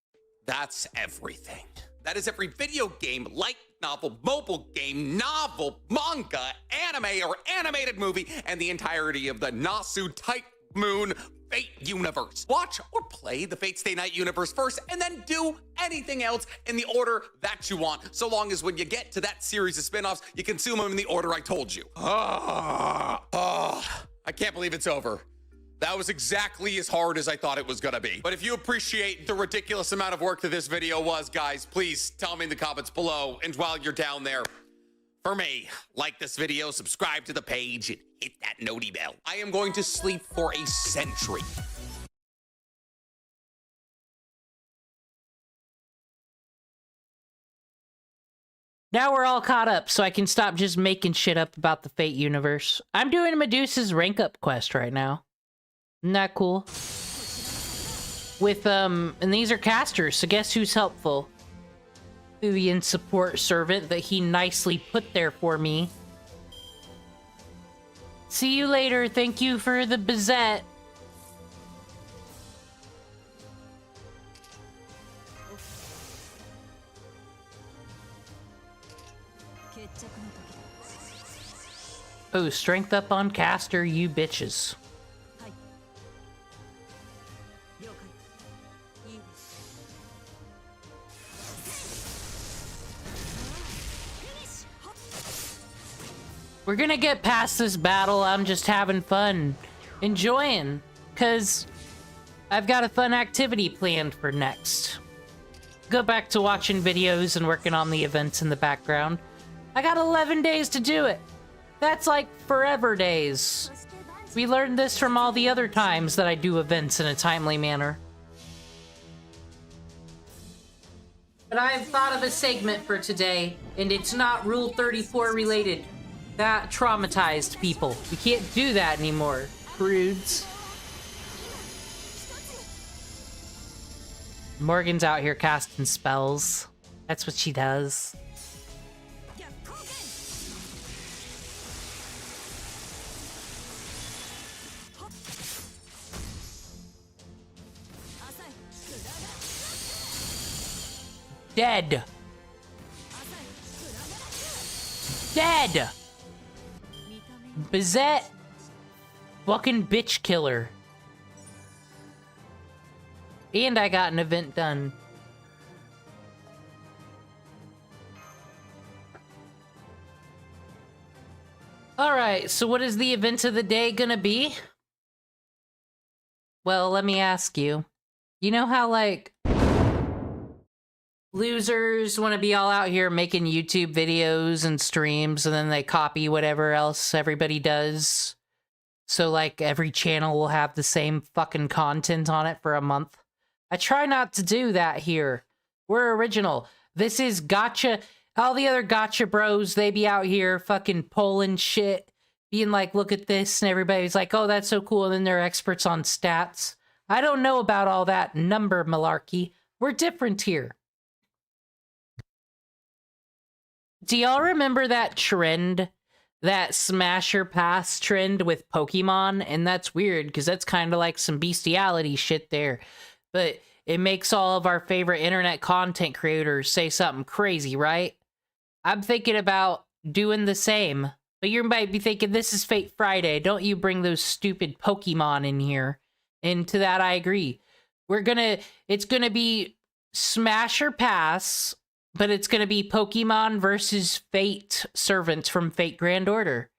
That's everything. That is every video game, light novel, mobile game, novel, manga, anime, or animated movie, and the entirety of the Nasu Type Moon Fate universe. Watch or play the Fate Stay Night universe first, and then do anything else in the order that you want, so long as when you get to that series of spin-offs, you consume them in the order I told you. I can't believe it's over. That was exactly as hard as I thought it was gonna be. But if you appreciate the ridiculous amount of work that this video was, guys, please tell me in the comments below. And while you're down there, for me, like this video, subscribe to the page, and hit that noti bell. I am going to sleep for a century. Now we're all caught up, so I can stop just making shit up about the Fate universe. I'm doing Medusa's rank up quest right now. Isn't that cool? With, and these are casters, so guess who's helpful? Fuian support servant that he nicely put there for me. See you later. Thank you for the Bizette. Oh, strength up on caster, you bitches. We're gonna get past this battle. I'm just having fun, enjoying, because I've got a fun activity planned for next. Go back to watching videos and working on the events in the background. I got 11 days to do it. That's like forever days. We learned this from all the other times that I do events in a timely manner. But I've thought of a segment for today, and it's not Rule 34 related. That traumatized people. We can't do that anymore, prudes. Morgan's out here casting spells. That's what she does. Dead. Dead. Bizette. Fucking bitch killer. And I got an event done. Alright, so what is the event of the day gonna be? Well, let me ask you. You know how, like, losers want to be all out here making YouTube videos and streams, and then they copy whatever else everybody does? So, like, every channel will have the same fucking content on it for a month. I try not to do that here. We're original. This is gotcha. All the other gotcha bros, they be out here fucking pulling shit, being like, look at this, and everybody's like, oh, that's so cool, and then they're experts on stats. I don't know about all that number malarkey. We're different here. Do y'all remember that trend? That smasher pass trend with Pokemon? And that's weird, because that's kind of like some bestiality shit there. But it makes all of our favorite internet content creators say something crazy, right? I'm thinking about doing the same. But you might be thinking, this is Fate Friday. Don't you bring those stupid Pokemon in here. And to that, I agree. It's gonna be Smasher Pass, but it's gonna be Pokemon versus Fate Servants from Fate Grand Order.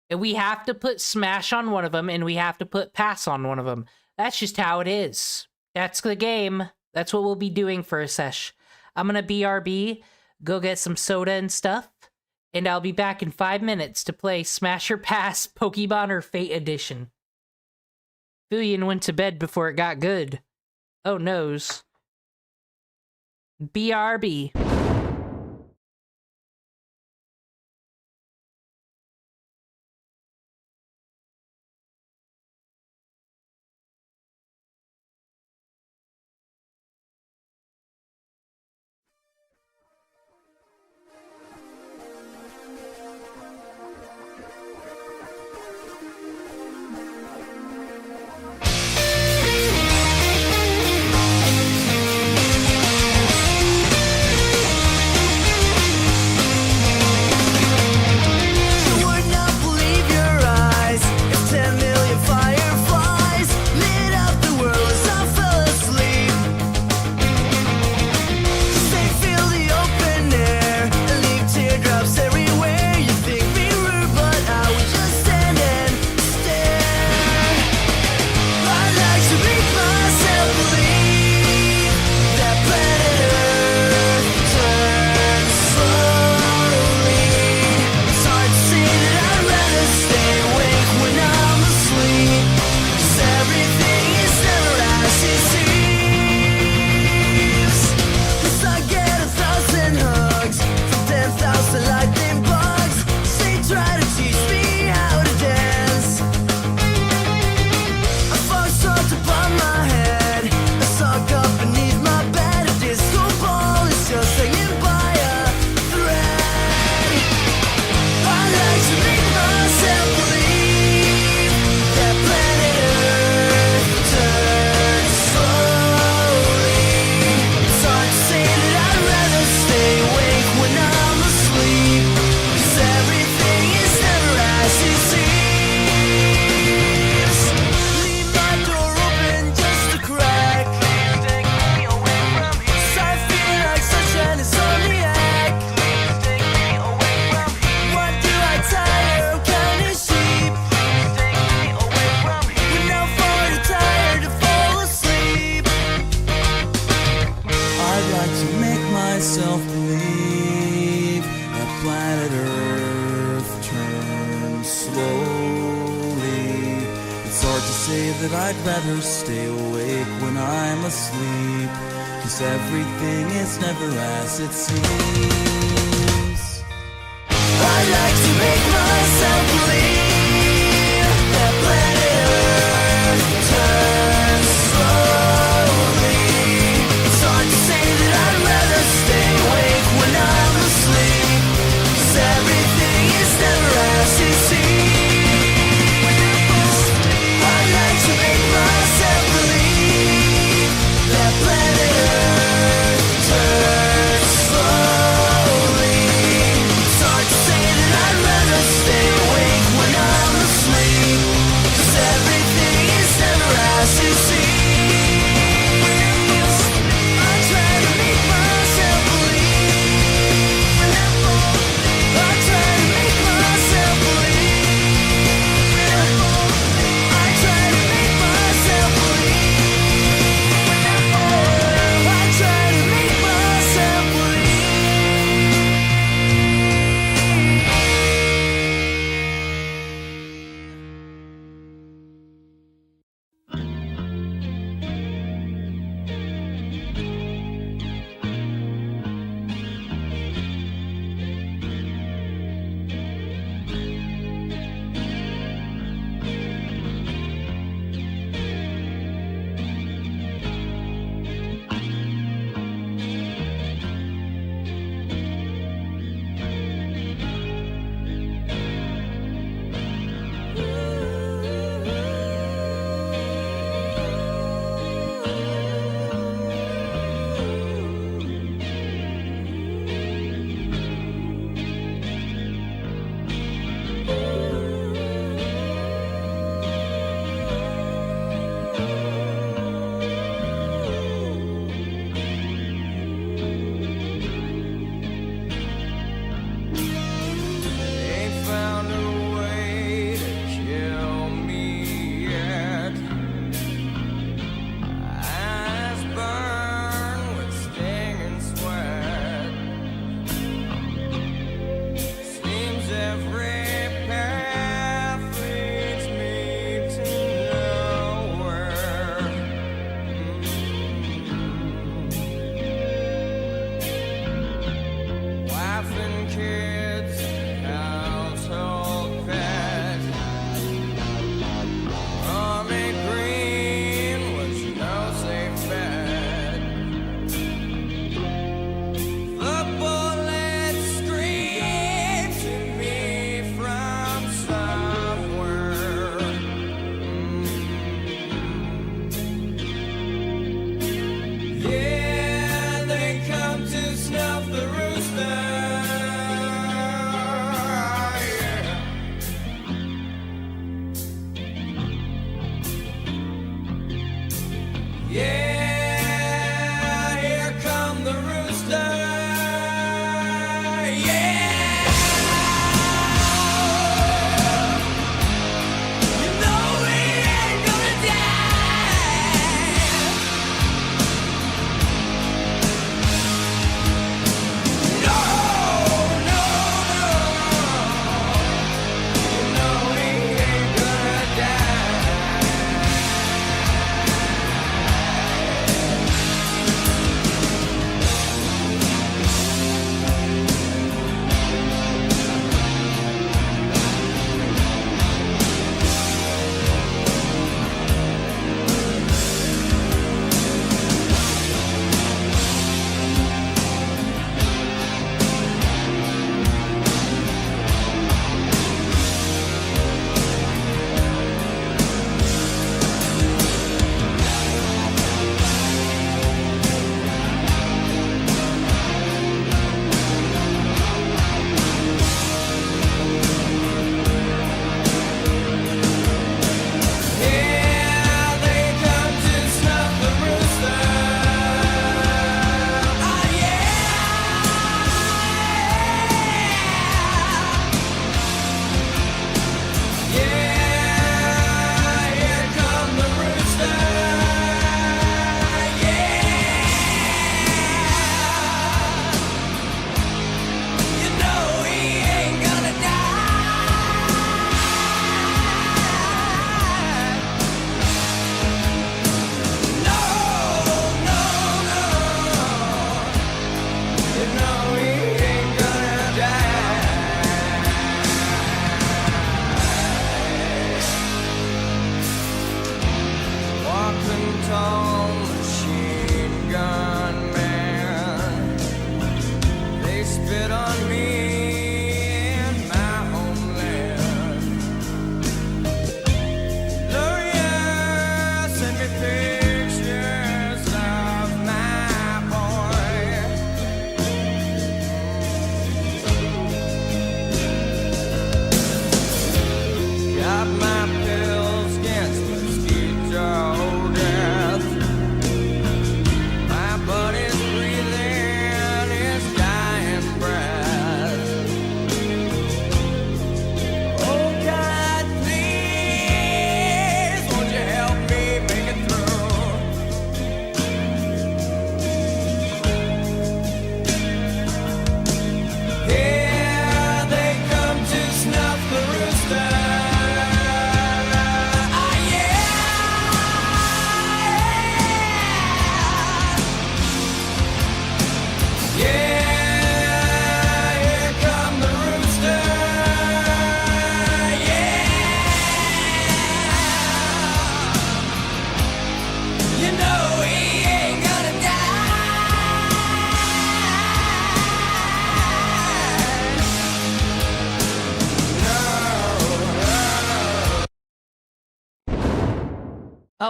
And we have to put Smash on one of them, and we have to put Pass on one of them. That's just how it is. That's the game. That's what we'll be doing for a sesh. I'm gonna BRB, go get some soda and stuff, and I'll be back in 5 minutes to play Smasher Pass Pokemon or Fate Edition. Fuian went to bed before it got good. Oh noes. BRB. that I'd rather stay awake when I'm asleep, 'cause everything is never as it seems. I like to make myself believe that planet Earth turns slowly. It's hard to say that I'd rather stay awake when I'm asleep, 'cause everything is never as it seems. I like to make myself believe that planet Earth turns slowly. It's hard to say that I'd rather stay awake when I'm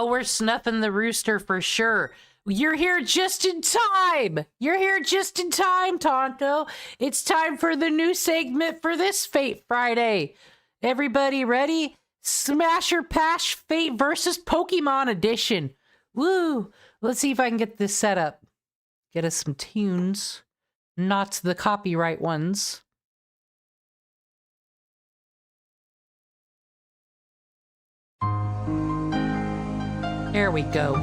Oh, we're snuffing the rooster for sure. You're here just in time. You're here just in time, Tonto. It's time for the new segment for this Fate Friday. Everybody ready? Smash or Pass Fate versus Pokemon Edition. Woo! Let's see if I can get this set up. Get us some tunes. Not the copyright ones. There we go.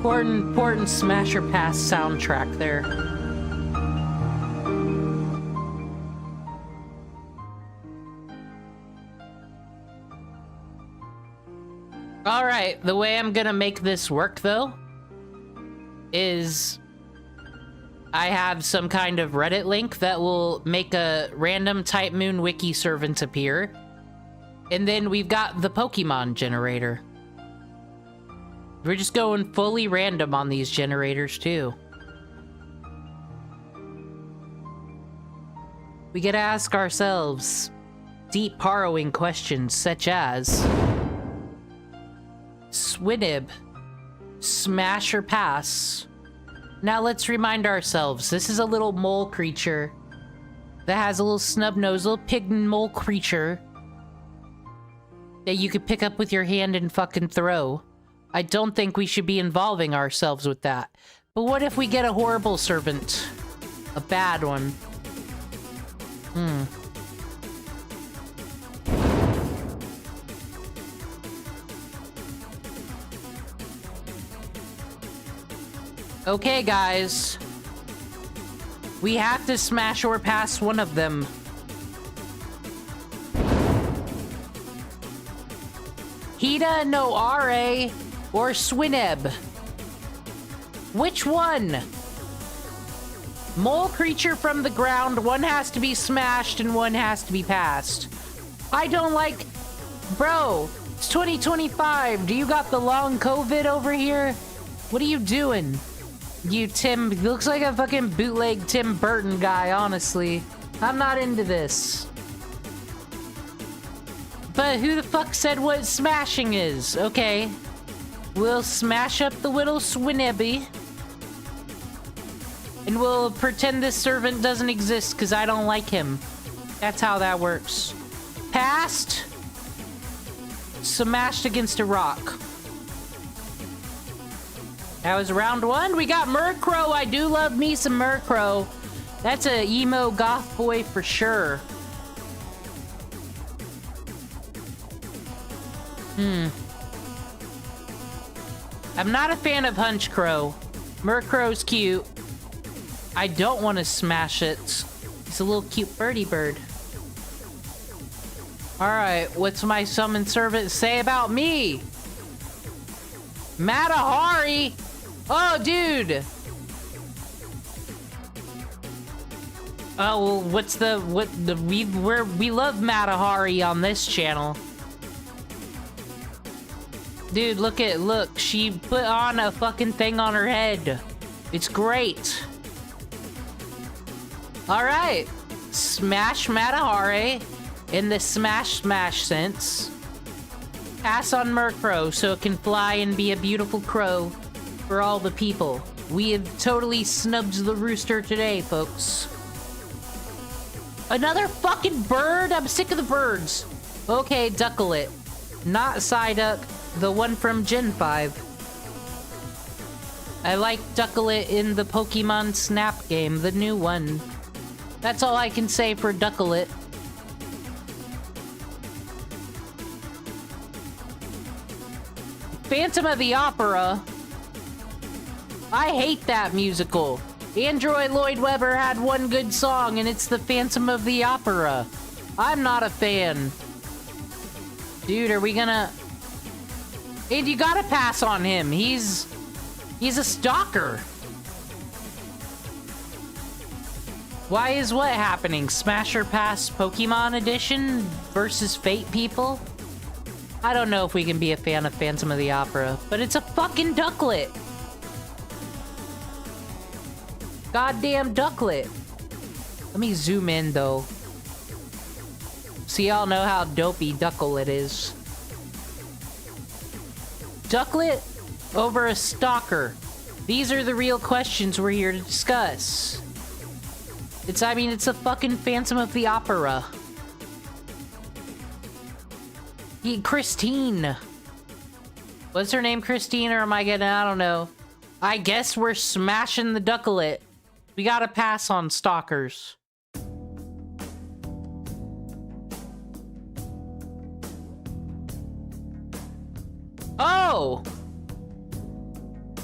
Important Smash or Pass soundtrack there. Alright, the way I'm gonna make this work, though, is I have some kind of Reddit link that will make a random Type Moon wiki servant appear. And then we've got the Pokemon generator. We're just going fully random on these generators, too. We get to ask ourselves deep, harrowing questions such as... Swinib, Smash or Pass? Now let's remind ourselves, this is a little mole creature that has a little snub nose, little pig mole creature that you could pick up with your hand and fucking throw. I don't think we should be involving ourselves with that. But what if we get a horrible servant? A bad one. Okay, guys. We have to smash or pass one of them. Hida no Are or Swineb? Which one? Mole creature from the ground, one has to be smashed and one has to be passed. I don't like... Bro, it's 2025. Do you got the long COVID over here? What are you doing? You Tim, looks like a fucking bootleg Tim Burton guy, honestly. I'm not into this. But who the fuck said what smashing is? Okay. We'll smash up the little Swinebby. And we'll pretend this servant doesn't exist because I don't like him. That's how that works. Passed. Smashed against a rock. That was round one. We got Murkrow. I do love me some Murkrow. That's a emo goth boy for sure. I'm not a fan of Hunchcrow. Murkrow's cute. I don't want to smash it. It's a little cute birdie bird. Alright, what's my summon servant say about me? Matahari? Oh, dude! Oh, well, we love Matahari on this channel. Dude, look, she put on a fucking thing on her head. It's great. Alright. Smash Matahari in the smash sense. Pass on Murkrow so it can fly and be a beautiful crow for all the people. We have totally snubbed the rooster today, folks. Another fucking bird? I'm sick of the birds. Okay, Ducklet. Not Psyduck, the one from Gen 5. I like Ducklet in the Pokemon Snap game, the new one. That's all I can say for Ducklet. Phantom of the Opera. I hate that musical. Android Lloyd Webber had one good song, and it's the Phantom of the Opera. I'm not a fan. Dude, are we gonna... And you gotta pass on him. He's a stalker. Why is what happening? Smash or Pass Pokemon Edition versus Fate people? I don't know if we can be a fan of Phantom of the Opera, but it's a fucking Ducklet. Goddamn Ducklet. Let me zoom in, though. so y'all know how dopey Ducklet is. Ducklet over a stalker. These are the real questions we're here to discuss. It's a fucking Phantom of the Opera. Christine. What's her name, Christine, or am I getting, I don't know. I guess we're smashing the Ducklet. We gotta pass on stalkers. Oh!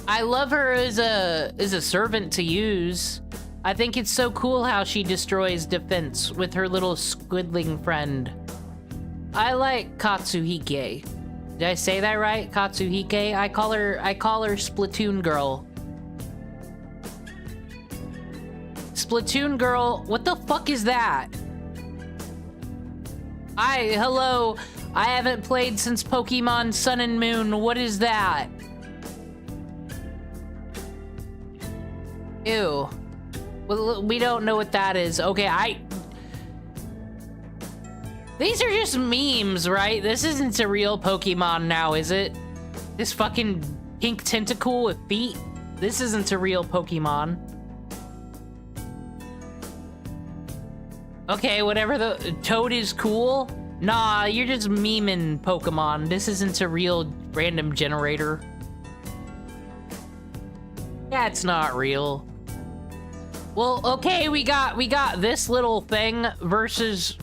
I love her as a servant to use. I think it's so cool how she destroys defense with her little squiddling friend. I like Katsuhike. Did I say that right? Katsuhike? I call her Splatoon Girl. Splatoon Girl, what the fuck is that? Hello, I haven't played since Pokemon Sun and Moon. What is that? Ew. Well, we don't know what that is. Okay, these are just memes, right? This isn't a real Pokemon now, is it? This fucking pink tentacle with feet? This isn't a real Pokemon. Okay, whatever, the Toad is cool. Nah, you're just memeing Pokemon. This isn't a real random generator. That's not real. Well, okay, we got this little thing versus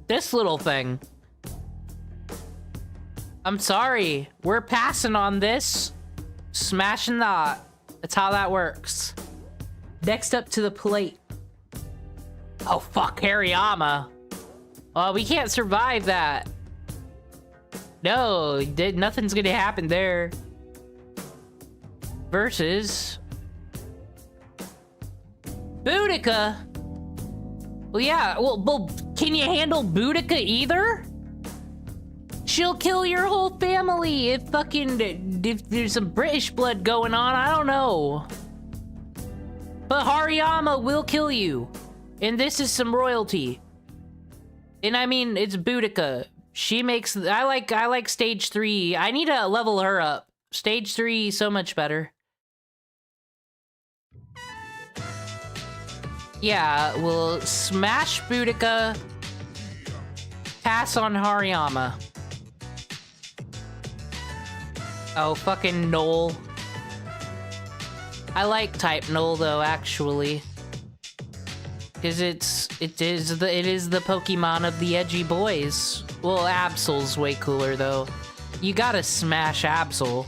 this little thing. I'm sorry. We're passing on this. Smashing that. That's how that works. Next up to the plate. Oh, fuck, Hariyama. Oh, we can't survive that. No, nothing's gonna happen there. Versus Boudica. Well, yeah, well, can you handle Boudica either? She'll kill your whole family if there's some British blood going on, I don't know. But Hariyama will kill you. And this is some royalty. And I mean, it's Boudica. She makes, I like stage 3. I need to level her up. Stage 3, so much better. Yeah, we'll smash Boudica, pass on Hariyama. Oh, fucking Null. I like type Null though, actually. Because it is the Pokemon of the edgy boys. Well, Absol's way cooler though. You gotta smash Absol.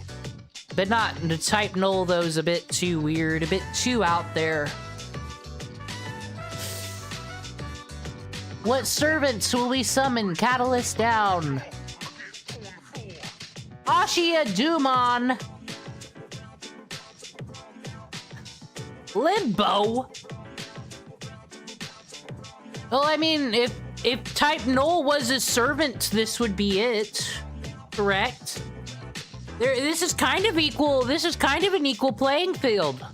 But not, the type Null though is a bit too weird, a bit too out there. What servants will we summon? Catalyst down. Ashia Dumon. Limbo? Well, I mean, if type Null was a servant, this would be it. Correct? This is kind of equal. This is kind of an equal playing field.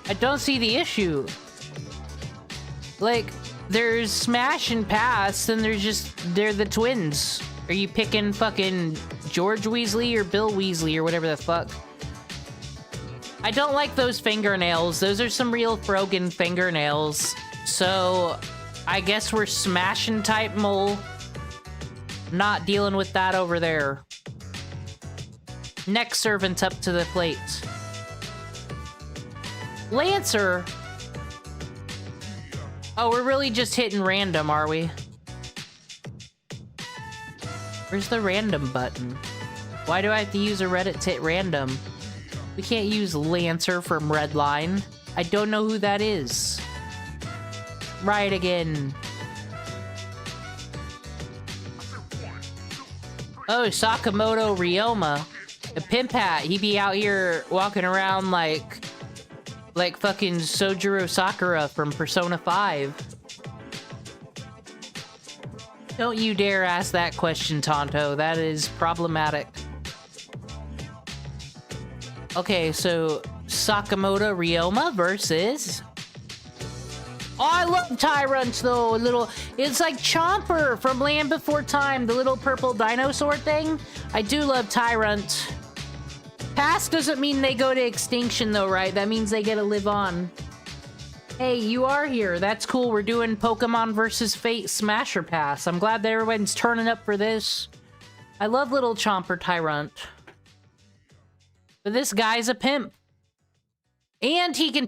I don't see the issue. Like, there's Smash and Pass, and they're the twins. Are you picking fucking George Weasley or Bill Weasley or whatever the fuck? I don't like those fingernails. Those are some real Frogan fingernails. So, I guess we're smashing type Mole. Not dealing with that over there. Next servant up to the plate. Lancer. Oh, we're really just hitting random, are we? Where's the random button? Why do I have to use a Reddit to hit random? We can't use Lancer from Redline. I don't know who that is. Right again. Oh, Sakamoto Ryoma. A pimp hat. He be out here walking around like fucking Sojiro Sakura from Persona 5. Don't you dare ask that question, Tonto. That is problematic. Okay, so Sakamoto Ryoma versus Oh, I love Tyrants though. It's like Chomper from Land Before Time, the little purple dinosaur thing. I do love Tyrants. Pass doesn't mean they go to extinction though, right? That means they get to live on. Hey, you are here. That's cool. We're doing Pokemon vs. Fate Smasher Pass. I'm glad that everyone's turning up for this. I love little Chomper Tyrant. But this guy's a pimp. And he can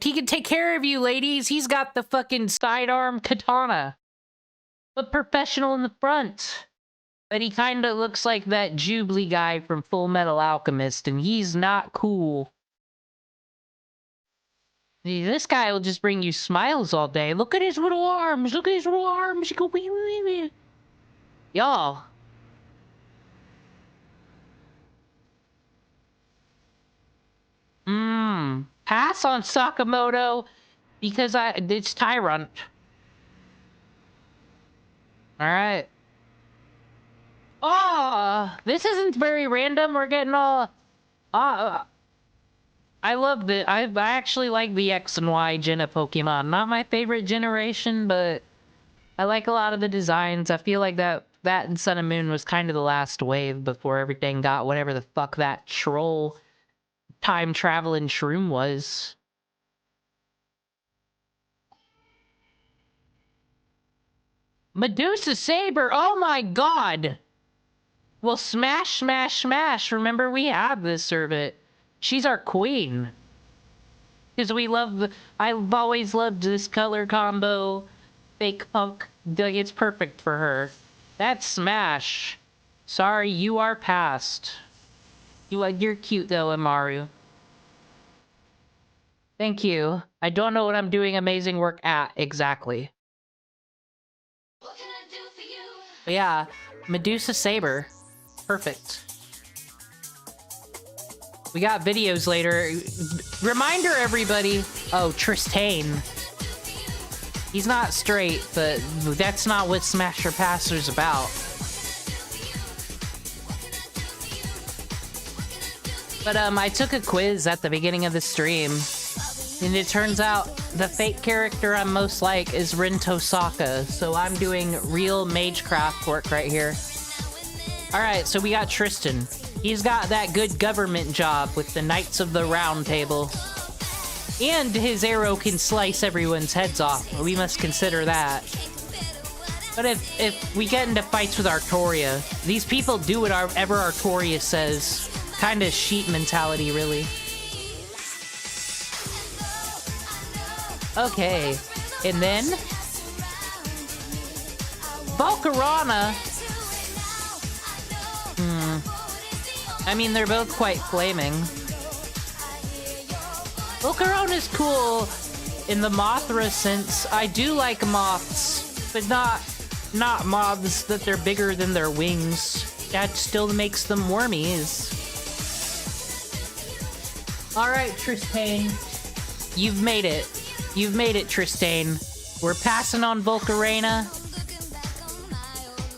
he can take care of you, ladies. He's got the fucking sidearm katana. But professional in the front. But he kinda looks like that Jubilee guy from Full Metal Alchemist, and he's not cool. This guy will just bring you smiles all day. Look at his little arms. Look at his little arms. Go wee wee wee. Y'all. Pass on Sakamoto because it's Tyrant. Alright. Oh, this isn't very random. We're getting all... I love the... I actually like the X and Y gen of Pokemon. Not my favorite generation, but I like a lot of the designs. I feel like that and Sun and Moon was kind of the last wave before everything got whatever the fuck that troll time-traveling shroom was. Medusa Saber! Oh my god! Well, smash, smash, smash. Remember, we have this servant. She's our queen. Because we love I've always loved this color combo. Fake punk. It's perfect for her. That's Smash. Sorry, you are past. You're cute though, Amaru. Thank you. I don't know what I'm doing amazing work at exactly. What can I do for you? But yeah, Medusa Saber. Perfect. We got videos later. Reminder, everybody. Oh, Tristane. He's not straight, but that's not what Smasher Passer's about. But I took a quiz at the beginning of the stream, and it turns out the fake character I'm most like is Rin Tosaka, so I'm doing real magecraft work right here. Alright, so we got Tristan. He's got that good government job with the Knights of the Round Table. And his arrow can slice everyone's heads off. We must consider that. But if we get into fights with Artoria, these people do whatever Artoria says. Kinda sheep mentality, really. Okay. And then... Volcarona... I mean, they're both quite flaming. Volcarona's cool in the Mothra sense. I do like moths, but not moths that they're bigger than their wings. That still makes them wormies. Alright, Tristane. You've made it. You've made it, Tristane. We're passing on Volcarona.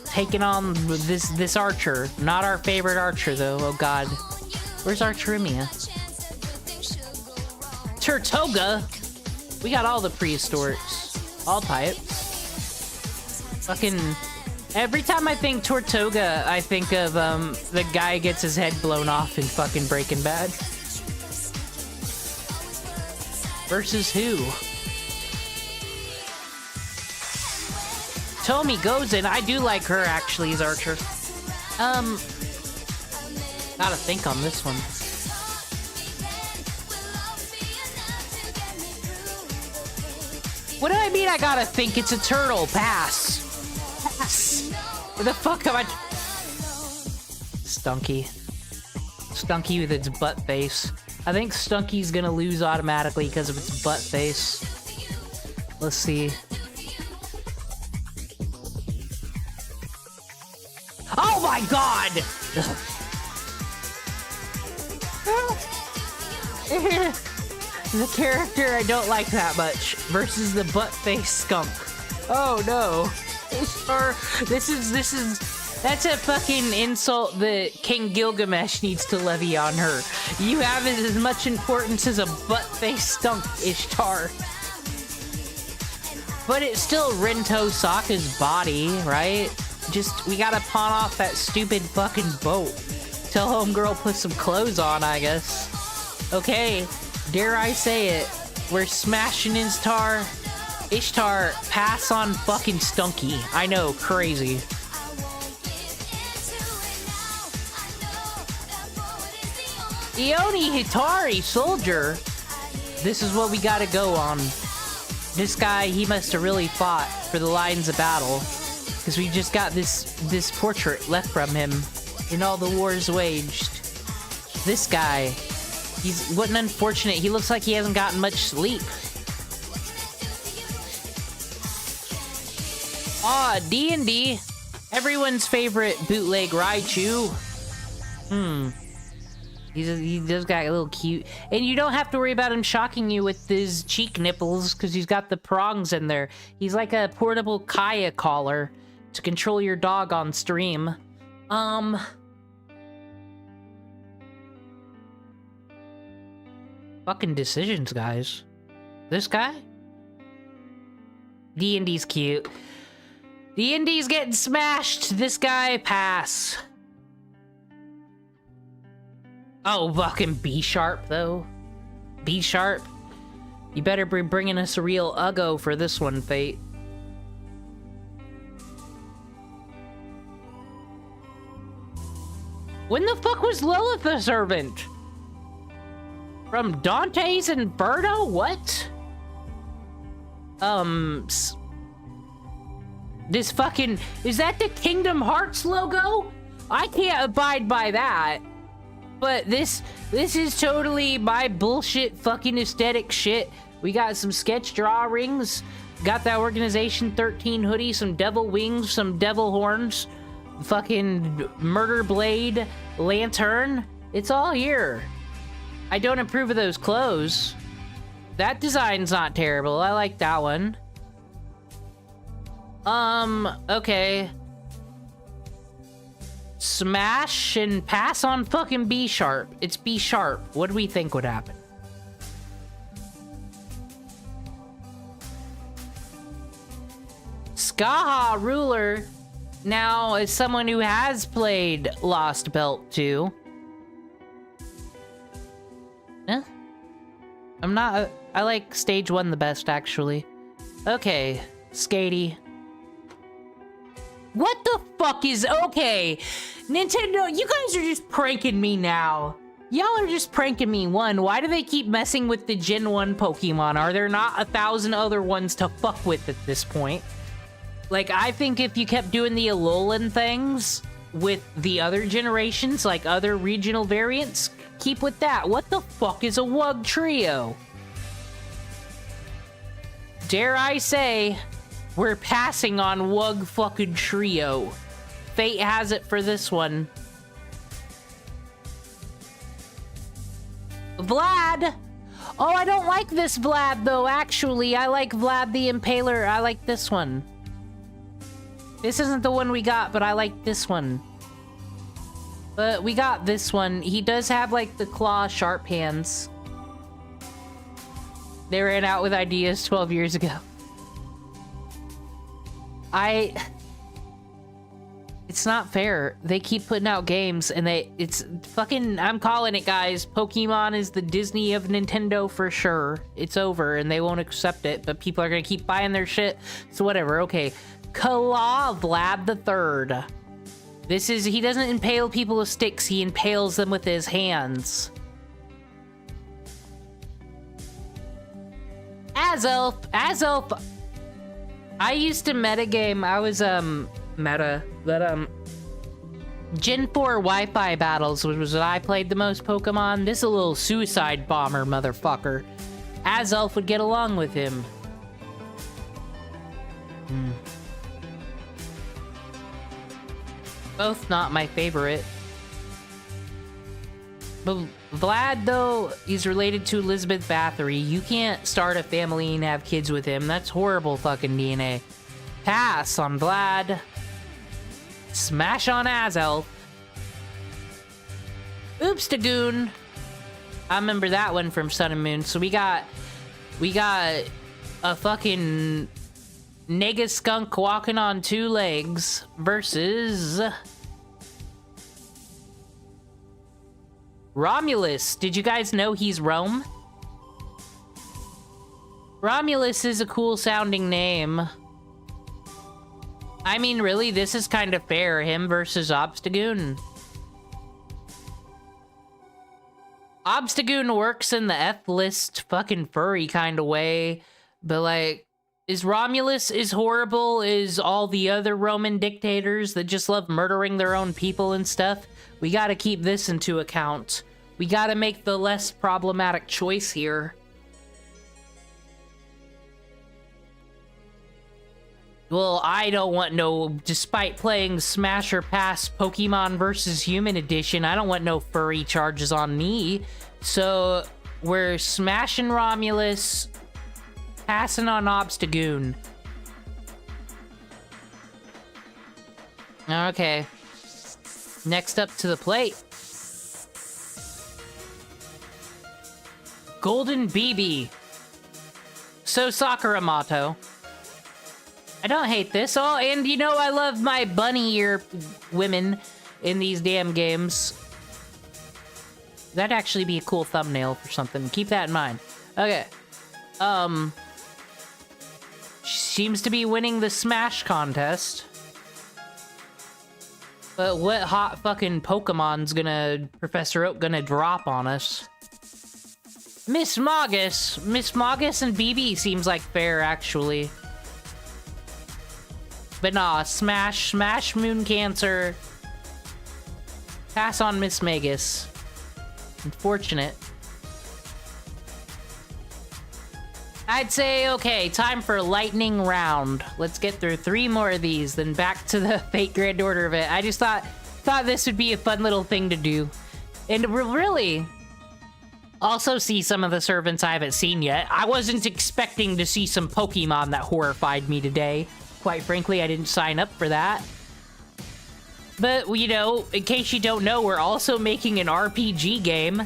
Taking on this archer. Not our favorite archer, though. Oh, God. Where's Archerimia? Turtoga? We got all the prehistorics. All types. Fucking... Every time I think Tortoga, I think of, the guy gets his head blown off in fucking Breaking Bad. Versus who? Tomi Gozen, I do like her actually as Archer. Gotta think on this one. What do I mean I gotta think? It's a turtle. Pass. Pass. Where the fuck am I? Stunky. Stunky with its butt face. I think Stunky's gonna lose automatically because of its butt face. Let's see. Oh my god! The character I don't like that much versus the butt-faced skunk. Oh no. That's a fucking insult that King Gilgamesh needs to levy on her. You have as much importance as a butt-faced skunk, Ishtar. But it's still Rento Saka's body, right? Just, we gotta pawn off that stupid fucking boat. Tell homegirl put some clothes on, I guess. Okay, dare I say it. We're smashing Ishtar. Ishtar, pass on fucking Stunky. I know, crazy. Ioni Hitari, soldier. This is what we gotta go on. This guy, he must have really fought for the lines of battle. Because we just got this portrait left from him in all the wars waged. This guy, what an unfortunate, he looks like he hasn't gotten much sleep. Aw, D&D. Everyone's favorite bootleg Raichu. He does got a little cute. And you don't have to worry about him shocking you with his cheek nipples, because he's got the prongs in there. He's like a portable Kaya collar to control your dog on stream. Fucking decisions, guys. This guy? D&D's cute. D&D's getting smashed. This guy, pass. Oh, fucking B-sharp, though. B-sharp. You better be bringing us a real Uggo for this one, Fate. When the fuck was Lilith the servant? From Dante's Inferno? What? This fucking... Is that the Kingdom Hearts logo? I can't abide by that. But this is totally my bullshit fucking aesthetic shit. We got some sketch drawings. Got that Organization 13 hoodie, some devil wings, some devil horns. Fucking murder blade, lantern. It's all here. I don't approve of those clothes. That design's not terrible. I like that one. Okay. Smash and pass on fucking B-sharp. It's B-sharp. What do we think would happen? Skaha Ruler. Now, as someone who has played Lost Belt 2... Eh? I'm not... I like Stage 1 the best, actually. Okay, Skatey. What the fuck is... Okay, Nintendo, you guys are just pranking me now. Y'all are just pranking me. One, why do they keep messing with the Gen 1 Pokemon? Are there not 1,000 other ones to fuck with at this point? Like, I think if you kept doing the Alolan things with the other generations, like other regional variants, keep with that. What the fuck is a Wug Trio? Dare I say, we're passing on Wug fucking Trio. Fate has it for this one. Vlad! Oh, I don't like this Vlad, though, actually. I like Vlad the Impaler. I like this one. This isn't the one we got, but I like this one. But we got this one. He does have, like, the claw sharp hands. They ran out with ideas 12 years ago. It's not fair. They keep putting out games, and it's fucking... I'm calling it, guys. Pokemon is the Disney of Nintendo for sure. It's over, and they won't accept it, but people are gonna keep buying their shit. So whatever, okay. Kala Vlad the Third. This is... He doesn't impale people with sticks. He impales them with his hands. Azelf. Azelf. I used to metagame. I was, meta. But, Gen 4 Wi-Fi battles was what I played the most Pokemon. This is a little suicide bomber motherfucker. Azelf would get along with him. Both not my favorite. But Vlad, though, he's related to Elizabeth Bathory. You can't start a family and have kids with him. That's horrible fucking DNA. Pass on Vlad. Smash on Azelf. Oops, Dagoon. I remember that one from Sun and Moon. So we got a fucking Nega skunk walking on 2 legs versus Romulus. Did you guys know he's Rome? Romulus is a cool sounding name. I mean, really, this is kind of fair. Him versus Obstagoon. Obstagoon works in the F-list fucking furry kind of way, but like, is Romulus as horrible as all the other Roman dictators that just love murdering their own people and stuff? We gotta keep this into account. We gotta make the less problematic choice here. Well, I don't want no, despite playing Smash or Pass Pokemon vs. Human Edition, I don't want no furry charges on me. So, we're smashing Romulus, passing on Obstagoon. Okay. Next up to the plate. Golden BB. So Sakuramato. I don't hate this. Oh, and you know I love my bunny ear women in these damn games. That'd actually be a cool thumbnail for something. Keep that in mind. Okay. Seems to be winning the Smash contest. But what hot fucking Pokemon's Professor Oak gonna drop on us? Miss Moggus and BB seems like fair, actually. But nah, Smash Moon Cancer. Pass on Miss Magus. Unfortunate. I'd say, okay, time for lightning round. Let's get through 3 more of these, then back to the Fate Grand Order of it. I just thought this would be a fun little thing to do. And really, also see some of the servants I haven't seen yet. I wasn't expecting to see some Pokemon that horrified me today. Quite frankly, I didn't sign up for that. But, you know, in case you don't know, we're also making an RPG game.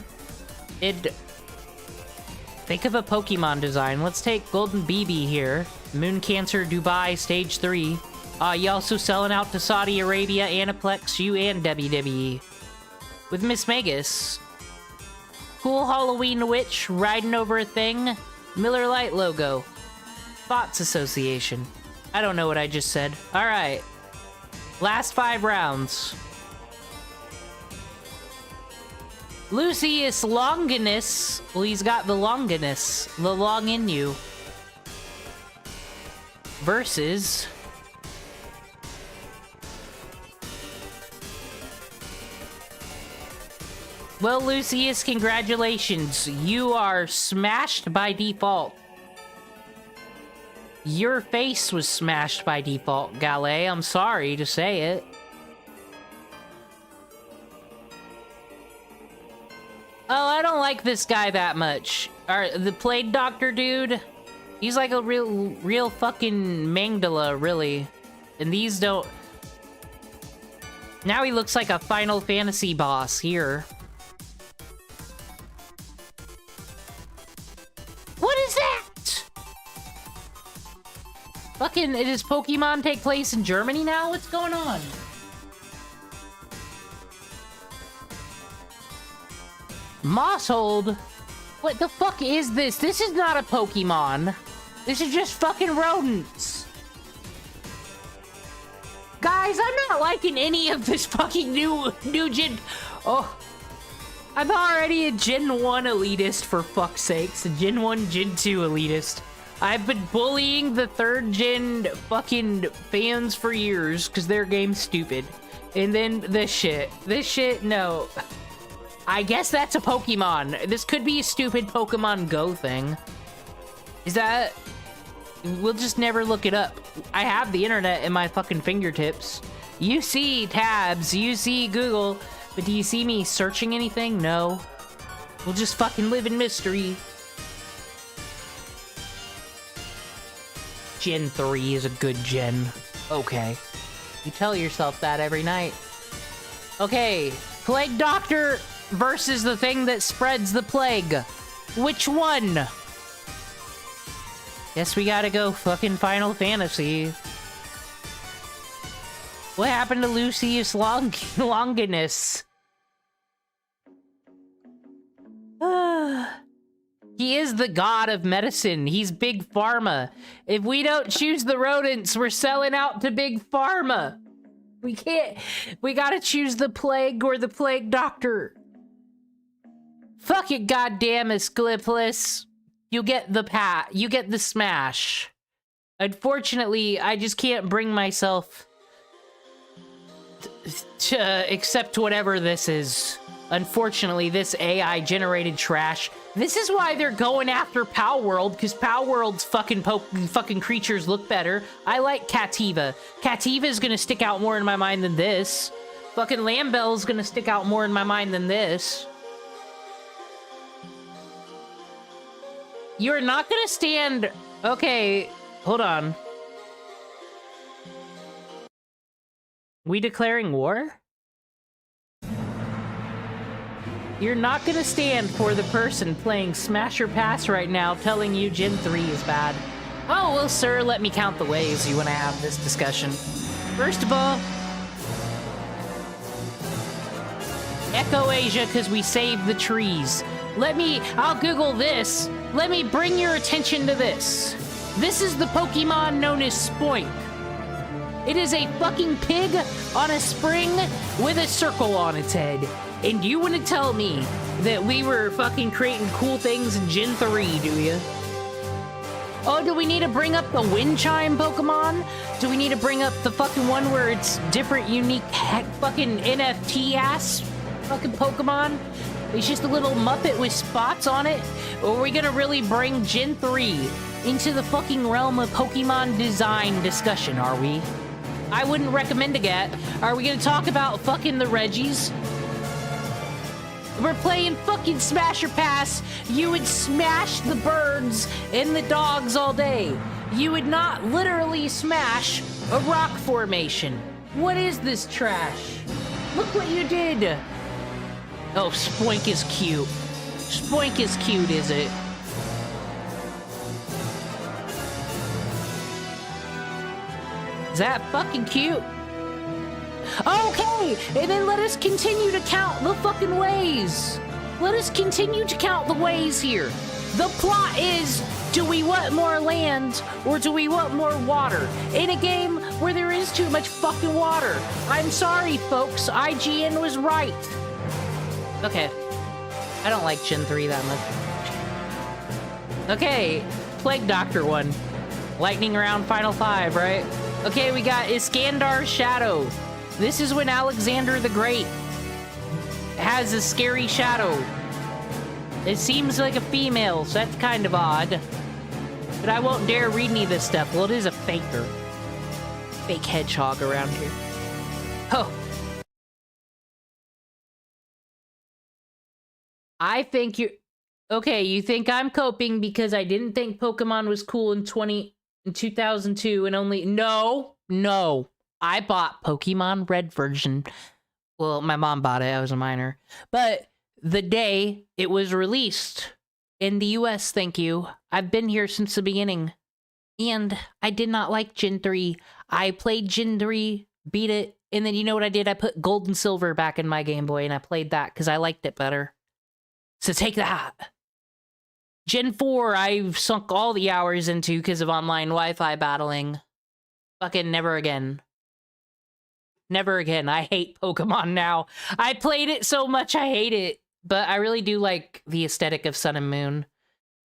Think of a Pokemon design. Let's take Golden BB here. Moon Cancer Dubai Stage 3. You also selling out to Saudi Arabia, Aniplex, U, and WWE. With Miss Magus. Cool Halloween witch riding over a thing. Miller Lite logo. Thoughts Association. I don't know what I just said. Alright. Last 5 rounds. Lucius Longinus. Well, he's got the Longinus. The long in you. Versus... Well, Lucius, congratulations. You are smashed by default. Your face was smashed by default, Galley. I'm sorry to say it. Oh, I don't like this guy that much. The Plague Doctor dude, he's like a real fucking Mangala, really. And these don't... Now he looks like a Final Fantasy boss here. What is that? Fucking, does Pokemon take place in Germany now? What's going on? Mosshold? What the fuck is this? This is not a Pokemon. This is just fucking rodents. Guys, I'm not liking any of this fucking new gen... Oh. I'm already a Gen 1 elitist, for fuck's sakes. A Gen 1, Gen 2 elitist. I've been bullying the 3rd gen fucking fans for years because their game's stupid. And then this shit. This shit, no. I guess that's a Pokemon. This could be a stupid Pokemon Go thing. Is that... We'll just never look it up. I have the internet in my fucking fingertips. You see tabs, you see Google, but do you see me searching anything? No. We'll just fucking live in mystery. Gen 3 is a good gen. Okay. You tell yourself that every night. Okay. Plague Doctor versus the thing that spreads the plague. Which one? Guess we gotta go fucking Final Fantasy. What happened to Lucius Longinus? He is the god of medicine. He's Big Pharma. If we don't choose the rodents, we're selling out to Big Pharma. We can't. We gotta choose the plague or the plague doctor. Fuck it, goddamn Asclepius. You get the you get the smash. Unfortunately, I just can't bring myself to accept whatever this is. Unfortunately, this AI-generated trash. This is why they're going after Pow World, because Pow World's fucking creatures look better. I like Cativa. Cativa's gonna stick out more in my mind than this. Fucking Lambell's gonna stick out more in my mind than this. You're not gonna stand... Okay, hold on. We declaring war? You're not gonna stand for the person playing Smash or Pass right now telling you Gen 3 is bad. Oh, well, sir, let me count the ways you want to have this discussion. First of all, Echo Asia, because we saved the trees. I'll Google this. Let me bring your attention to this. This is the Pokemon known as Spoink. It is a fucking pig on a spring with a circle on its head. And you want to tell me that we were fucking creating cool things in Gen 3, do you? Oh, do we need to bring up the Wind Chime Pokemon? Do we need to bring up the fucking one where it's different, unique, fucking NFT-ass fucking Pokemon? It's just a little Muppet with spots on it? Or are we gonna really bring Gen 3 into the fucking realm of Pokemon design discussion, are we? I wouldn't recommend it. Are we gonna talk about fucking the Reggies? We're playing fucking Smash or Pass. You would smash the birds and the dogs all day. You would not literally smash a rock formation. What is this trash? Look what you did. Oh, Spoink is cute. Spoink is cute, is it? Is that fucking cute? Okay, and then let us continue to count the fucking ways. Let us continue to count the ways here. The plot is, do we want more land or do we want more water? In a game where there is too much fucking water. I'm sorry, folks. IGN was right. Okay. I don't like Gen 3 that much. Okay, Plague Doctor one. Lightning round, final 5, right? Okay, we got Iskandar's Shadow. This is when Alexander the Great has a scary shadow. It seems like a female, so that's kind of odd. But I won't dare read any of this stuff. Well, it is a faker. Fake hedgehog around here. Oh. I think you're... Okay, you think I'm coping because I didn't think Pokemon was cool in 2002 and only... No. I bought Pokemon Red version. Well, my mom bought it. I was a minor. But the day it was released in the US, thank you. I've been here since the beginning. And I did not like Gen 3. I played Gen 3, beat it, and then you know what I did? I put Gold and Silver back in my Game Boy, and I played that because I liked it better. So take that. Gen 4, I've sunk all the hours into because of online Wi-Fi battling. Fucking never again. Never again. I hate Pokemon now. I played it so much, I hate it. But I really do like the aesthetic of Sun and Moon.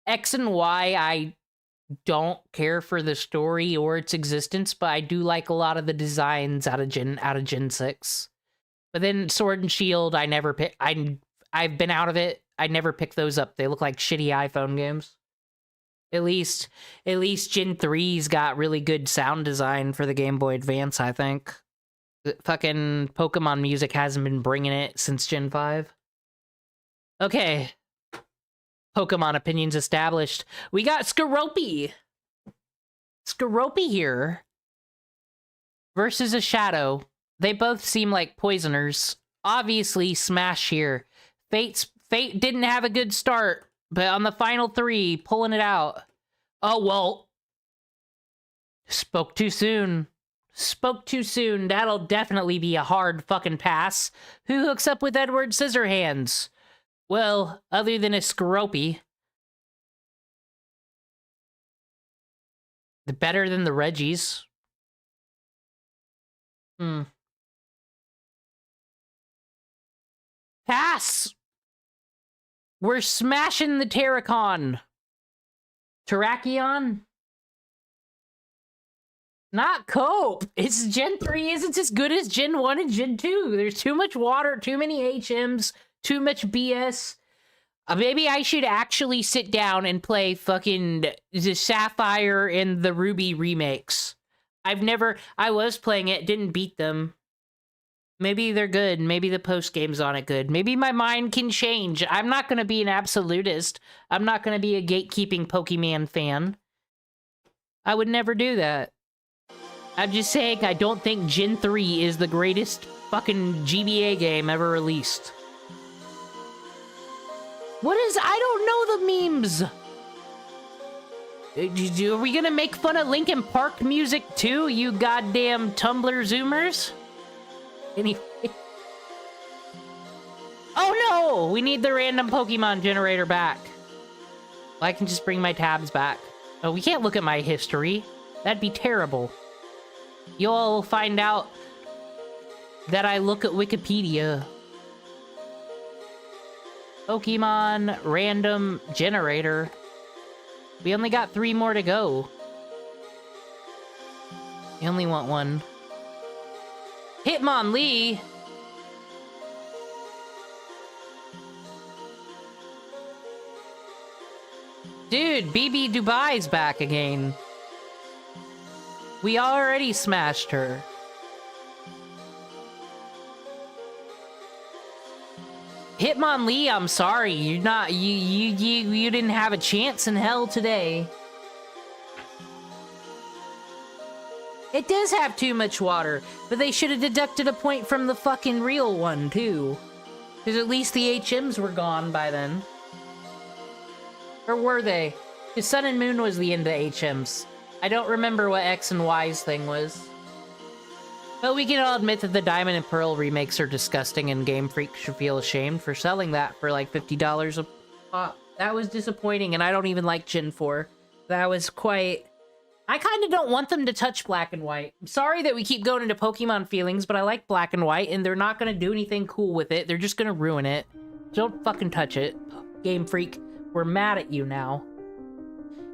X and Y, I don't care for the story or its existence, but I do like a lot of the designs out of Gen 6. But then Sword and Shield, I never pick. I've been out of it. I never pick those up. They look like shitty iPhone games. At least Gen 3's got really good sound design for the Game Boy Advance, I think. The fucking Pokemon music hasn't been bringing it since Gen 5. Okay. Pokemon opinions established. We got Skorupi. Skorupi here. Versus a Shadow. They both seem like poisoners. Obviously, Smash here. Fate didn't have a good start, but on the final 3, pulling it out. Oh, well, Spoke too soon. Spoke too soon. That'll definitely be a hard fucking pass. Who hooks up with Edward Scissorhands? Well, other than a Scropy. The better than the Reggies. Pass! We're smashing the Terracon. Terrakion? Not Cope. It's Gen 3 isn't as good as Gen 1 and Gen 2. There's too much water, too many HMs, too much BS. Maybe I should actually sit down and play fucking the Sapphire and the Ruby remakes. I was playing it, didn't beat them. Maybe they're good. Maybe the post game's on it good. Maybe my mind can change. I'm not going to be an absolutist. I'm not going to be a gatekeeping Pokemon fan. I would never do that. I'm just saying I don't think Gen 3 is the greatest fucking GBA game ever released. I don't know the memes. Are we gonna make fun of Linkin Park music too, you goddamn Tumblr Zoomers? Anyway. Oh no! We need the random Pokemon generator back. I can just bring my tabs back. Oh, we can't look at my history. That'd be terrible. You'll find out that I look at Wikipedia. Pokemon random generator. We only got 3 more to go. You only want 1. Hitmonlee! Dude, BB Dubai's back again. We already smashed her. Hitmonlee, I'm sorry. You didn't have a chance in hell today. It does have too much water, but they should have deducted a point from the fucking real one, too. Because at least the HMs were gone by then. Or were they? Because Sun and Moon was the end of HMs. I don't remember what X and Y's thing was. But we can all admit that the Diamond and Pearl remakes are disgusting, and Game Freak should feel ashamed for selling that for like $50 a pop. That was disappointing, and I don't even like Gen 4. That was quite... I kind of don't want them to touch Black and White. I'm sorry that we keep going into Pokemon feelings, but I like Black and White, and they're not going to do anything cool with it. They're just going to ruin it. Don't fucking touch it. Game Freak, we're mad at you now.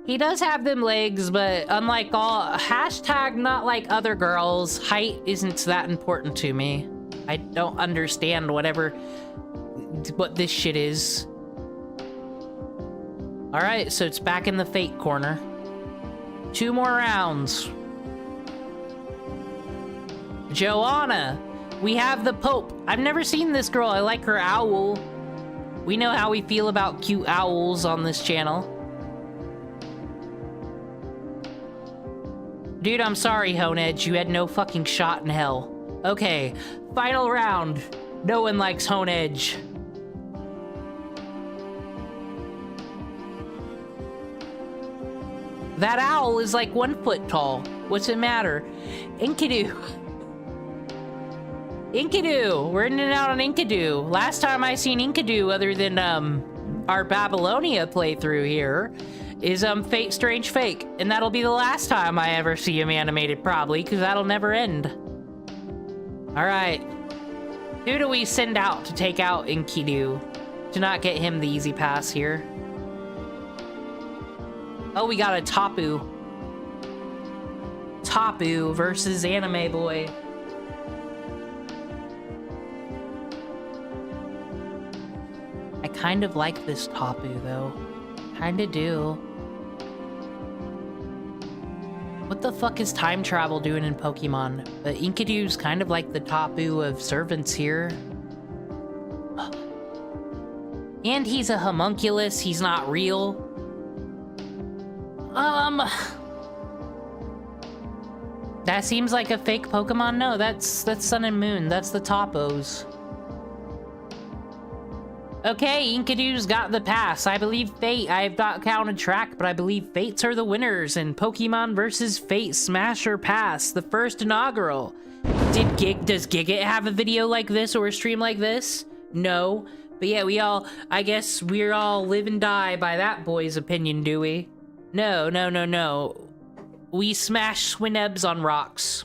He does have them legs, but unlike all... Hashtag not like other girls, height isn't that important to me. I don't understand what this shit is. Alright, so it's back in the Fate corner. 2 more rounds. Joanna! We have the Pope. I've never seen this girl. I like her owl. We know how we feel about cute owls on this channel. Dude, I'm sorry, Honedge. You had no fucking shot in hell. Okay, final round. No one likes Honedge. That owl is like 1 foot tall. What's it matter? Enkidu. Enkidu. We're in and out on Enkidu. Last time I seen Enkidu, other than our Babylonia playthrough here, is Fate Strange Fake. And that'll be the last time I ever see him animated, probably, because that'll never end. Alright. Who do we send out to take out Enkidu? To not get him the easy pass here. Oh, we got a Tapu. Tapu versus Anime Boy. I kind of like this Tapu, though. Kinda do. What the fuck is time travel doing in Pokemon? But Enkidu's kind of like the Tapu of servants here. And he's a homunculus, he's not real. That seems like a fake Pokemon? No, that's Sun and Moon. That's the Topos. Okay, Enkidu's got the pass. I believe Fate. I have not counted track, but I believe Fates are the winners in Pokemon vs. Fate Smash or Pass, the first inaugural. Does Gigguk have a video like this or a stream like this? No. But yeah, I guess we're all live and die by that boy's opinion, do we? No. We smash Swinebs on rocks.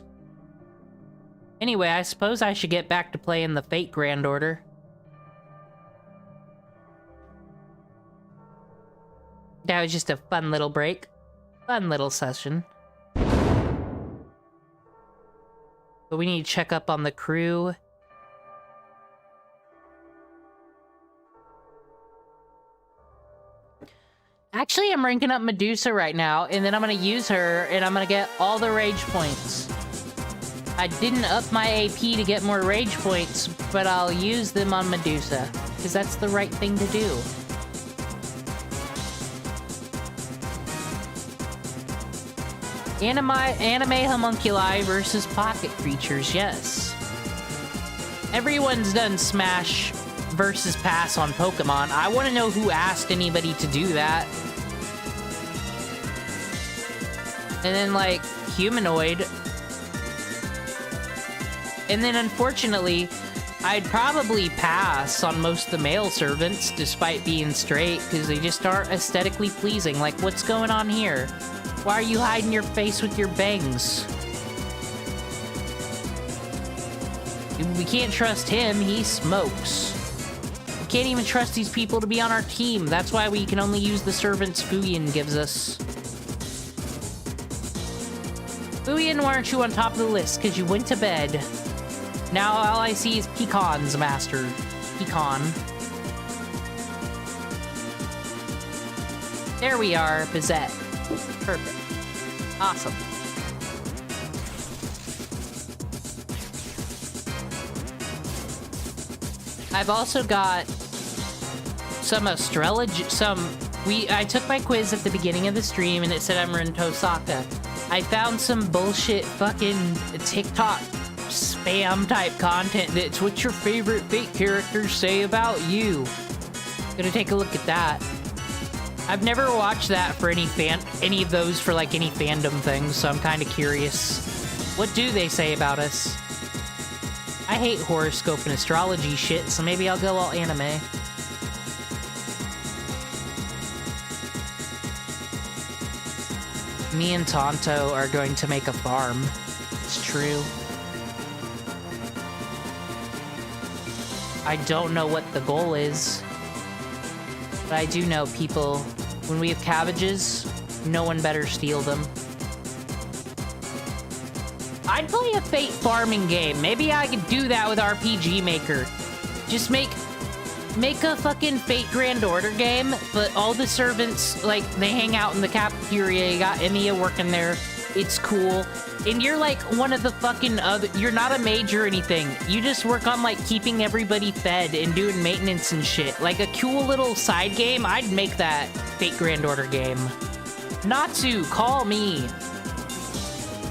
Anyway, I suppose I should get back to playing the Fate Grand Order. That was just a fun little break. Fun little session. But we need to check up on the crew. Actually, I'm ranking up Medusa right now, and then I'm gonna use her, and I'm gonna get all the rage points. I didn't up my AP to get more rage points, but I'll use them on Medusa, because that's the right thing to do. Anime homunculi versus pocket creatures, yes. Everyone's done Smash versus Pass on Pokemon. I want to know who asked anybody to do that. And then, like, Humanoid. And then, unfortunately, I'd probably pass on most of the male servants, despite being straight, because they just aren't aesthetically pleasing. Like, what's going on here? Why are you hiding your face with your bangs? We can't trust him, he smokes. We can't even trust these people to be on our team. That's why we can only use the servants Fuyin gives us. Fuyin, why aren't you on top of the list? Because you went to bed. Now all I see is Pecon's master. Pecan. There we are, Bizette. Perfect. Awesome. I've also got some astrology, I took my quiz at the beginning of the stream and it said I'm in Tosaka. I found some bullshit fucking TikTok spam type content that's what's your favorite Fate characters say about you. Gonna take a look at that. I've never watched that for any of those for like any fandom things, so I'm kind of curious. What do they say about us? I hate horoscope and astrology shit, so maybe I'll go all anime. Me and Tonto are going to make a farm. It's true. I don't know what the goal is. But I do know people, when we have cabbages, no one better steal them. I'd play a Fate farming game. Maybe I could do that with RPG Maker. Just make a fucking Fate Grand Order game, but all the servants, like, they hang out in the cafeteria. You got Emiya working there. It's cool. And you're like one of the fucking other, you're not a mage or anything. You just work on like keeping everybody fed and doing maintenance and shit. Like a cool little side game, I'd make that Fate Grand Order game. Natsu, call me.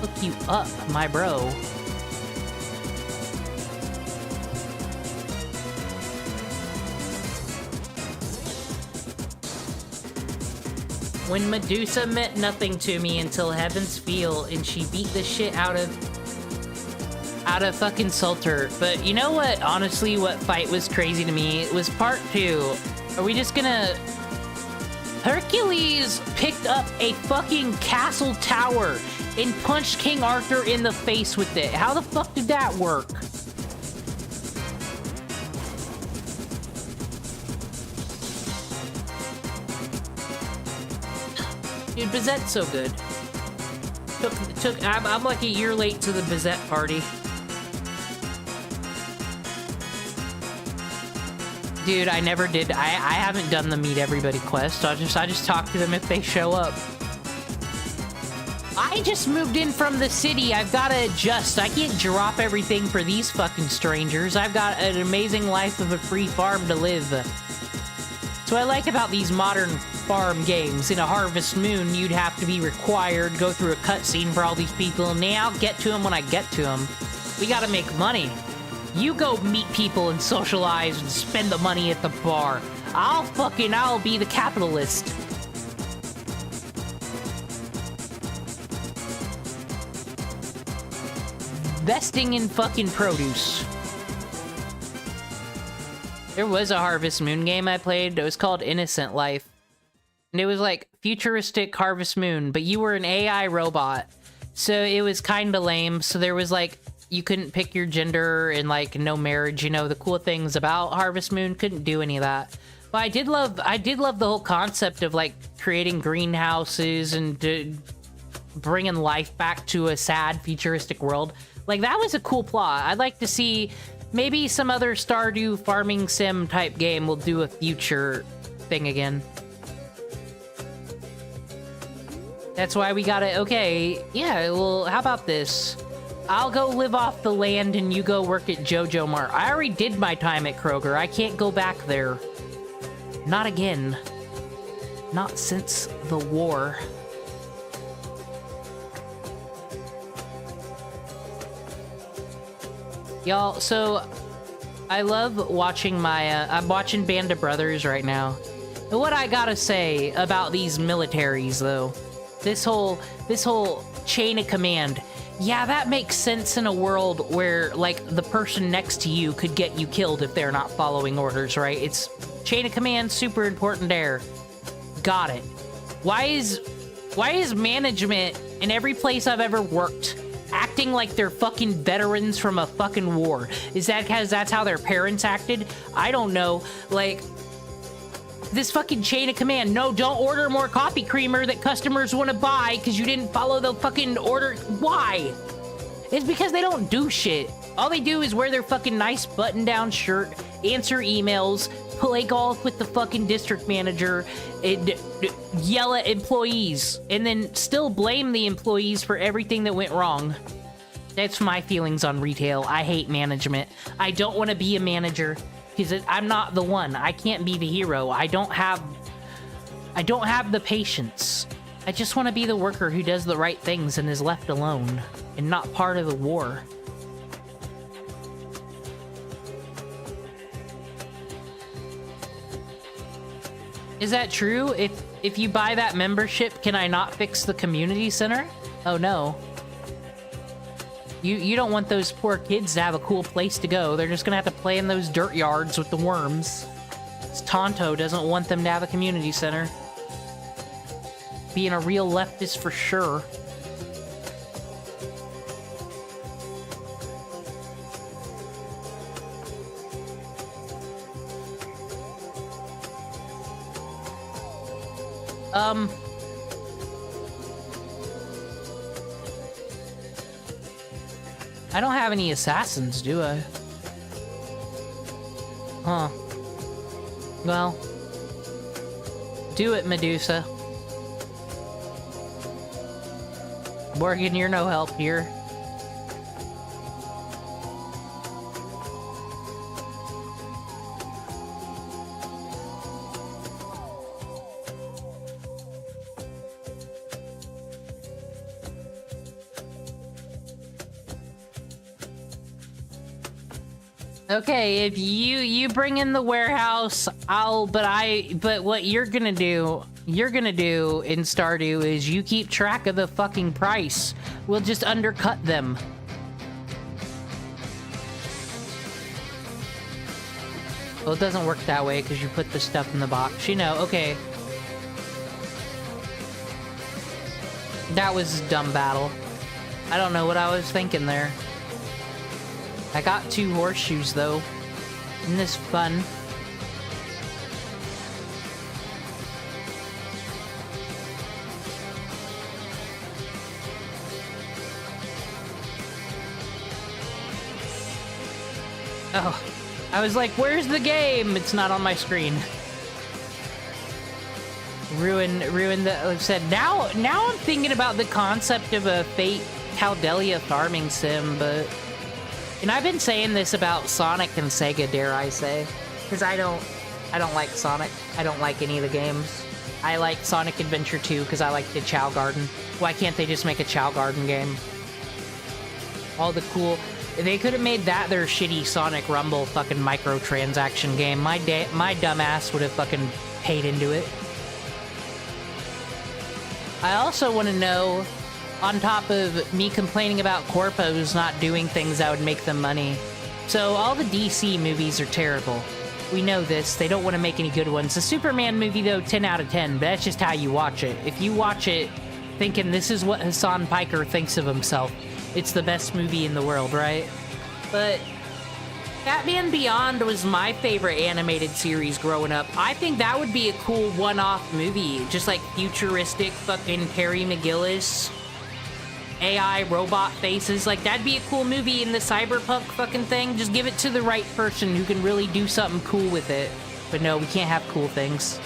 Look you up, my bro. When Medusa meant nothing to me until Heaven's Feel, and she beat the shit out of fucking Sulter. But you know what, honestly, what fight was crazy to me? It was part 2. Are we just gonna... Hercules picked up a fucking castle tower and punched King Arthur in the face with it. How the fuck did that work? Dude, Bizette's so good. I'm like a year late to the Bizette party. Dude, I never did. I haven't done the meet everybody quest. I just talk to them if they show up. I just moved in from the city. I've got to adjust. I can't drop everything for these fucking strangers. I've got an amazing life of a free farm to live. So I like about these modern farm games. In a Harvest Moon, you'd have to be required, go through a cutscene for all these people, and now I'll get to them when I get to them. We gotta make money. You go meet people and socialize and spend the money at the bar. I'll be the capitalist. Investing in fucking produce. There was a Harvest Moon game I played. It was called Innocent Life. And it was like futuristic Harvest Moon, but you were an AI robot. So it was kind of lame. So there was like, you couldn't pick your gender and like no marriage, you know, the cool things about Harvest Moon, couldn't do any of that. But I did love the whole concept of like creating greenhouses and bringing life back to a sad futuristic world. Like that was a cool plot. I'd like to see maybe some other Stardew farming sim type game will do a future thing again. That's why we gotta, okay, yeah, well, how about this? I'll go live off the land and you go work at JoJo Mart. I already did my time at Kroger. I can't go back there. Not again. Not since the war. Y'all, so I love watching I'm watching Band of Brothers right now. And what I gotta say about these militaries, though, this whole chain of command, yeah, that makes sense in a world where, like, the person next to you could get you killed if they're not following orders, right? It's chain of command, super important there. Got it. Why is management in every place I've ever worked acting like they're fucking veterans from a fucking war? Is that because that's how their parents acted? I don't know. Like, this fucking chain of command. No, don't order more coffee creamer that customers want to buy because you didn't follow the fucking order. Why? It's because they don't do shit. All they do is wear their fucking nice button-down shirt, answer emails, play golf with the fucking district manager, and yell at employees, and then still blame the employees for everything that went wrong. That's my feelings on retail. I hate management. I don't want to be a manager because I'm not the one. I can't be the hero. I don't have the patience. I just want to be the worker who does the right things and is left alone and not part of the war. Is that true? If you buy that membership, can I not fix the community center? Oh no. You don't want those poor kids to have a cool place to go. They're just gonna have to play in those dirt yards with the worms. Tonto doesn't want them to have a community center. Being a real leftist for sure. I don't have any assassins, do I? Huh. Well. Do it, Medusa. Morgan, you're no help here. Okay, if you bring in the warehouse, but what you're gonna do in Stardew is you keep track of the fucking price. We'll just undercut them. Well, it doesn't work that way because you put the stuff in the box. You know, okay. That was a dumb battle. I don't know what I was thinking there. I got 2 horseshoes, though. Isn't this fun? Oh, I was like, where's the game? It's not on my screen. Ruin the, like I said, now I'm thinking about the concept of a Fate Caldelia farming sim, but... And I've been saying this about Sonic and Sega, dare I say. Because I don't like Sonic. I don't like any of the games. I like Sonic Adventure 2 because I like the Chow Garden. Why can't they just make a Chow Garden game? All the cool They could have made that their shitty Sonic Rumble fucking microtransaction game. My dumb ass would have fucking paid into it. I also want to know, on top of me complaining about corpos not doing things that would make them money. So all the DC movies are terrible. We know this. They don't want to make any good ones. The Superman movie, though, 10 out of 10. But that's just how you watch it. If you watch it thinking this is what Hassan Piker thinks of himself, it's the best movie in the world, right? But Batman Beyond was my favorite animated series growing up. I think that would be a cool one-off movie. Just like futuristic fucking Terry McGillis, AI robot faces. Like, that'd be a cool movie in the cyberpunk fucking thing. Just give it to the right person who can really do something cool with it. But no, we can't have cool things.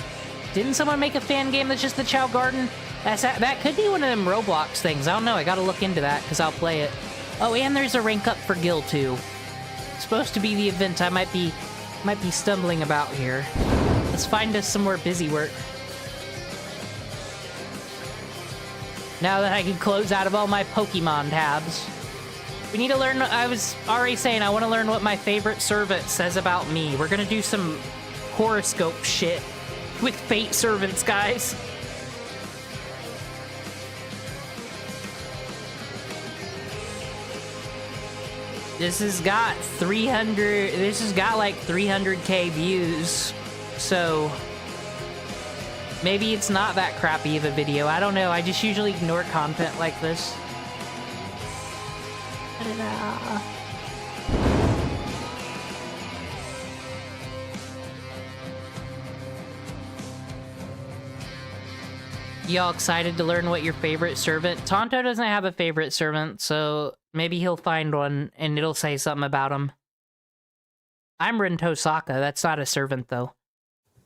Didn't someone make a fan game that's just the Chow Garden? That could be one of them Roblox things. I don't know. I gotta look into that because I'll play it. Oh, and there's a rank up for Gil too. Supposed to be the event I might be stumbling about here. Let's find us some more busy work. Now that I can close out of all my Pokemon tabs. We need to learn, I was already saying I want to learn what my favorite servant says about me. We're gonna do some horoscope shit with fate servants, guys. This has got 300, this has got like 300k views, so maybe it's not that crappy of a video. I don't know, I just usually ignore content like this. Ta-da-da. Y'all excited to learn what your favorite servant? Tonto doesn't have a favorite servant, so maybe he'll find one and it'll say something about him. I'm Rento Saka, that's not a servant though.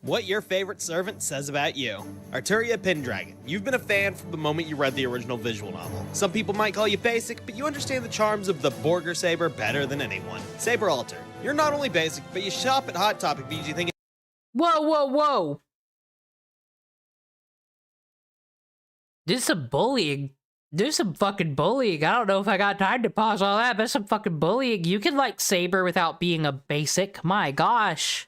What your favorite servant says about you. Arturia Pendragon, you've been a fan from the moment you read the original visual novel. Some people might call you basic, but you understand the charms of the Borger Saber better than anyone. Saber Alter, you're not only basic, but you shop at Hot Topic because you think Whoa, whoa, whoa! This is some bullying. There's some fucking bullying. I don't know if I got time to pause all that, but there's some fucking bullying. You can like Saber without being a basic. My gosh.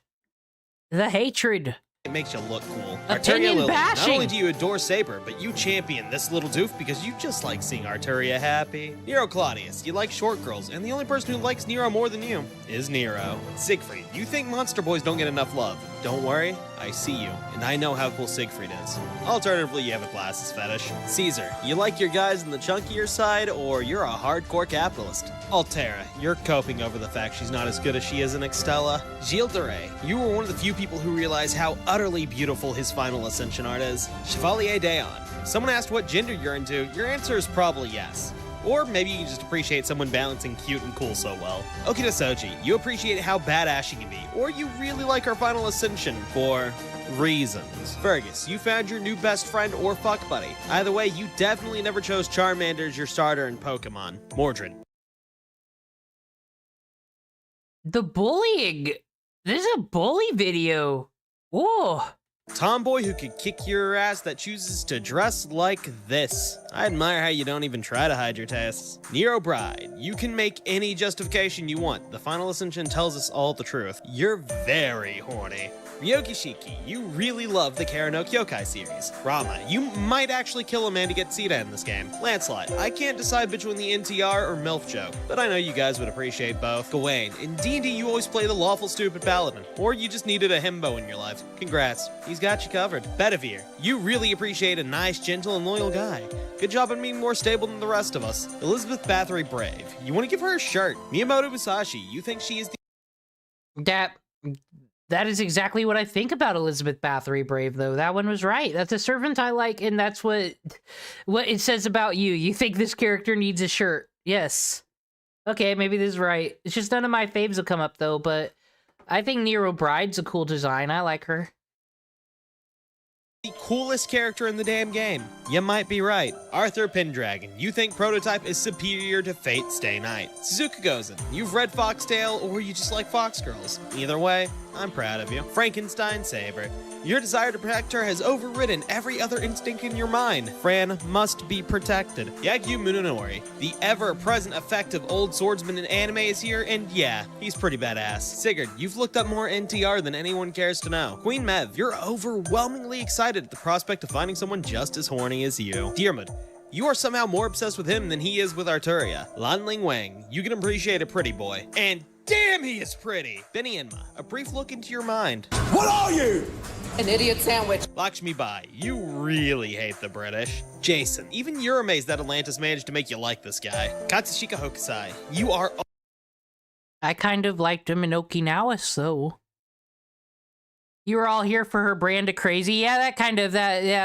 The hatred. it makes you look cool. Opinion Arturia Lily, bashing. not only do you adore Saber, but you champion this little doof because you just like seeing Arturia happy. Nero Claudius, you like short girls, and the only person who likes Nero more than you is Nero. Siegfried, you think monster boys don't get enough love. Don't worry, I see you, and I know how cool Siegfried is. Alternatively, you have a glasses fetish. Caesar, you like your guys on the chunkier side, or you're a hardcore capitalist. Altera, you're coping over the fact she's not as good as she is in Extella. Gilles de Rais, you were one of the few people who realize how utterly beautiful his final Ascension art is. Chevalier Daon, someone asked what gender you're into, your answer is probably yes. Or maybe you just appreciate someone balancing cute and cool so well. Okita Sochi, you appreciate how badass she can be, or you really like her final Ascension for reasons. Fergus, you found your new best friend or fuck buddy. Either way, you definitely never chose Charmander as your starter in Pokemon. Mordred. The bullying. This is a bully video. Whoa. Tomboy who could kick your ass that chooses to dress like this. I admire how you don't even try to hide your tastes. Nero Bride, you can make any justification you want. The final Ascension tells us all the truth. You're very horny. Ryoki Shiki, you really love the Kara no Kyokai series. Rama, you might actually kill a man to get Sita in this game. Lancelot, I can't decide between the NTR or MILF joke, but I know you guys would appreciate both. Gawain, in D&D you always play the lawful stupid paladin, or you just needed a himbo in your life. Congrats, he's got you covered. Bedivere, you really appreciate a nice, gentle, and loyal guy. Good job on being more stable than the rest of us. Elizabeth Bathory Brave, you want to give her a shirt. Miyamoto Musashi, you think she is the That is exactly what I think about Elizabeth Bathory Brave, though. That one was right. That's a servant I like, and that's what it says about you. You think this character needs a shirt. Yes. Okay, maybe this is right. It's just none of my faves will come up, though, but I think Nero Bride's a cool design. I like her. coolest character in the damn game. You might be right. Arthur Pendragon, you think Prototype is superior to Fate Stay Night. Suzuka Gozen, you've read Foxtail or you just like Fox Girls. Either way, I'm proud of you. Frankenstein Saber, your desire to protect her has overridden every other instinct in your mind. Fran must be protected. Yagyu Munonori, the ever-present effect of old swordsman in anime is here, and yeah, he's pretty badass. Sigurd, you've looked up more NTR than anyone cares to know. Queen Mev, you're overwhelmingly excited at the prospect of finding someone just as horny as you. Diarmid, you are somehow more obsessed with him than he is with Arturia. Lanling Wang, you can appreciate a pretty boy. And damn, he is pretty! Benny Enma, a brief look into your mind. What are you? An idiot sandwich. Lakshmi Bai, you really hate the British. Jason, even you're amazed that Atlantis managed to make you like this guy. Katsushika Hokusai, you are I kind of liked him in Okinawa, so... You were all here for her brand of crazy? Yeah,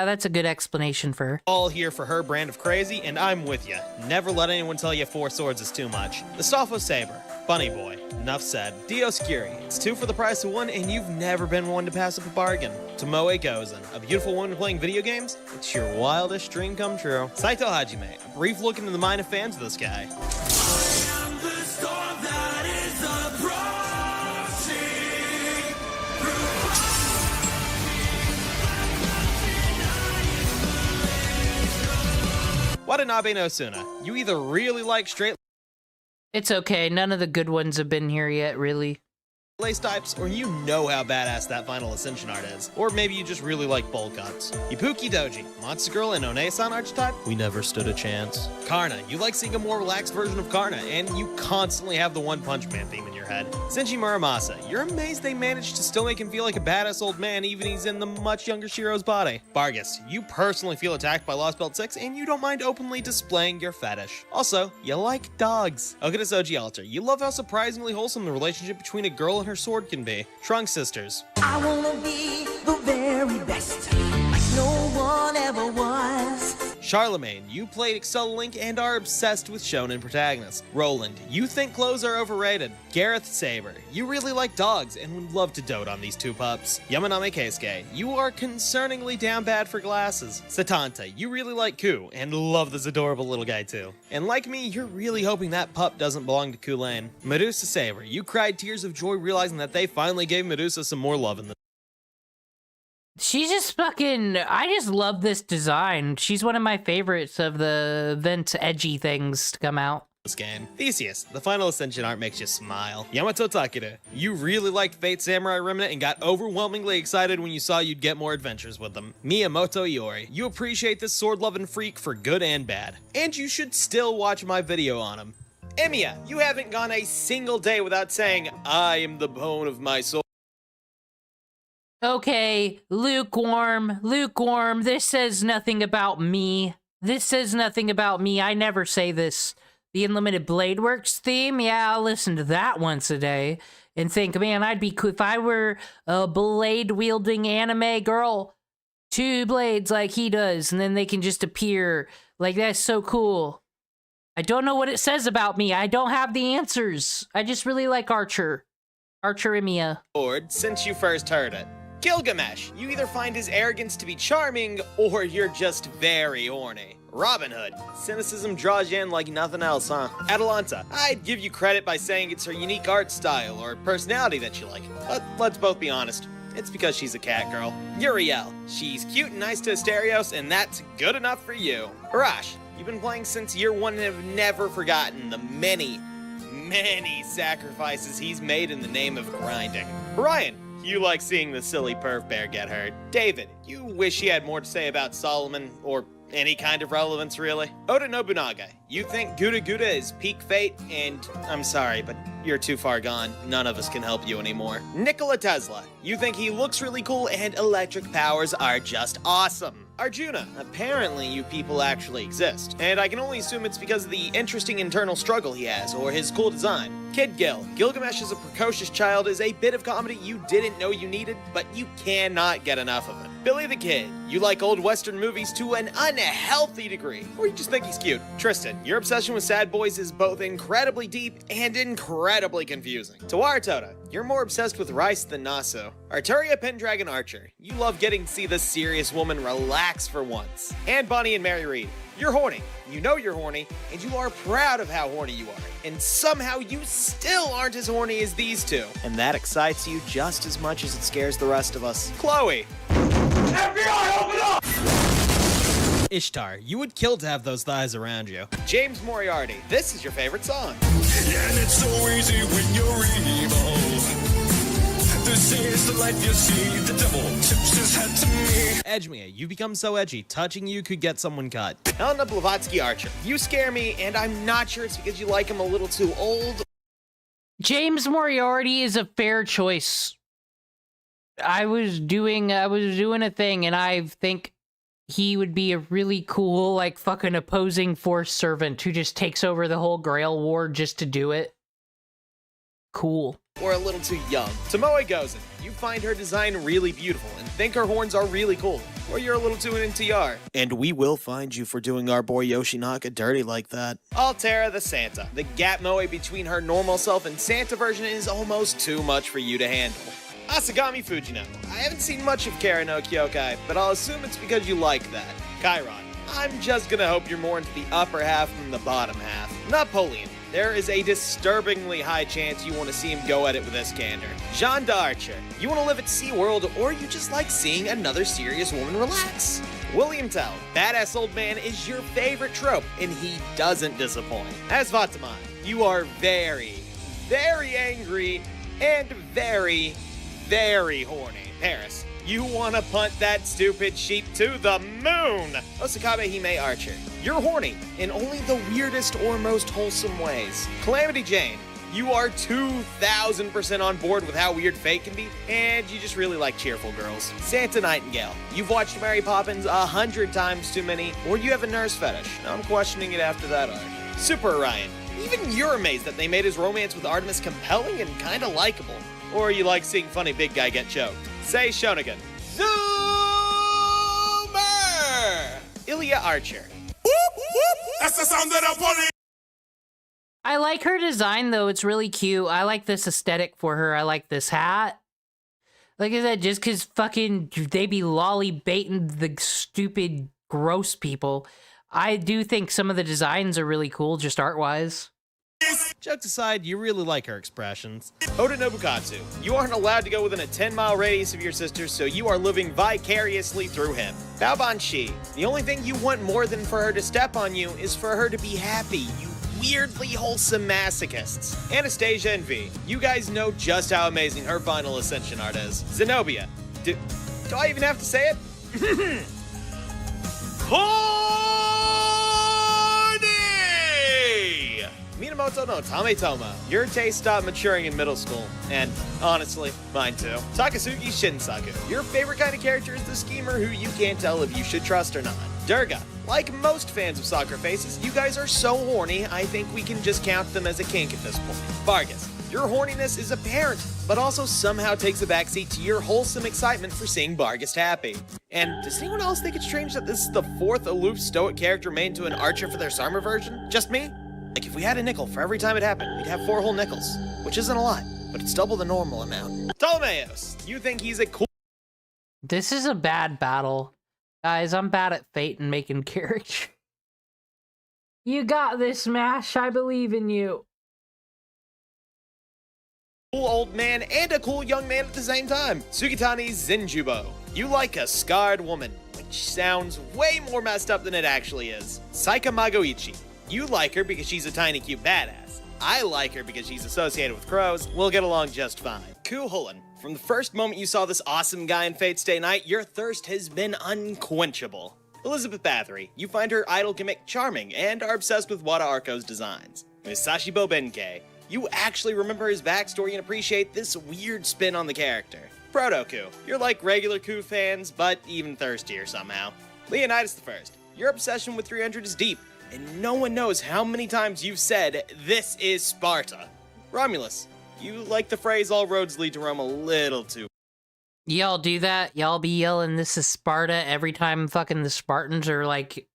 that's a good explanation for her. all here for her brand of crazy, and I'm with you. Never let anyone tell you 4 swords is too much. Astolfo Saber, Bunny Boy, enough said. Dioscuri, it's 2 for the price of 1, and you've never been one to pass up a bargain. Tomoe Gozen, a beautiful woman playing video games? It's your wildest dream come true. Saito Hajime, a brief look into the mind of fans of this guy. Watanabe no Suna, you either really like straight It's okay, none of the good ones have been here yet, really. lace types, or you know how badass that final ascension art is. Or maybe you just really like bowl cuts. Ipuki Doji, Monster Girl and One-san archetype? We never stood a chance. Karna, you like seeing a more relaxed version of Karna, and you constantly have the One Punch Man theme in your head. Senshi Muramasa, you're amazed they managed to still make him feel like a badass old man even he's in the much younger Shiro's body. Bargus, you personally feel attacked by Lost Belt 6, and you don't mind openly displaying your fetish. Also, you like dogs. Okada Soji Alter, you love how surprisingly wholesome the relationship between a girl and her sword can be. Trunk Sisters. I wanna be the very best, like no one ever was. Charlemagne, you played Excel Link and are obsessed with shonen protagonists. Roland, you think clothes are overrated. Gareth Saber, you really like dogs and would love to dote on these 2 pups. Yamanami Keisuke, you are concerningly down bad for glasses. Satanta, you really like Ku and love this adorable little guy too. And like me, you're really hoping that pup doesn't belong to Kulane. Medusa Saber, you cried tears of joy realizing that they finally gave Medusa some more love in the She's just fucking... I just love this design. She's one of my favorites of the event edgy things to come out. this game. Theseus, the final ascension art makes you smile. Yamato Takeda, you really liked Fate Samurai Remnant and got overwhelmingly excited when you saw you'd get more adventures with them. Miyamoto Iori, you appreciate this sword-loving freak for good and bad. And you should still watch my video on him. Emiya, you haven't gone a single day without saying, I am the bone of my soul. Okay, lukewarm, lukewarm. This says nothing about me. This says nothing about me. I never say this. The Unlimited Blade Works theme? Yeah, I'll listen to that once a day and think, man, I'd be cool if I were a blade-wielding anime girl. 2 blades like he does, and then they can just appear. Like, that's so cool. I don't know what it says about me. I don't have the answers. I just really like Archer. Archer Emiya. Since you first heard it. Gilgamesh, you either find his arrogance to be charming, or you're just very horny. Robin Hood, cynicism draws you in like nothing else, huh? Atalanta, I'd give you credit by saying it's her unique art style or personality that you like, but let's both be honest. It's because she's a cat girl. Uriel, she's cute and nice to Asterios, and that's good enough for you. Arash, you've been playing since year 1 and have never forgotten the many sacrifices he's made in the name of grinding. Ryan, you like seeing the silly perv bear get hurt. David, you wish he had more to say about Solomon, or any kind of relevance, really. Oda Nobunaga, you think Gouda Gouda is peak fate, and I'm sorry, but you're too far gone. None of us can help you anymore. Nikola Tesla, you think he looks really cool and electric powers are just awesome. Arjuna, apparently you people actually exist, and I can only assume it's because of the interesting internal struggle he has, or his cool design. Kid Gil. Gilgamesh as a precocious child is a bit of comedy you didn't know you needed, but you cannot get enough of it. Billy the Kid. You like old Western movies to an unhealthy degree, or you just think he's cute. Tristan. Your obsession with sad boys is both incredibly deep and incredibly confusing. Tawara Toda. You're more obsessed with rice than Naso. Arturia Pendragon Archer. You love getting to see this serious woman relax for once. And Bonnie and Mary Reed. You're horny. You know you're horny, and you are proud of how horny you are. And somehow you still aren't as horny as these two. And that excites you just as much as it scares the rest of us. Chloe. FBI, open up! Ishtar, you would kill to have those thighs around you. James Moriarty, this is your favorite song. Yeah, and it's so easy when you're evil. This is the life you see, the devil tips his hat to me. Edgemea, you become so edgy, touching you could get someone cut. Helena Blavatsky Archer, you scare me, and I'm not sure it's because you like him a little too old. James Moriarty is a fair choice. I was doing a thing, and I think he would be a really cool, like, fucking opposing force servant who just takes over the whole Grail War just to do it. Cool. Or a little too young. Tomoe Gozen, you find her design really beautiful and think her horns are really cool. Or you're a little too into TR. And we will find you for doing our boy Yoshinaka dirty like that. Altera the Santa. The gap moe between her normal self and Santa version is almost too much for you to handle. Asagami Fujino. I haven't seen much of Kara no Kyokai, but I'll assume it's because you like that. Chiron. I'm just gonna hope you're more into the upper half than the bottom half. Napoleon. There is a disturbingly high chance you want to see him go at it with Iskander. Jean d'Archer. You want to live at SeaWorld, or you just like seeing another serious woman relax. William Tell. Badass old man is your favorite trope, and he doesn't disappoint. As Vataman, you are very, very angry and very, very horny. Paris. You want to punt that stupid sheep to the moon! Osakabe Hime Archer. You're horny in only the weirdest or most wholesome ways. Calamity Jane. You are 2,000% on board with how weird fate can be, and you just really like cheerful girls. Santa Nightingale. You've watched Mary Poppins 100 times too many, or you have a nurse fetish. I'm questioning it after that arc. Super Orion. Even you're amazed that they made his romance with Artemis compelling and kinda likable. Or you like seeing funny big guy get choked. Say Shonagon. Zoomer! Ilya Archer. That's the sound of the police. I like her design, though. It's really cute. I like this aesthetic for her. I like this hat. Like I said, just because fucking they be lolly baiting the stupid, gross people, I do think some of the designs are really cool, just art-wise. Jokes aside, you really like her expressions. Oda Nobukatsu, you aren't allowed to go within a 10-mile radius of your sister, so you are living vicariously through him. Baoban Shi, the only thing you want more than for her to step on you is for her to be happy, you weirdly wholesome masochists. Anastasia and V, you guys know just how amazing her final ascension art is. Zenobia, do I even have to say it? Minamoto no Tametoma. Your taste stopped maturing in middle school. And, honestly, mine too. Takasugi Shinsaku. Your favorite kind of character is the schemer who you can't tell if you should trust or not. Durga. Like most fans of Soccer Faces, you guys are so horny, I think we can just count them as a kink at this point. Vargas. Your horniness is apparent, but also somehow takes a backseat to your wholesome excitement for seeing Vargas happy. And does anyone else think it's strange that this is the fourth aloof stoic character made into an archer for their summer version? Just me? Like, if we had a nickel for every time it happened, we'd have 4 whole nickels. Which isn't a lot, but it's double the normal amount. Ptolemaeus, you think he's a cool... This is a bad battle. Guys, I'm bad at fate and making character. You got this, Smash. I believe in you. Cool old man and a cool young man at the same time. Sugitani Zenjubo. You like a scarred woman, which sounds way more messed up than it actually is. Saika Magoichi. You like her because she's a tiny cute badass. I like her because she's associated with crows. We'll get along just fine. Ku Hulin. From the first moment you saw this awesome guy in Fate's Day Night, your thirst has been unquenchable. Elizabeth Bathory. You find her idol gimmick charming and are obsessed with Wada Arko's designs. Musashi Bobenkei. You actually remember his backstory and appreciate this weird spin on the character. Proto-Ku. You're like regular Ku fans, but even thirstier somehow. Leonidas I. Your obsession with 300 is deep, and no one knows how many times you've said, "This is Sparta." Romulus, you like the phrase all roads lead to Rome a little too. Y'all do that? Y'all be yelling, "This is Sparta," every time fucking the Spartans are like...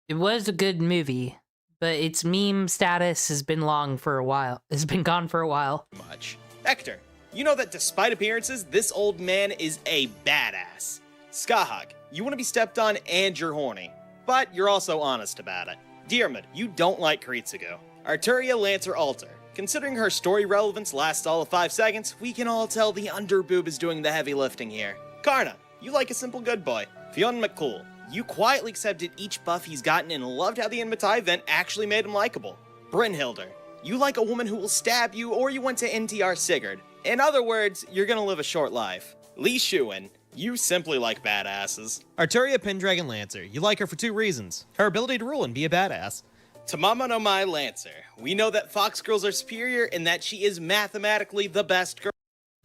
It was a good movie, but its meme status has been long for a while. It's been gone for a while. Much. Hector, you know that despite appearances, this old man is a badass. Skahag, you want to be stepped on and you're horny, but you're also honest about it. Diarmid, you don't like Kiritsugu. Arturia Lancer Alter, considering her story relevance lasts all of 5 seconds, we can all tell the underboob is doing the heavy lifting here. Karna, you like a simple good boy. Fionn McCool, you quietly accepted each buff he's gotten and loved how the Enmity event actually made him likable. Brynhilder, you like a woman who will stab you, or you went to NTR Sigurd. In other words, you're gonna live a short life. Li Shuwen, you simply like badasses. Arturia Pendragon Lancer, you like her for 2 reasons. Her ability to rule and be a badass. Tamama no Mai Lancer, we know that Fox girls are superior and that she is mathematically the best girl.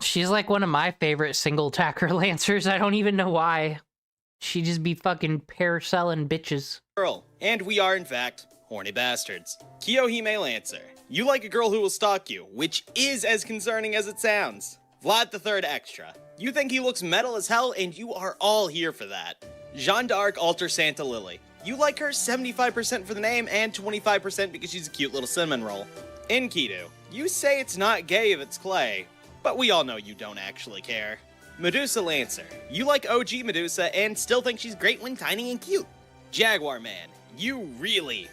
She's like one of my favorite single attacker lancers. I don't even know why. She just be fucking pair-selling bitches. And we are, in fact, horny bastards. Kiyohime Lancer, you like a girl who will stalk you, which is as concerning as it sounds. Vlad III Extra, you think he looks metal as hell, and you are all here for that. Jeanne d'Arc Alter Santa Lily, you like her 75% for the name and 25% because she's a cute little cinnamon roll. Enkidu, you say it's not gay if it's clay, but we all know you don't actually care. Medusa Lancer, you like OG Medusa and still think she's great when tiny and cute. Jaguar Man, you really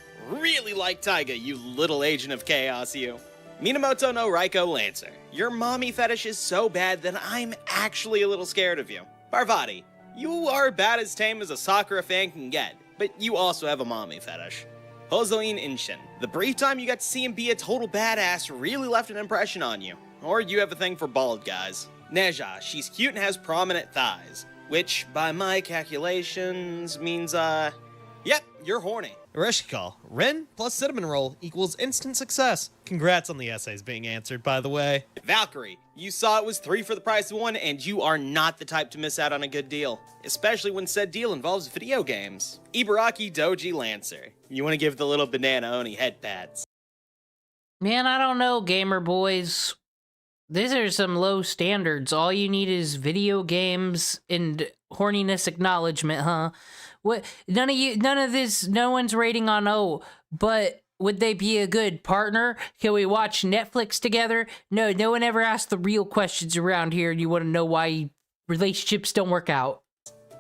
like Taiga, you little agent of chaos, you. Minamoto no Raiko Lancer, your mommy fetish is so bad that I'm actually a little scared of you. Parvati, you are about as tame as a Sakura fan can get, but you also have a mommy fetish. Hozoin Inshin, the brief time you got to see him be a total badass really left an impression on you. Or you have a thing for bald guys. Neja, she's cute and has prominent thighs, which, by my calculations, means, yep, you're horny. Rishikal, Ren plus cinnamon roll equals instant success. Congrats on the essays being answered, by the way. Valkyrie, you saw it was 3 for the price of 1, and you are not the type to miss out on a good deal, especially when said deal involves video games. Ibaraki Doji Lancer, you want to give the little banana oni head pats. Man, I don't know, gamer boys. These are some low standards. All you need is video games and horniness acknowledgement, huh? What? None of this, no one's rating on, oh, but would they be a good partner? Can we watch Netflix together? No one ever asked the real questions around here, and you want to know why relationships don't work out.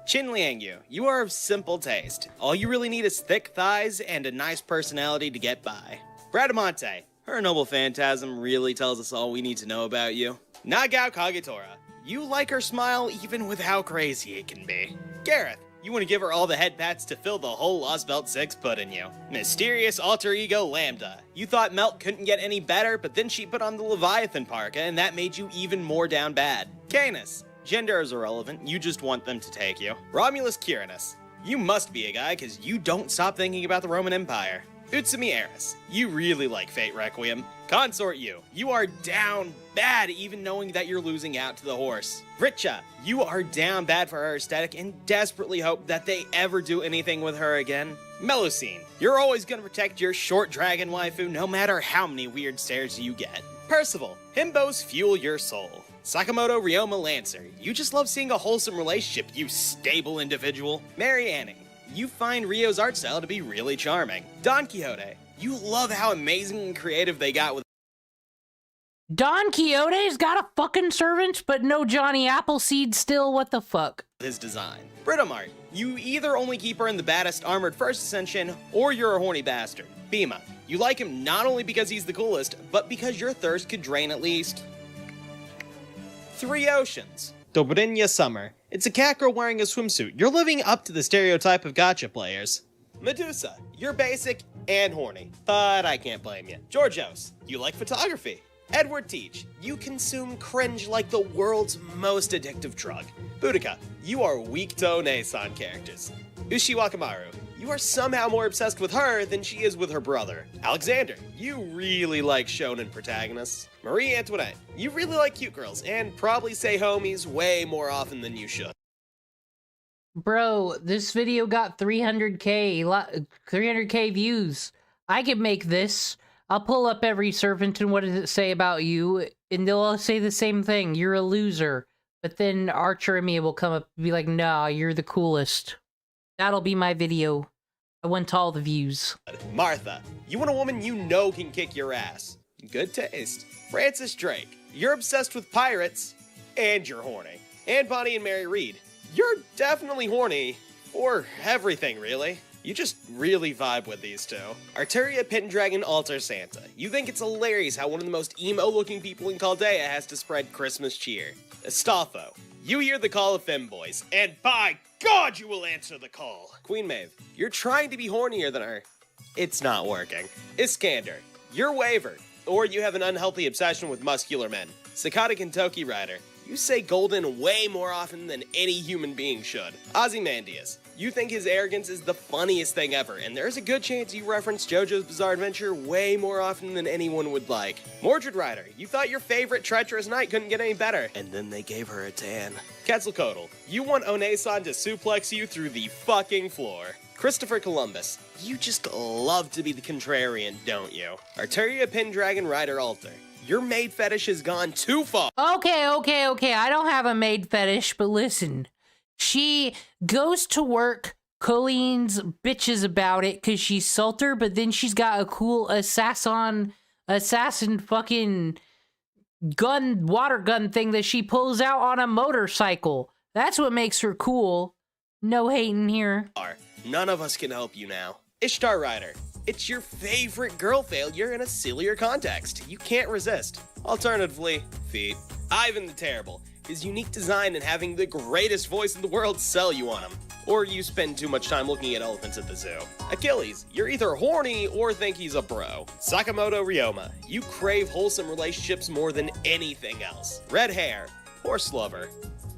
Chin Liangyu, you are of simple taste. All you really need is thick thighs and a nice personality to get by. Bradamante, her noble phantasm really tells us all we need to know about you. Nagao Kagetora, you like her smile even with how crazy it can be. Gareth, you want to give her all the head pats to fill the whole Lost Belt 6 put in you. Mysterious alter ego Lambda, you thought Melt couldn't get any better, but then she put on the Leviathan parka and that made you even more down bad. Canis, gender is irrelevant, you just want them to take you. Romulus Quirinus, you must be a guy because you don't stop thinking about the Roman Empire. Utsumi Eris, you really like Fate Requiem. Consort you are down bad even knowing that you're losing out to the horse. Vritcha, you are down bad for her aesthetic and desperately hope that they ever do anything with her again. Melusine, you're always gonna protect your short dragon waifu no matter how many weird stares you get. Percival, himbos fuel your soul. Sakamoto Ryoma Lancer, you just love seeing a wholesome relationship, you stable individual. Mary Anning, you find Rio's art style to be really charming. Don Quixote, you love how amazing and creative they got with Don Quixote's got a fucking servant, but no Johnny Appleseed still, what the fuck? his design. Britomart, you either only keep her in the baddest armored first ascension, or you're a horny bastard. Bima, you like him not only because he's the coolest, but because your thirst could drain at least 3 oceans. Dobrynya Summer, it's a cat girl wearing a swimsuit. You're living up to the stereotype of gacha players. Medusa, you're basic and horny, but I can't blame you. Georgios, you like photography. Edward Teach, you consume cringe like the world's most addictive drug. Boudica, you are weak to Onesan characters. Ushi Wakamaru, you are somehow more obsessed with her than she is with her brother. Alexander, you really like shonen protagonists. Marie Antoinette, you really like cute girls and probably say homies way more often than you should. Bro, this video got 300k views. I could make this. I'll pull up every servant and what does it say about you? And they'll all say the same thing. You're a loser. But then Archer and me will come up and be like, nah, you're the coolest. That'll be my video. I want all the views. Martha, you want a woman you know can kick your ass. Good taste. Francis Drake, you're obsessed with pirates, and you're horny. And Bonnie and Mary Reed, you're definitely horny. For everything, really. You just really vibe with these two. Arteria Pendragon Altar Santa, you think it's hilarious how one of the most emo-looking people in Chaldea has to spread Christmas cheer. Astolfo, you hear the call of femboys, and by God you will answer the call. Queen Maeve, you're trying to be hornier than her. It's not working. Iskander, you're wavered, or you have an unhealthy obsession with muscular men. Sakata Kentucky Rider, you say golden way more often than any human being should. Ozymandias, you think his arrogance is the funniest thing ever, and there's a good chance you reference JoJo's Bizarre Adventure way more often than anyone would like. Mordred Rider, you thought your favorite treacherous knight couldn't get any better, and then they gave her a tan. Quetzalcoatl, you want Onesan to suplex you through the fucking floor. Christopher Columbus, you just love to be the contrarian, don't you? Arteria Pendragon Rider Altar, your maid fetish has gone too far. Okay. I don't have a maid fetish, but listen. She goes to work, Colleen's bitches about it because she's Salter, but then she's got a cool assassin fucking water gun thing that she pulls out on a motorcycle. That's what makes her cool. No hating here. None of us can help you now. Ishtar Rider, it's your favorite girl failure in a sillier context. You can't resist. Alternatively, feet. Ivan the Terrible, his unique design and having the greatest voice in the world sell you on him. Or you spend too much time looking at elephants at the zoo. Achilles, you're either horny or think he's a bro. Sakamoto Ryoma, you crave wholesome relationships more than anything else. Red hair, horse lover.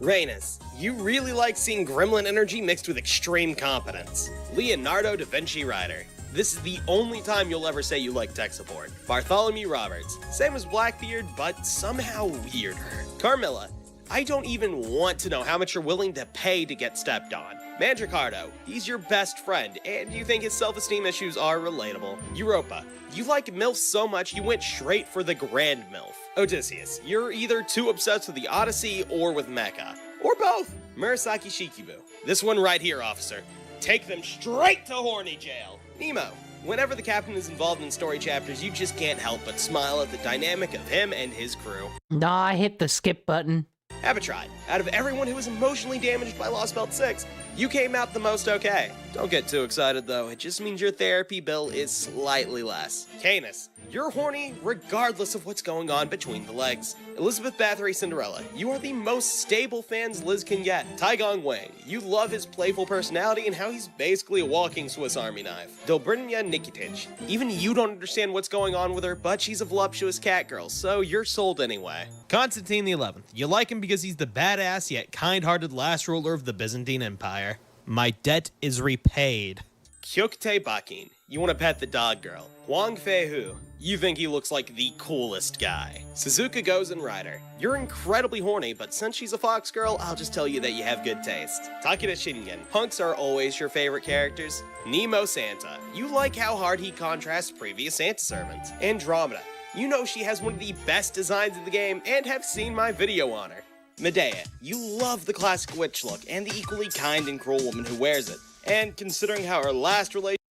Rhaenys, you really like seeing gremlin energy mixed with extreme competence. Leonardo da Vinci Rider, this is the only time you'll ever say you like tech support. Bartholomew Roberts, same as Blackbeard, but somehow weirder. Carmilla, I don't even want to know how much you're willing to pay to get stepped on. Mandricardo, he's your best friend, and you think his self-esteem issues are relatable. Europa, you like MILF so much you went straight for the Grand MILF. Odysseus, you're either too obsessed with the Odyssey or with Mecha. Or both. Murasaki Shikibu, this one right here, officer. Take them straight to horny jail. Nemo, whenever the captain is involved in story chapters, you just can't help but smile at the dynamic of him and his crew. Nah, I hit the skip button. Abatride, out of everyone who was emotionally damaged by Lost Belt 6, you came out the most okay. Don't get too excited though, it just means your therapy bill is slightly less. Canis, you're horny regardless of what's going on between the legs. Elizabeth Bathory Cinderella, you are the most stable fans Liz can get. Taigong Wang, you love his playful personality and how he's basically a walking Swiss Army knife. Dobrynya Nikitich, even you don't understand what's going on with her, but she's a voluptuous cat girl, so you're sold anyway. Constantine the 11th, you like him because he's the badass yet kind-hearted last ruler of the Byzantine Empire. My debt is repaid. Kyokte Bakin, you want to pet the dog girl. Wang Feihu, you think he looks like the coolest guy. Suzuka Gozen Rider, you're incredibly horny, but since she's a fox girl, I'll just tell you that you have good taste. Takeda Shingen, punks are always your favorite characters. Nemo Santa, you like how hard he contrasts previous Santa servants. Andromeda, you know she has one of the best designs in the game and have seen my video on her. Medea, you love the classic witch look and the equally kind and cruel woman who wears it. And considering how her last relationship...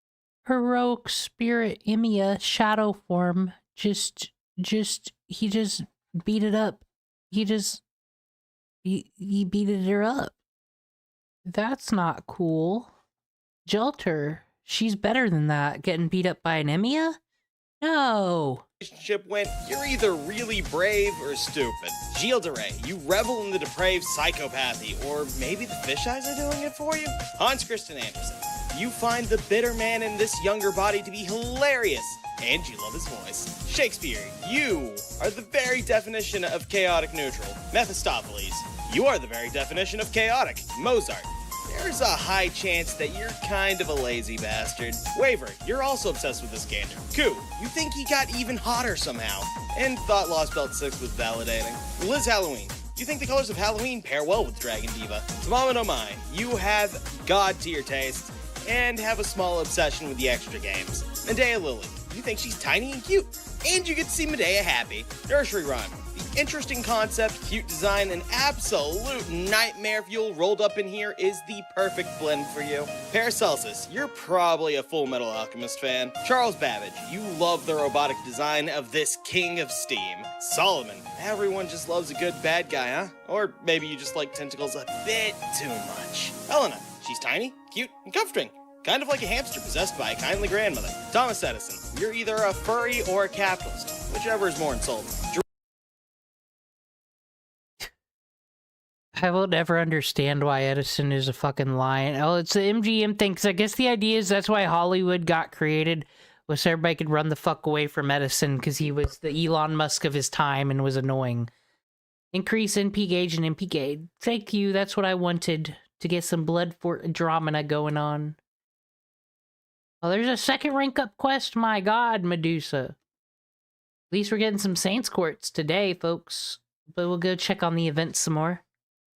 Heroic spirit Imia shadow form he just beat it up. He beated her up. That's not cool. Jelter, she's better than that, getting beat up by an Imia? No. Relationship went, you're either really brave or stupid. Gilles de Rais, you revel in the depraved psychopathy, or maybe the fisheyes are doing it for you? Hans Christian Andersen, you find the bitter man in this younger body to be hilarious, and you love his voice. Shakespeare, you are the very definition of chaotic neutral. Mephistopheles, you are the very definition of chaotic. Mozart, there's a high chance that you're kind of a lazy bastard. Waver, you're also obsessed with this gander. Koo, you think he got even hotter somehow, and thought Lost Belt 6 was validating. Liz Halloween, you think the colors of Halloween pair well with Dragon Diva. Tamama no Mai, you have god tier taste, and have a small obsession with the extra games. Medea Lily, you think she's tiny and cute. And you get to see Medea happy. Nursery Rhyme. The interesting concept, cute design, and absolute nightmare fuel rolled up in here is the perfect blend for you. Paracelsus, you're probably a Full Metal Alchemist fan. Charles Babbage, you love the robotic design of this king of steam. Solomon, everyone just loves a good bad guy, huh? Or maybe you just like tentacles a bit too much. Helena, she's tiny, cute, and comforting. Kind of like a hamster possessed by a kindly grandmother. Thomas Edison, you're either a furry or a capitalist, whichever is more insulting. I will never understand why Edison is a fucking lion. Oh, it's the MGM thing, because I guess the idea is that's why Hollywood got created, was so everybody could run the fuck away from Edison, because he was the Elon Musk of his time and was annoying. Increase NP gauge and NP gauge. Thank you, that's what I wanted, to get some blood for drama going on. Oh, there's a second rank up quest, my god, Medusa. At least we're getting some Saints Quartz today, folks. But we'll go check on the event some more.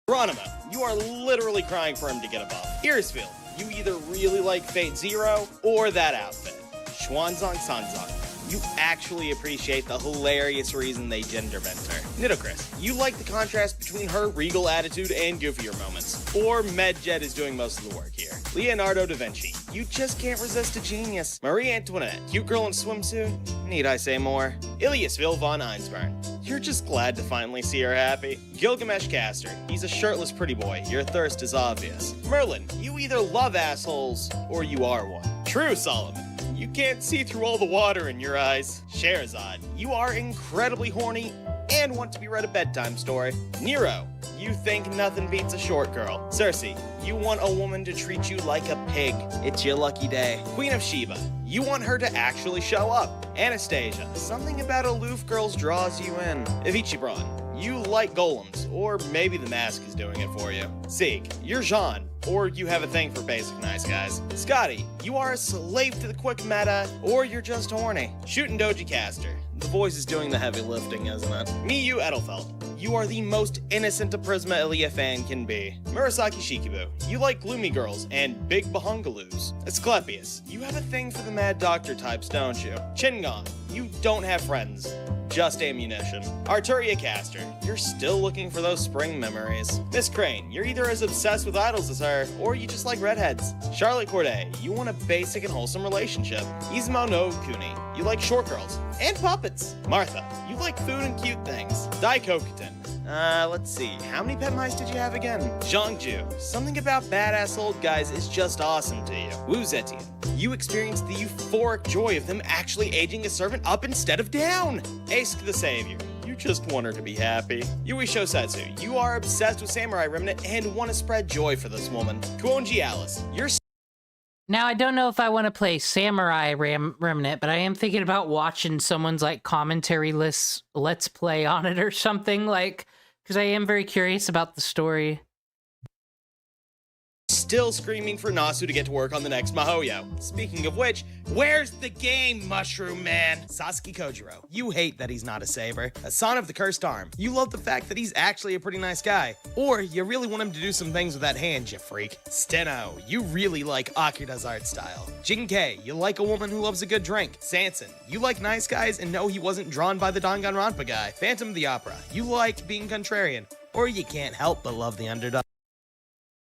Geronimo, you are literally crying for him to get a buff. Irisfield, you either really like Fate Zero or that outfit. Schwanzong Sanzong, you actually appreciate the hilarious reason they gender bent her. Nitocris, you like the contrast between her regal attitude and goofier moments. Or Medjet is doing most of the work here. Leonardo da Vinci, you just can't resist a genius. Marie Antoinette, cute girl in swimsuit? Need I say more? Iliasville von Einsburn, you're just glad to finally see her happy. Gilgamesh Caster, he's a shirtless pretty boy, your thirst is obvious. Merlin, you either love assholes or you are one. True Solomon, you can't see through all the water in your eyes. Scheherazade, you are incredibly horny and want to be read a bedtime story. Nero, you think nothing beats a short girl. Cersei, you want a woman to treat you like a pig. It's your lucky day. Queen of Sheba, you want her to actually show up. Anastasia, something about aloof girls draws you in. Avicii Braun, you like golems, or maybe the mask is doing it for you. Sieg, you're Jean, or you have a thing for basic nice guys. Scotty, you are a slave to the quick meta, or you're just horny. Shootin' Doji Caster, the voice is doing the heavy lifting, isn't it? Miyu Edelfelt, you are the most innocent a Prisma Ilia fan can be. Murasaki Shikibu, you like gloomy girls and big bahungaloos. Asclepius, you have a thing for the Mad Doctor types, don't you? Chingon, you don't have friends, just ammunition. Arturia Caster, you're still looking for those spring memories. Miss Crane, you're either as obsessed with idols as her, or you just like redheads. Charlotte Corday, you want a basic and wholesome relationship. Izumo no Kuni, you like short girls and puppets. Martha, you like food and cute things. Daikokutin, let's see, how many pet mice did you have again? Zhangju, something about badass old guys is just awesome to you. Wu Zetian, you experience the euphoric joy of them actually aging a servant up instead of down. Ask the Savior, you just want her to be happy. Yui Shosetsu, you are obsessed with Samurai Remnant and want to spread joy for this woman. Kuonji Alice, you're Now, I don't know if I want to play Samurai Remnant, but I am thinking about watching someone's, like, commentary let's play on it or something, like, because I am very curious about the story. still screaming for Nasu to get to work on the next Mahoyo. Speaking of which, where's the game, Mushroom Man? Sasuke Kojiro, you hate that he's not a saber. A son of the cursed arm. You love the fact that he's actually a pretty nice guy. Or you really want him to do some things with that hand, you freak. Steno, you really like Akira's art style. Jinkei, you like a woman who loves a good drink. Sanson, you like nice guys and know he wasn't drawn by the Danganronpa guy. Phantom of the Opera, you like being contrarian. Or you can't help but love the underdog.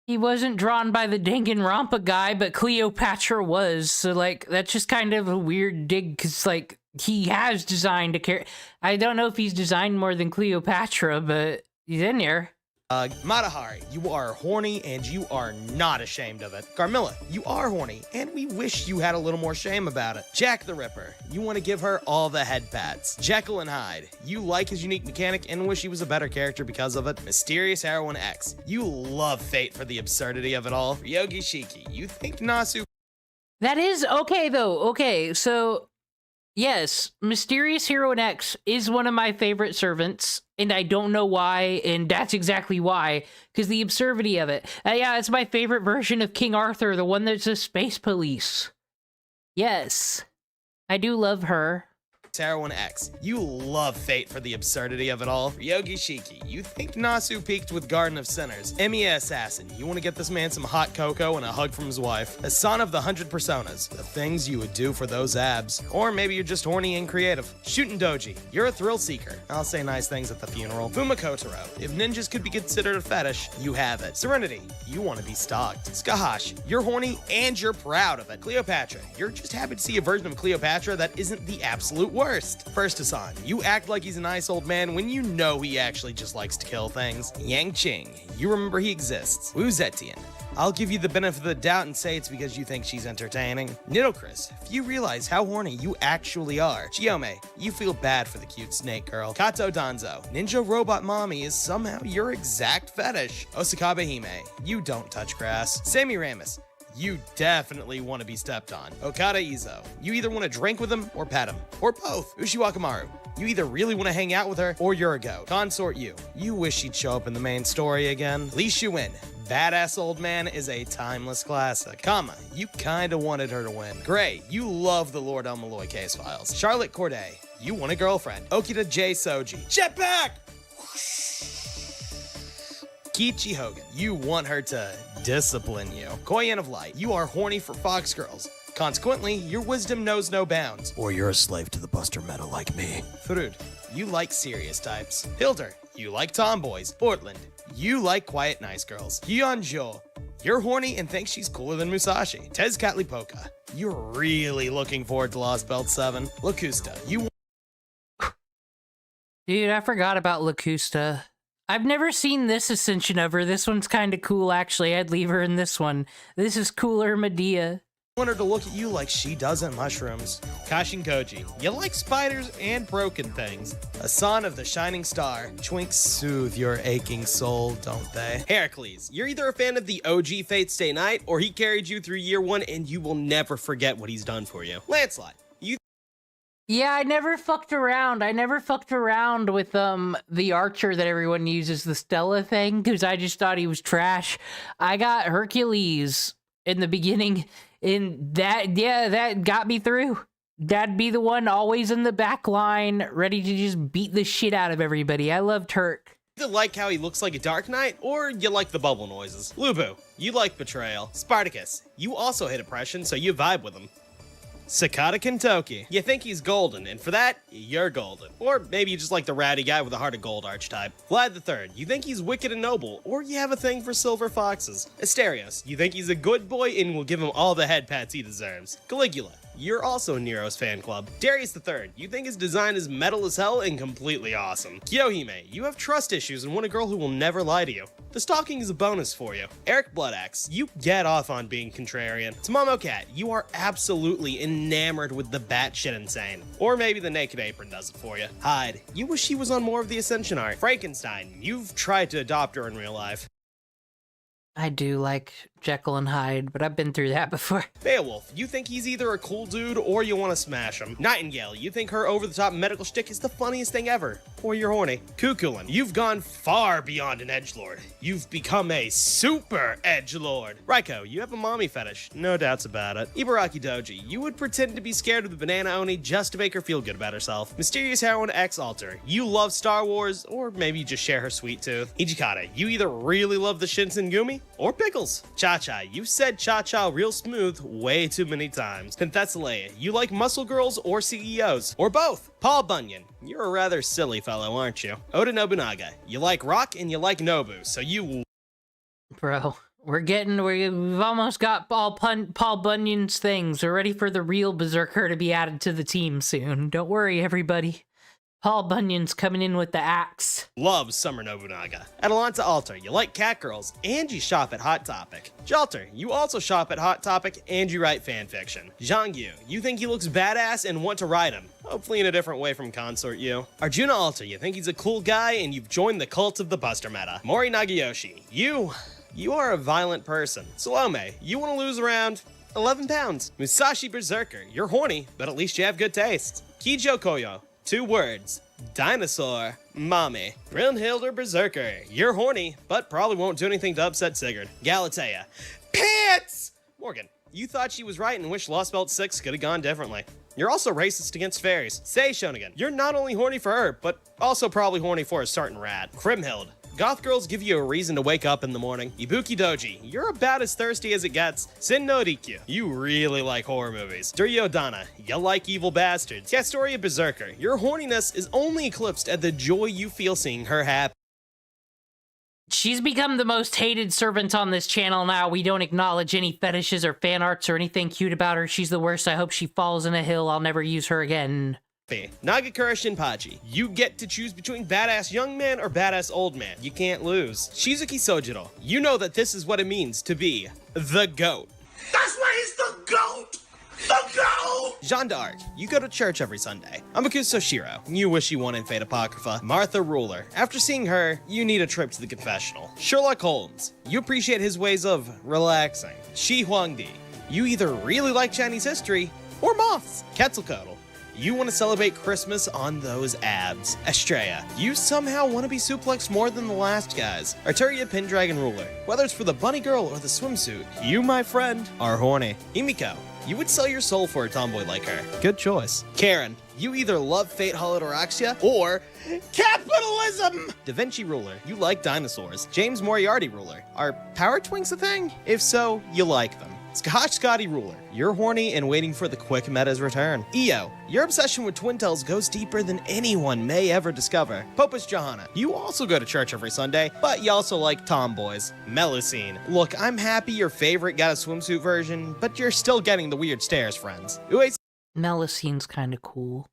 He wasn't drawn by the Danganronpa guy, but Cleopatra was. So, like, that's just kind of a weird dig, because, like, he has designed a character. I don't know if he's designed more than Cleopatra, but he's in here. Matahari, you are horny and you are not ashamed of it. Carmilla, you are horny and we wish you had a little more shame about it. Jack the Ripper, you want to give her all the head pats. Jekyll and Hyde, you like his unique mechanic and wish he was a better character because of it. Mysterious Heroine X, you love Fate for the absurdity of it all. Ryogi Shiki, you think Nasu... That is okay, though. Okay, so... yes, Mysterious Heroine X is one of my favorite servants, and I don't know why, and that's exactly why, because the absurdity of it. Yeah, it's my favorite version of King Arthur, the one that's a space police. Yes, I do love her. Heroine X, you love Fate for the absurdity of it all. Ryogi Shiki, you think Nasu peaked with Garden of Sinners. Emiya Assassin, you want to get this man some hot cocoa and a hug from his wife. Hasan of the 100 Personas, the things you would do for those abs. Or maybe you're just horny and creative. Shootin' Doji, you're a thrill seeker. I'll say nice things at the funeral. Fuma Kotaro, if ninjas could be considered a fetish, you have it. Serenity, you want to be stalked. Skahash, you're horny and you're proud of it. Cleopatra, you're just happy to see a version of Cleopatra that isn't the absolute worst. First Hasan, you act like he's a nice old man when you know he actually just likes to kill things. Yang Qing, you remember he exists. Wu Zetian, I'll give you the benefit of the doubt and say it's because you think she's entertaining. Nidocris, if you realize how horny you actually are. Chiome, you feel bad for the cute snake girl. Kato Danzo, Ninja Robot Mommy is somehow your exact fetish. Osakabe Hime, you don't touch grass. Semiramis, you definitely want to be stepped on. Okada Izo, you either want to drink with him or pet him, or both. Ushiwakamaru, you either really want to hang out with her or you're a goat. Consort you wish she'd show up in the main story again. Lee Shuin, Badass Old Man is a timeless classic. Kama, you kinda wanted her to win. Gray, you love the Lord El Malloy case files. Charlotte Corday, you want a girlfriend. Okita J Soji, jetpack! Kichi Hogan, you want her to discipline you. Koyan of Light, you are horny for fox girls. Consequently, your wisdom knows no bounds. Or you're a slave to the Buster Meta like me. Furud, you like serious types. Hilder, you like tomboys. Portland, you like quiet nice girls. Hyunjo, you're horny and think she's cooler than Musashi. Tezcatlipoca, you're really looking forward to Lost Belt 7. Locusta, you Dude, I forgot about Locusta. I've never seen this Ascension of her. This one's kind of cool, actually. I'd leave her in this one. This is cooler Medea. want her to look at you like she doesn't mushrooms. Kashin Koji, you like spiders and broken things. A son of the shining star. Twinks soothe your aching soul, don't they? Heracles, you're either a fan of the OG Fate Stay Night, or he carried you through year one and you will never forget what he's done for you. Lancelot, Yeah, I never fucked around. I never fucked around with the archer that everyone uses, the Stella thing, because I just thought he was trash. I got Hercules in the beginning, and that got me through. That'd be the one always in the back line, ready to just beat the shit out of everybody. I loved Herc. either like how he looks like a Dark Knight, or you like the bubble noises. Lubu, you like betrayal. Spartacus, you also hit oppression, so you vibe with him. Sakata Kentoki, you think he's golden, and for that, you're golden. Or maybe you just like the ratty guy with a heart of gold archetype. Vlad III, you think he's wicked and noble, or you have a thing for silver foxes. Asterios, you think he's a good boy and will give him all the head pats he deserves. Caligula, you're also in Nero's fan club. Darius III, you think his design is metal as hell and completely awesome. Kyohime, you have trust issues and want a girl who will never lie to you. The stalking is a bonus for you. Eric Bloodaxe, you get off on being contrarian. Tamamo Cat, you are absolutely enamored with the batshit insane. Or maybe the Naked Apron does it for you. Hyde, you wish she was on more of the Ascension art. Frankenstein, you've tried to adopt her in real life. I do like Jekyll and Hyde, but I've been through that before. Beowulf, you think he's either a cool dude or you want to smash him. Nightingale, you think her over-the-top medical shtick is the funniest thing ever. Or you're horny. Kukulin, you've gone far beyond an edgelord. You've become a super edgelord. Raiko, you have a mommy fetish. No doubts about it. Ibaraki Doji, you would pretend to be scared of the banana oni just to make her feel good about herself. Mysterious Heroine X Alter, you love Star Wars, or maybe you just share her sweet tooth. Hijikata, you either really love the Shinsengumi or pickles. Cha-Cha, you've said cha-cha real smooth way too many times. Penthesilea, you like muscle girls or CEOs, or both. Paul Bunyan, you're a rather silly fellow, aren't you? Oda Nobunaga, you like rock and you like Nobu, so you... Bro, we've almost got Paul Bunyan's things. We're ready for the real Berserker to be added to the team soon. Don't worry, everybody. Paul Bunyan's coming in with the axe. Love Summer Nobunaga. Atalanta Alter, you like cat girls, and you shop at Hot Topic. Jalter, you also shop at Hot Topic, and you write fanfiction. Zhangyu, you think he looks badass and want to ride him, hopefully in a different way from Consort You. Arjuna Alter, you think he's a cool guy, and you've joined the cult of the Buster Meta. Mori Nagayoshi, you are a violent person. Salome, you want to lose around 11 pounds. Musashi Berserker, you're horny, but at least you have good taste. Kijo Koyo, 2 words, dinosaur, mommy. Brynhilder Berserker, you're horny, but probably won't do anything to upset Sigurd. Galatea, pants! Morgan, You thought she was right and wish Lost Belt 6 could have gone differently. You're also racist against fairies. Say, Shonigan, you're not only horny for her, but also probably horny for a certain rat. Crimhild, goth girls give you a reason to wake up in the morning. Ibuki Doji, you're about as thirsty as it gets. Sin no Rikyu, you really like horror movies. Duryodhana, you like evil bastards. Castoria Berserker, your horniness is only eclipsed at the joy you feel seeing her happy. She's become the most hated servant on this channel now. We don't acknowledge any fetishes or fan arts or anything cute about her. She's the worst. I hope she falls in a hill. I'll never use her again. Nagakura Shinpachi, you get to choose between badass young man or badass old man. You can't lose. Shizuki Sojiro, you know that this is what it means to be the GOAT. That's why he's the GOAT! The GOAT! Jeanne d'Arc, you go to church every Sunday. Amaku Soshiro, you wish you won in Fate Apocrypha. Martha Ruler, after seeing her, you need a trip to the confessional. Sherlock Holmes, you appreciate his ways of relaxing. Shi Huangdi, you either really like Chinese history or moths. Quetzalcoatl, you want to celebrate Christmas on those abs. Estrella, you somehow want to be suplexed more than the last guys. Arturia Pendragon Ruler, whether it's for the bunny girl or the swimsuit, you, my friend, are horny. Himiko, you would sell your soul for a tomboy like her. Good choice. Karen, you either love Fate Holodoraxia or capitalism! Da Vinci Ruler, you like dinosaurs. James Moriarty Ruler, are power twinks a thing? If so, you like them. Scotch Scotty Ruler, you're horny and waiting for the quick meta's return. Io, your obsession with Twin Tails goes deeper than anyone may ever discover. Popus Johanna, you also go to church every Sunday, but you also like tomboys. Melusine, look, I'm happy your favorite got a swimsuit version, but you're still getting the weird stares, friends. Melusine's kind of cool.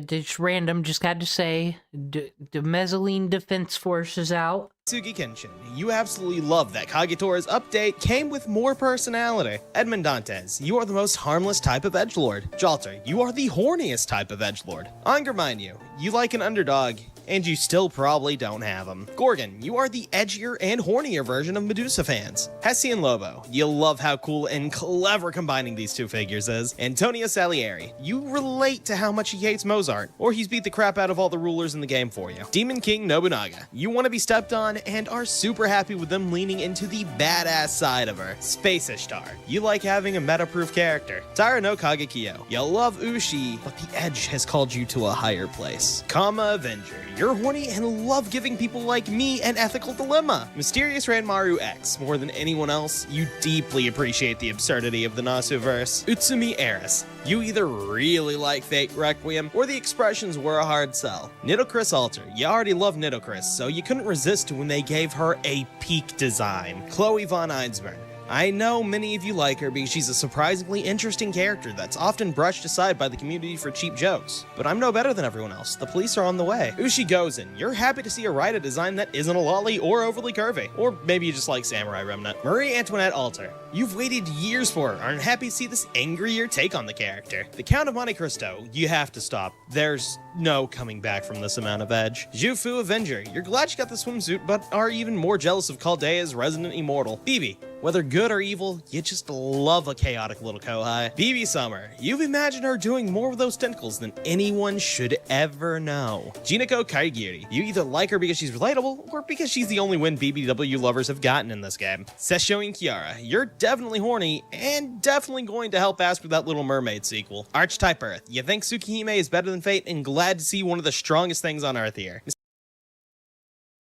Just random, just had to say, the Mezzanine Defense Force is out. Sugi Kenshin, you absolutely love that Kagetora's update came with more personality. Edmond Dantes, you are the most harmless type of edgelord. Jalter, you are the horniest type of edgelord. Angermine, you like an underdog, and you still probably don't have him. Gorgon, you are the edgier and hornier version of Medusa fans. Hessian Lobo, you love how cool and clever combining these two figures is. Antonio Salieri, you relate to how much he hates Mozart, or he's beat the crap out of all the rulers in the game for you. Demon King Nobunaga, you want to be stepped on and are super happy with them leaning into the badass side of her. Space Ishtar, you like having a meta-proof character. Taira no Kagekiyo, you love Ushi, but the edge has called you to a higher place. Kama Avenger, you're horny and love giving people like me an ethical dilemma. Mysterious Ranmaru X, more than anyone else, you deeply appreciate the absurdity of the Nasuverse. Utsumi Eris, you either really like Fate Requiem, or the expressions were a hard sell. Nidocris Alter, you already love Nidocris, so you couldn't resist when they gave her a peak design. Chloe Von Einsburn, I know many of you like her because she's a surprisingly interesting character that's often brushed aside by the community for cheap jokes. But I'm no better than everyone else. The police are on the way. Ushi Gozen, you're happy to see her ride a design that isn't a lolly or overly curvy. Or maybe you just like Samurai Remnant. Marie Antoinette Alter, you've waited years for her. Aren't happy to see this angrier take on the character. The Count of Monte Cristo, you have to stop. There's no coming back from this amount of edge. Jufu Avenger, you're glad she got the swimsuit, but are even more jealous of Caldea's Resident Immortal. Bibi, whether good or evil, you just love a chaotic little Kohai. Bibi Summer, you've imagined her doing more with those tentacles than anyone should ever know. Jinako Kaigiri, you either like her because she's relatable, or because she's the only win BBW lovers have gotten in this game. Sessho and Kiara, you're definitely horny, and definitely going to help ask for that Little Mermaid sequel. Archetype Earth, you think Tsukihime is better than Fate, and glad to see one of the strongest things on Earth here.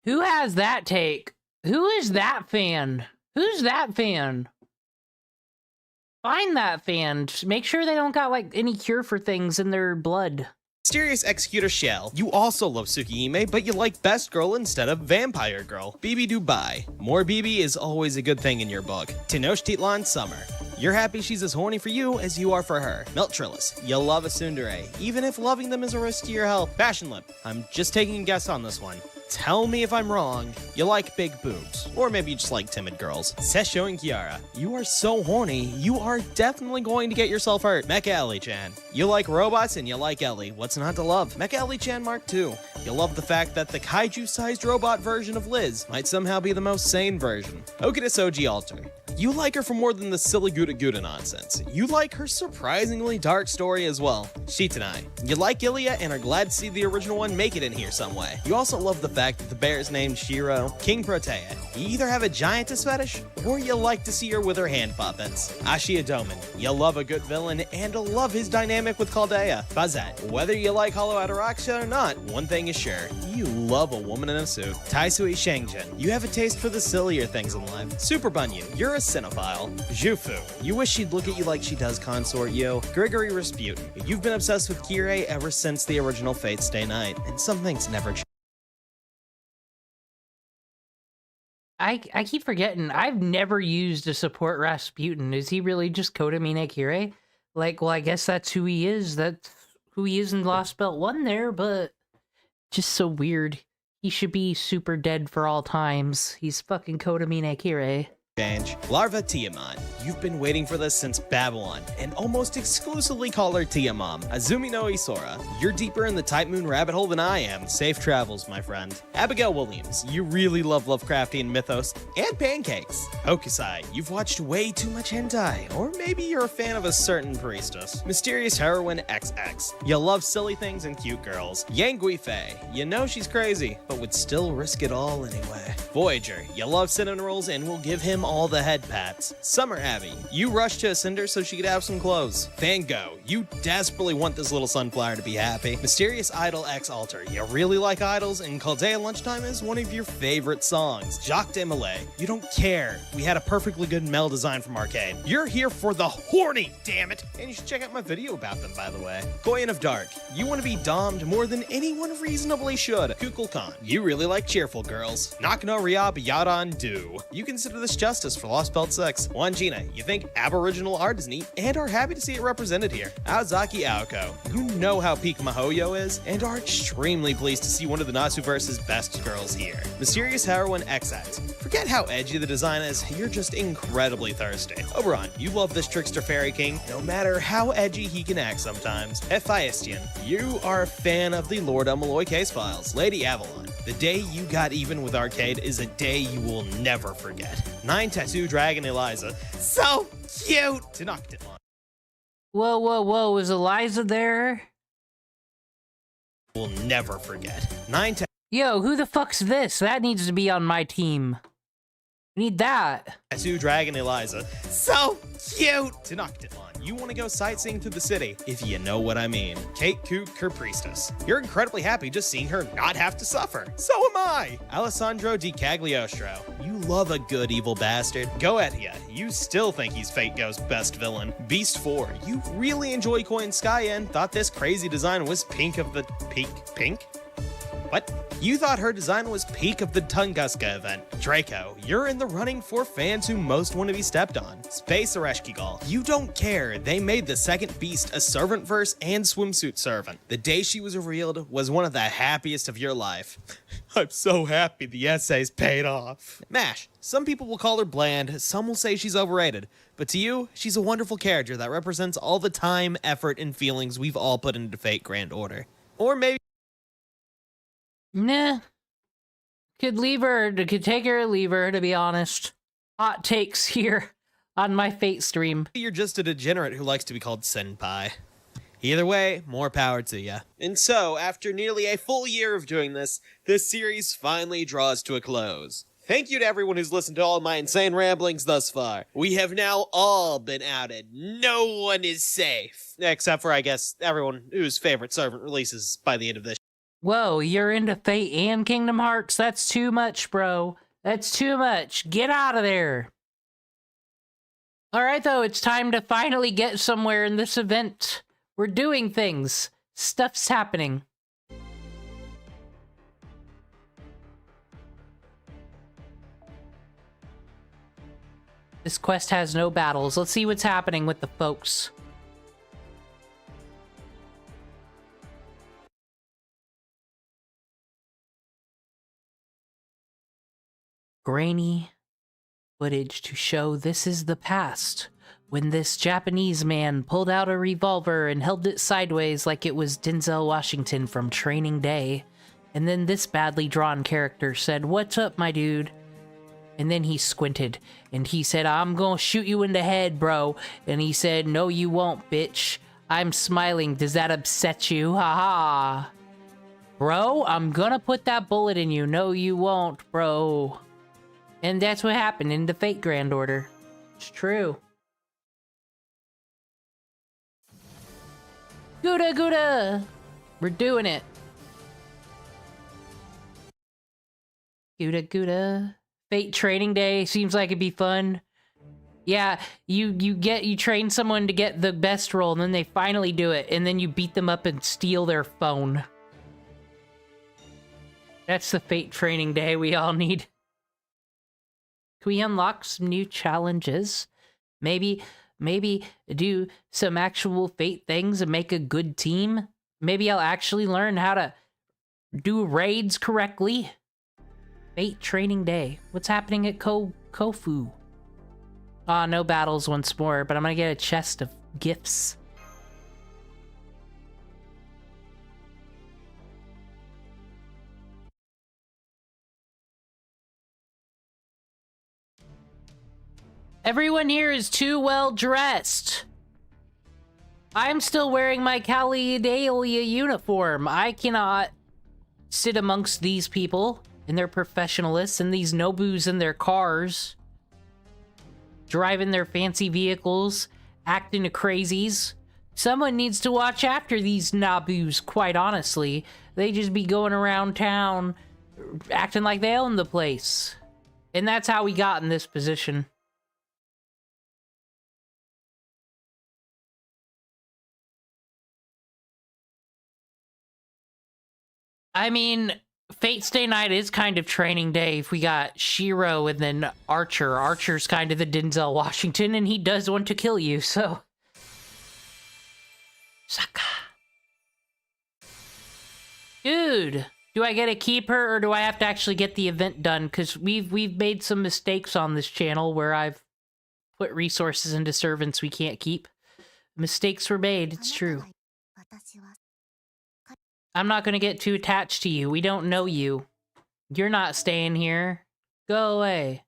Who has that take? Who is that fan? Who's that fan? Find that fan. Just make sure they don't got, like, any cure for things in their blood. Mysterious Executor Shell, you also love Tsukihime, but you like Best Girl instead of Vampire Girl. BB Dubai, more BB is always a good thing in your book. Tenochtitlan Summer, you're happy she's as horny for you as you are for her. Melt Trillis, you love a tsundere, even if loving them is a risk to your health. Fashion Lip, I'm just taking a guess on this one. Tell me if I'm wrong. You like big boobs, or maybe you just like timid girls. Sessho and Kiara, you are so horny, you are definitely going to get yourself hurt. Mecha Ellie-chan, you like robots and you like Ellie. What's not to love? Mecha Ellie-chan Mark II, you love the fact that the kaiju-sized robot version of Liz might somehow be the most sane version. Okita Soji Alter, You like her for more than the silly Gouda Gouda nonsense. You like her surprisingly dark story as well. Shitanai. You like Ilya and are glad to see the original one make it in here some way. You also love the fact that the bear is named Shiro. King Protea. You either have a giantess fetish, or you like to see her with her hand puppets. Ashia Doman. You love a good villain and love his dynamic with Chaldea. Bazet. Whether you like Hollow Ataraxia or not, one thing is sure. You love a woman in a suit. Taisui Shangjin. You have a taste for the sillier things in life. Super Bunyan. You're a cinephile. Jufu. You wish she'd look at you like she does consort you. Gregory Rasputin. You've been obsessed with Kirei ever since the original Fate Stay Night, and some things never change. I keep forgetting, I've never used to support Rasputin. Is he really just Kotomine Kirei? Like, well, I guess that's who he is. That's who he is in Lost Belt 1 there, but just so weird. He should be super dead for all times. He's fucking Kotomine Kirei. Larva Tiamat. You've been waiting for this since Babylon, and almost exclusively call her Tiamam. Azumi no Isora. You're deeper in the Type Moon rabbit hole than I am. Safe travels, my friend. Abigail Williams. You really love Lovecraftian mythos and pancakes. Hokusai. You've watched way too much hentai, or maybe you're a fan of a certain priestess. Mysterious Heroine XX. You love silly things and cute girls. Yang Guifei. You know she's crazy, but would still risk it all anyway. Voyager. You love cinnamon rolls and will give him all the head pats. Summer Abbey, you rushed to Ascender so she could have some clothes. Van Gogh, you desperately want this little sunflower to be happy. Mysterious Idol X Alter, you really like idols, and Chaldea Lunchtime is one of your favorite songs. Jacques Desmoulins, you don't care. We had a perfectly good Mel design from Arcade. You're here for the horny, damn it! And you should check out my video about them, by the way. Koyan of Dark, you want to be dommed more than anyone reasonably should. Kukulkan, you really like cheerful girls. Nakano Ryab Yaran Do, you consider this justice for Lost Belt 6. Wanjina, you think Aboriginal art is neat and are happy to see it represented here. Aozaki Aoko, you know how peak Mahoyo is and are extremely pleased to see one of the Nasuverse's best girls here. Mysterious Heroine XX, forget how edgy the design is, you're just incredibly thirsty. Oberon, you love this trickster fairy king, no matter how edgy he can act sometimes. Hephaestion, you are a fan of the Lord Malloy case files. Lady Avalon, the day you got even with Arcade is a day you will never forget. 9 Tattoo Dragon Eliza, so cute! Tenoctitlan. Whoa, whoa, whoa, is Eliza there? Will never forget. 9 Yo, who the fuck's this? That needs to be on my team. We need that. Tattoo Dragon Eliza, so cute! Tenoctitlan. You want to go sightseeing through the city, if you know what I mean. Kate Kook, her priestess. You're incredibly happy just seeing her not have to suffer. So am I! Alessandro Di Cagliostro. You love a good evil bastard. Goetia. You still think he's Fate Go's best villain. Beast 4. You really enjoy Coin Sky and thought this crazy design was pink of the... Pink? What? You thought her design was peak of the Tunguska event. Draco, you're in the running for fans who most want to be stepped on. Space Ereshkigal, you don't care. They made the second beast a servant verse and swimsuit servant. The day she was revealed was one of the happiest of your life. I'm so happy the essays paid off. MASH, some people will call her bland, some will say she's overrated. But to you, she's a wonderful character that represents all the time, effort, and feelings we've all put into Fate Grand Order. Or maybe Nah. Could leave her, could take her or leave her, to be honest. Hot takes here on my Fate stream. you're just a degenerate who likes to be called senpai. Either way, more power to ya. And so, after nearly a full year of doing this series finally draws to a close. Thank you to everyone who's listened to all my insane ramblings thus far. We have now all been outed. No one is safe. Except for, I guess, everyone whose favorite servant releases by the end of this. Whoa, you're into Fate and Kingdom Hearts? That's too much, bro. That's too much. Get out of there. Alright, though, it's time to finally get somewhere in this event. We're doing things. Stuff's happening. This quest has no battles. Let's see what's happening with the folks. Grainy footage to show this is the past, when this Japanese man pulled out a revolver and held it sideways like it was Denzel Washington from Training Day, and then this badly drawn character said, "What's up, my dude?" And then he squinted, and he said, I'm gonna shoot you in the head, bro. And he said, no, you won't, bitch. I'm smiling. Does that upset you? Haha. Bro, I'm gonna put that bullet in you. No, you won't, bro. And that's what happened in the Fate Grand Order. It's true. Gouda Gouda! We're doing it. Gouda Gouda. Fate Training Day seems like it'd be fun. Yeah, you train someone to get the best roll, and then they finally do it, and then you beat them up and steal their phone. That's the Fate Training Day we all need. Can we unlock some new challenges? Maybe do some actual Fate things and make a good team? Maybe I'll actually learn how to do raids correctly. Fate Training Day. What's happening at Kofu? Ah, no battles once more, but I'm gonna get a chest of gifts. Everyone here is too well dressed. I'm still wearing my Calidalia uniform. I cannot sit amongst these people and their professionalists and these Nobus in their cars, driving their fancy vehicles, acting to crazies. Someone needs to watch after these Nabus, quite honestly. They just be going around town acting like they own the place. And that's how we got in this position. I mean, Fate Stay Night is kind of training day if we got Shiro and then Archer. Archer's kind of the Denzel Washington, and he does want to kill you, so... Saka. Dude, do I get to keep her, or do I have to actually get the event done? Because we've made some mistakes on this channel where I've put resources into servants we can't keep. Mistakes were made, it's true. I'm not gonna get too attached to you. We don't know you. You're not staying here. Go away.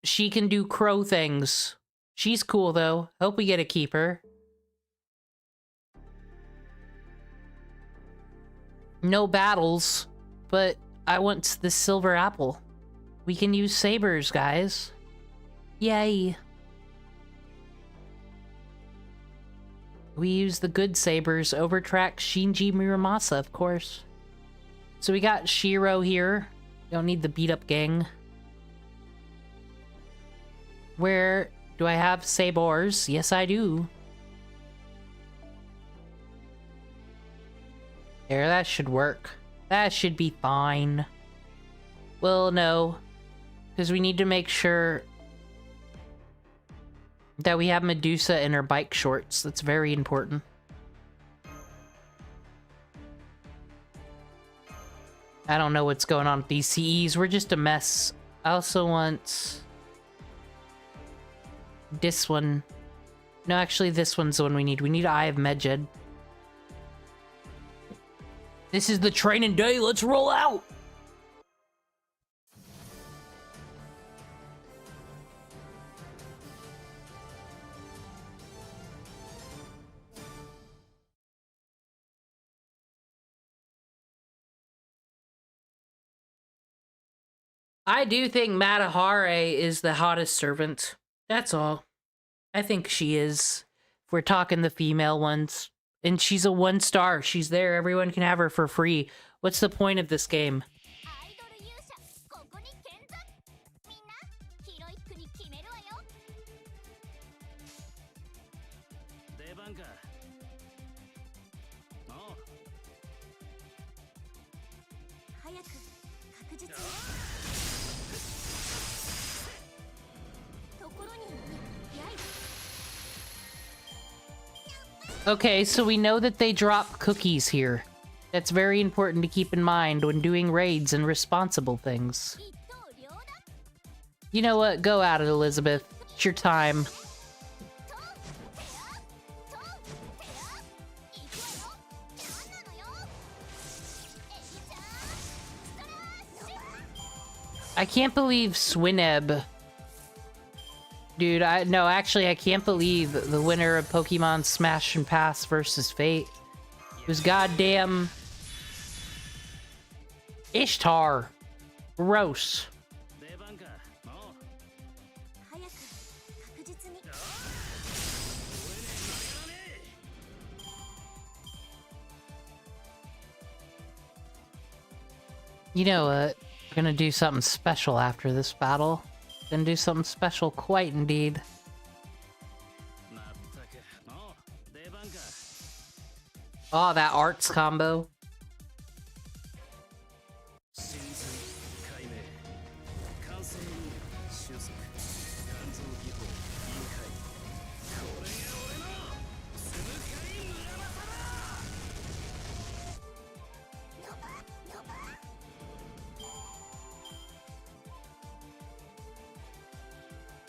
She can do crow things. She's cool, though. Hope we get to keep her. No battles, but I want the silver apple. We can use sabers, guys. Yay. We use the good sabers, overtrack Shinji Muramasa, of course. So we got Shiro here. Don't need the beat-up gang. Where do I have sabers? Yes, I do. There, that should work. That should be fine. Well, no. Because we need to make sure that we have Medusa in her bike shorts. That's very important. I don't know what's going on with these CEs. We're just a mess. I also want... this one. No, actually, this one's the one we need. We need Eye of Medjed. This is the training day. Let's roll out! I do think Matahare is the hottest servant. That's all. I think she is. If we're talking the female ones. And she's a 1-star. She's there. Everyone can have her for free. What's the point of this game? Okay, so we know that they drop cookies here. That's very important to keep in mind when doing raids and responsible things. You know what? Go at it, Elizabeth. It's your time. I can't believe Swineb. Dude, no, actually, I can't believe the winner of Pokemon Smash and Pass versus Fate was goddamn Ishtar. Gross. You know what? We're gonna do something special after this battle. Gonna do something special, quite indeed. Oh, that arts combo.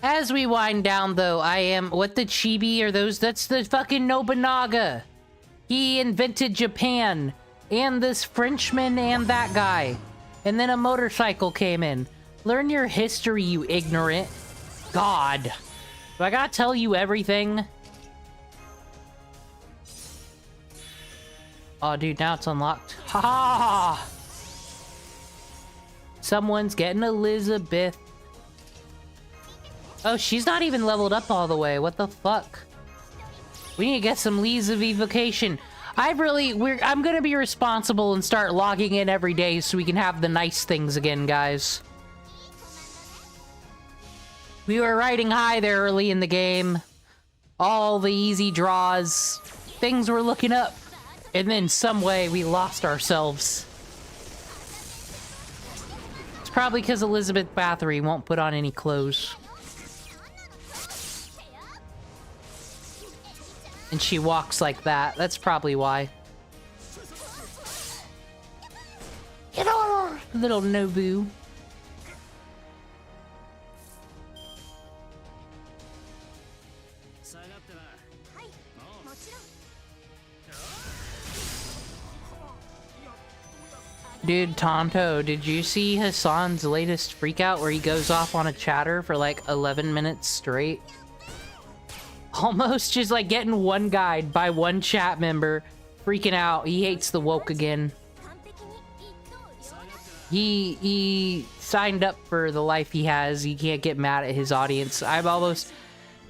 As we wind down, though, I am... What the chibi are those? That's the fucking Nobunaga. He invented Japan. And this Frenchman and that guy. And then a motorcycle came in. Learn your history, you ignorant. God. Do I gotta tell you everything? Oh, dude, now it's unlocked. Ha ha! Someone's getting Elizabeth. Oh, she's not even leveled up all the way. What the fuck? We need to get some leaves of evocation. I'm gonna be responsible and start logging in every day so we can have the nice things again, guys. We were riding high there early in the game. All the easy draws. Things were looking up. And then some way we lost ourselves. It's probably because Elizabeth Bathory won't put on any clothes. And she walks like that. That's probably why. Get over, little Nobu. Dude, Tonto, did you see Hassan's latest freakout where he goes off on a chatter for like 11 minutes straight? Almost just like getting one guide by one chat member, freaking out. He hates the woke again. He signed up for the life he has. He can't get mad at his audience.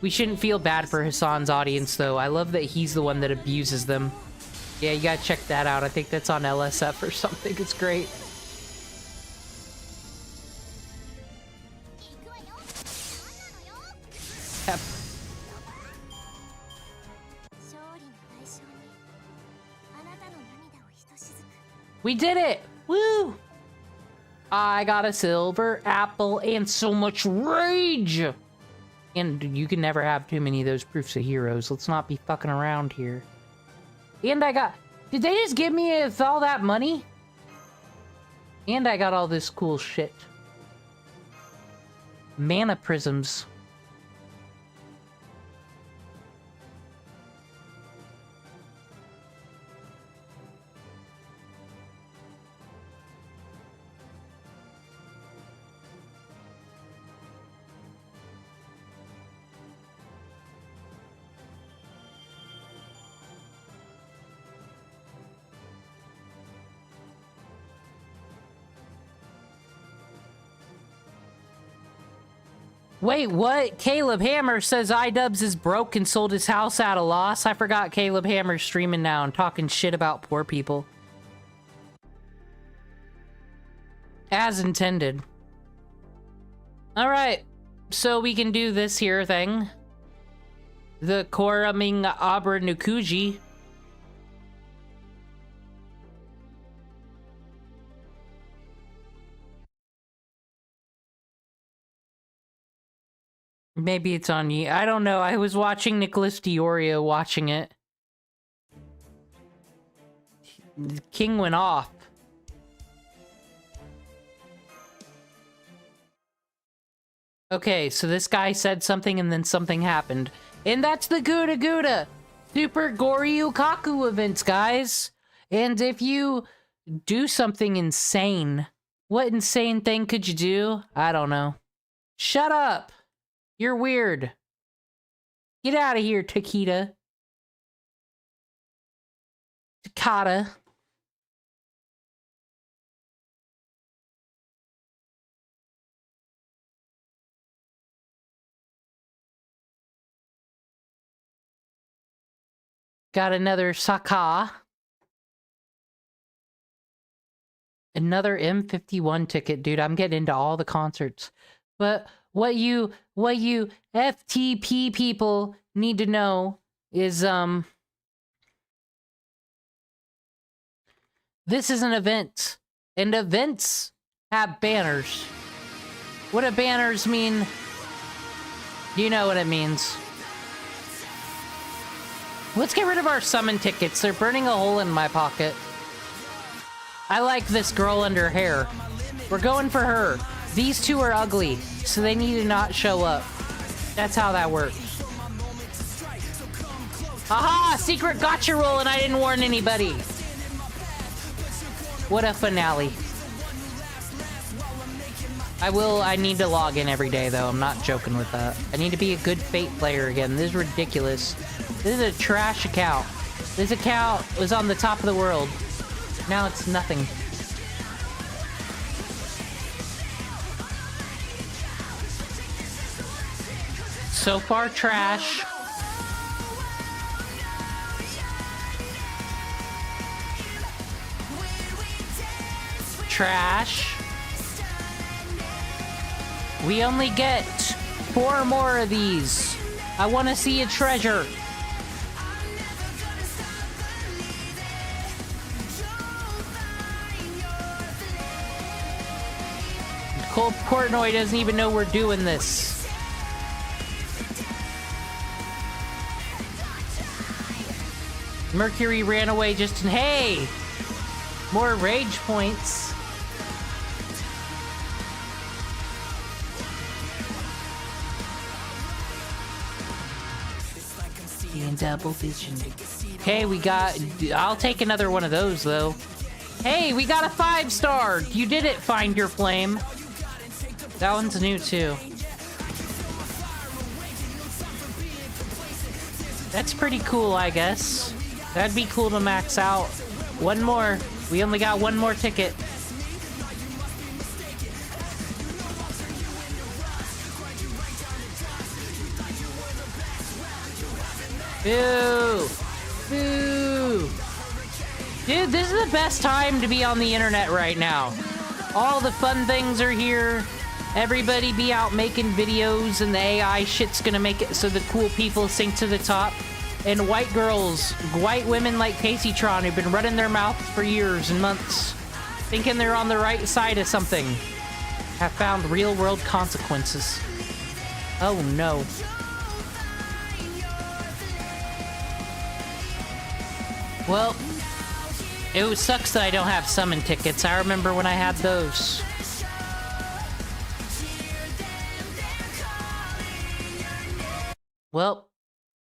We shouldn't feel bad for Hassan's audience though. I love that he's the one that abuses them. Yeah, you gotta check that out. I think that's on LSF or something. It's great. Yep. We did it! Woo! I got a silver apple and so much rage! And you can never have too many of those proofs of heroes. Let's not be fucking around here. And I got... Did they just give me all that money? And I got all this cool shit. Mana prisms. Wait, what? Caleb Hammer says iDubbbz is broke and sold his house at a loss. I forgot Caleb Hammer's streaming now and talking shit about poor people. As intended. Alright, so we can do this here thing. The Koraming Abra Nukuji. Maybe it's on you. I don't know. I was watching Nicholas Diorio watching it. The king went off. Okay, so this guy said something and then something happened. And that's the Gouda Gouda Super Goryukaku events, guys. And if you do something insane What insane thing could you do? I don't know. Shut up! You're weird. Get out of here, Takeda. Takata. Got another Saka. Another M51 ticket, dude. I'm getting into all the concerts. But what you FTP people need to know is, this is an event. And events have banners. What do banners mean? You know what it means. Let's get rid of our summon tickets. They're burning a hole in my pocket. I like this girl under hair. We're going for her. These two are ugly, so they need to not show up. That's how that works. Aha! Secret gotcha roll and I didn't warn anybody. What a finale. I need to log in every day though. I'm not joking with that. I need to be a good Fate player again. This is ridiculous. This is a trash account. This account was on the top of the world. Now it's nothing. So far, trash. Trash. We only get 4 more of these. I want to see a treasure. Cole Portnoy doesn't even know we're doing this. Mercury ran away just in... Hey! More rage points. And double vision. Okay, we got... I'll take another one of those, though. Hey, we got a 5-star! You did it, Find Your Flame. That one's new, too. That's pretty cool, I guess. That'd be cool to max out. One more. We only got one more ticket. Boo! Boo! Dude, this is the best time to be on the internet right now. All the fun things are here. Everybody be out making videos, and the AI shit's gonna make it so the cool people sink to the top. And white girls, white women like Casey Tron, who've been running their mouths for years and months, thinking they're on the right side of something, have found real-world consequences. Oh no. Well, it sucks that I don't have summon tickets. I remember when I had those. Well,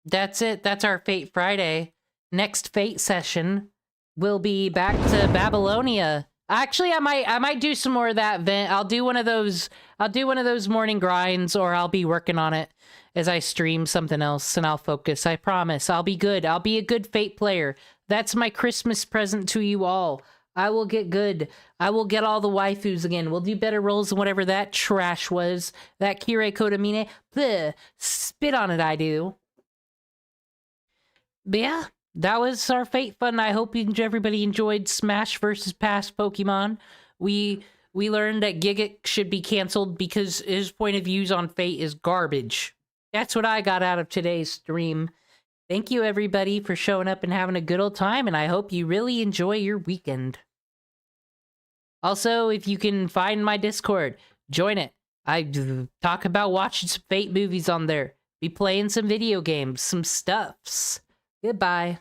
that's it. That's our Fate Friday. Next Fate session, we'll be back to Babylonia. Actually, I might do some more of that event. I'll do one of those morning grinds, or I'll be working on it as I stream something else, and I'll focus. I promise. I'll be good. I'll be a good Fate player. That's my Christmas present to you all. I will get good. I will get all the waifus again. We'll do better rolls than whatever that trash was. That Kirei Kodamine. Bleh. Spit on it, I do. But yeah, that was our Fate fun. I hope everybody enjoyed Smash vs. Past Pokemon. We learned that Gigguk should be canceled because his point of views on Fate is garbage. That's what I got out of today's stream. Thank you, everybody, for showing up and having a good old time, and I hope you really enjoy your weekend. Also, if you can find my Discord, join it. I talk about watching some Fate movies on there. Be playing some video games, some stuffs. Goodbye.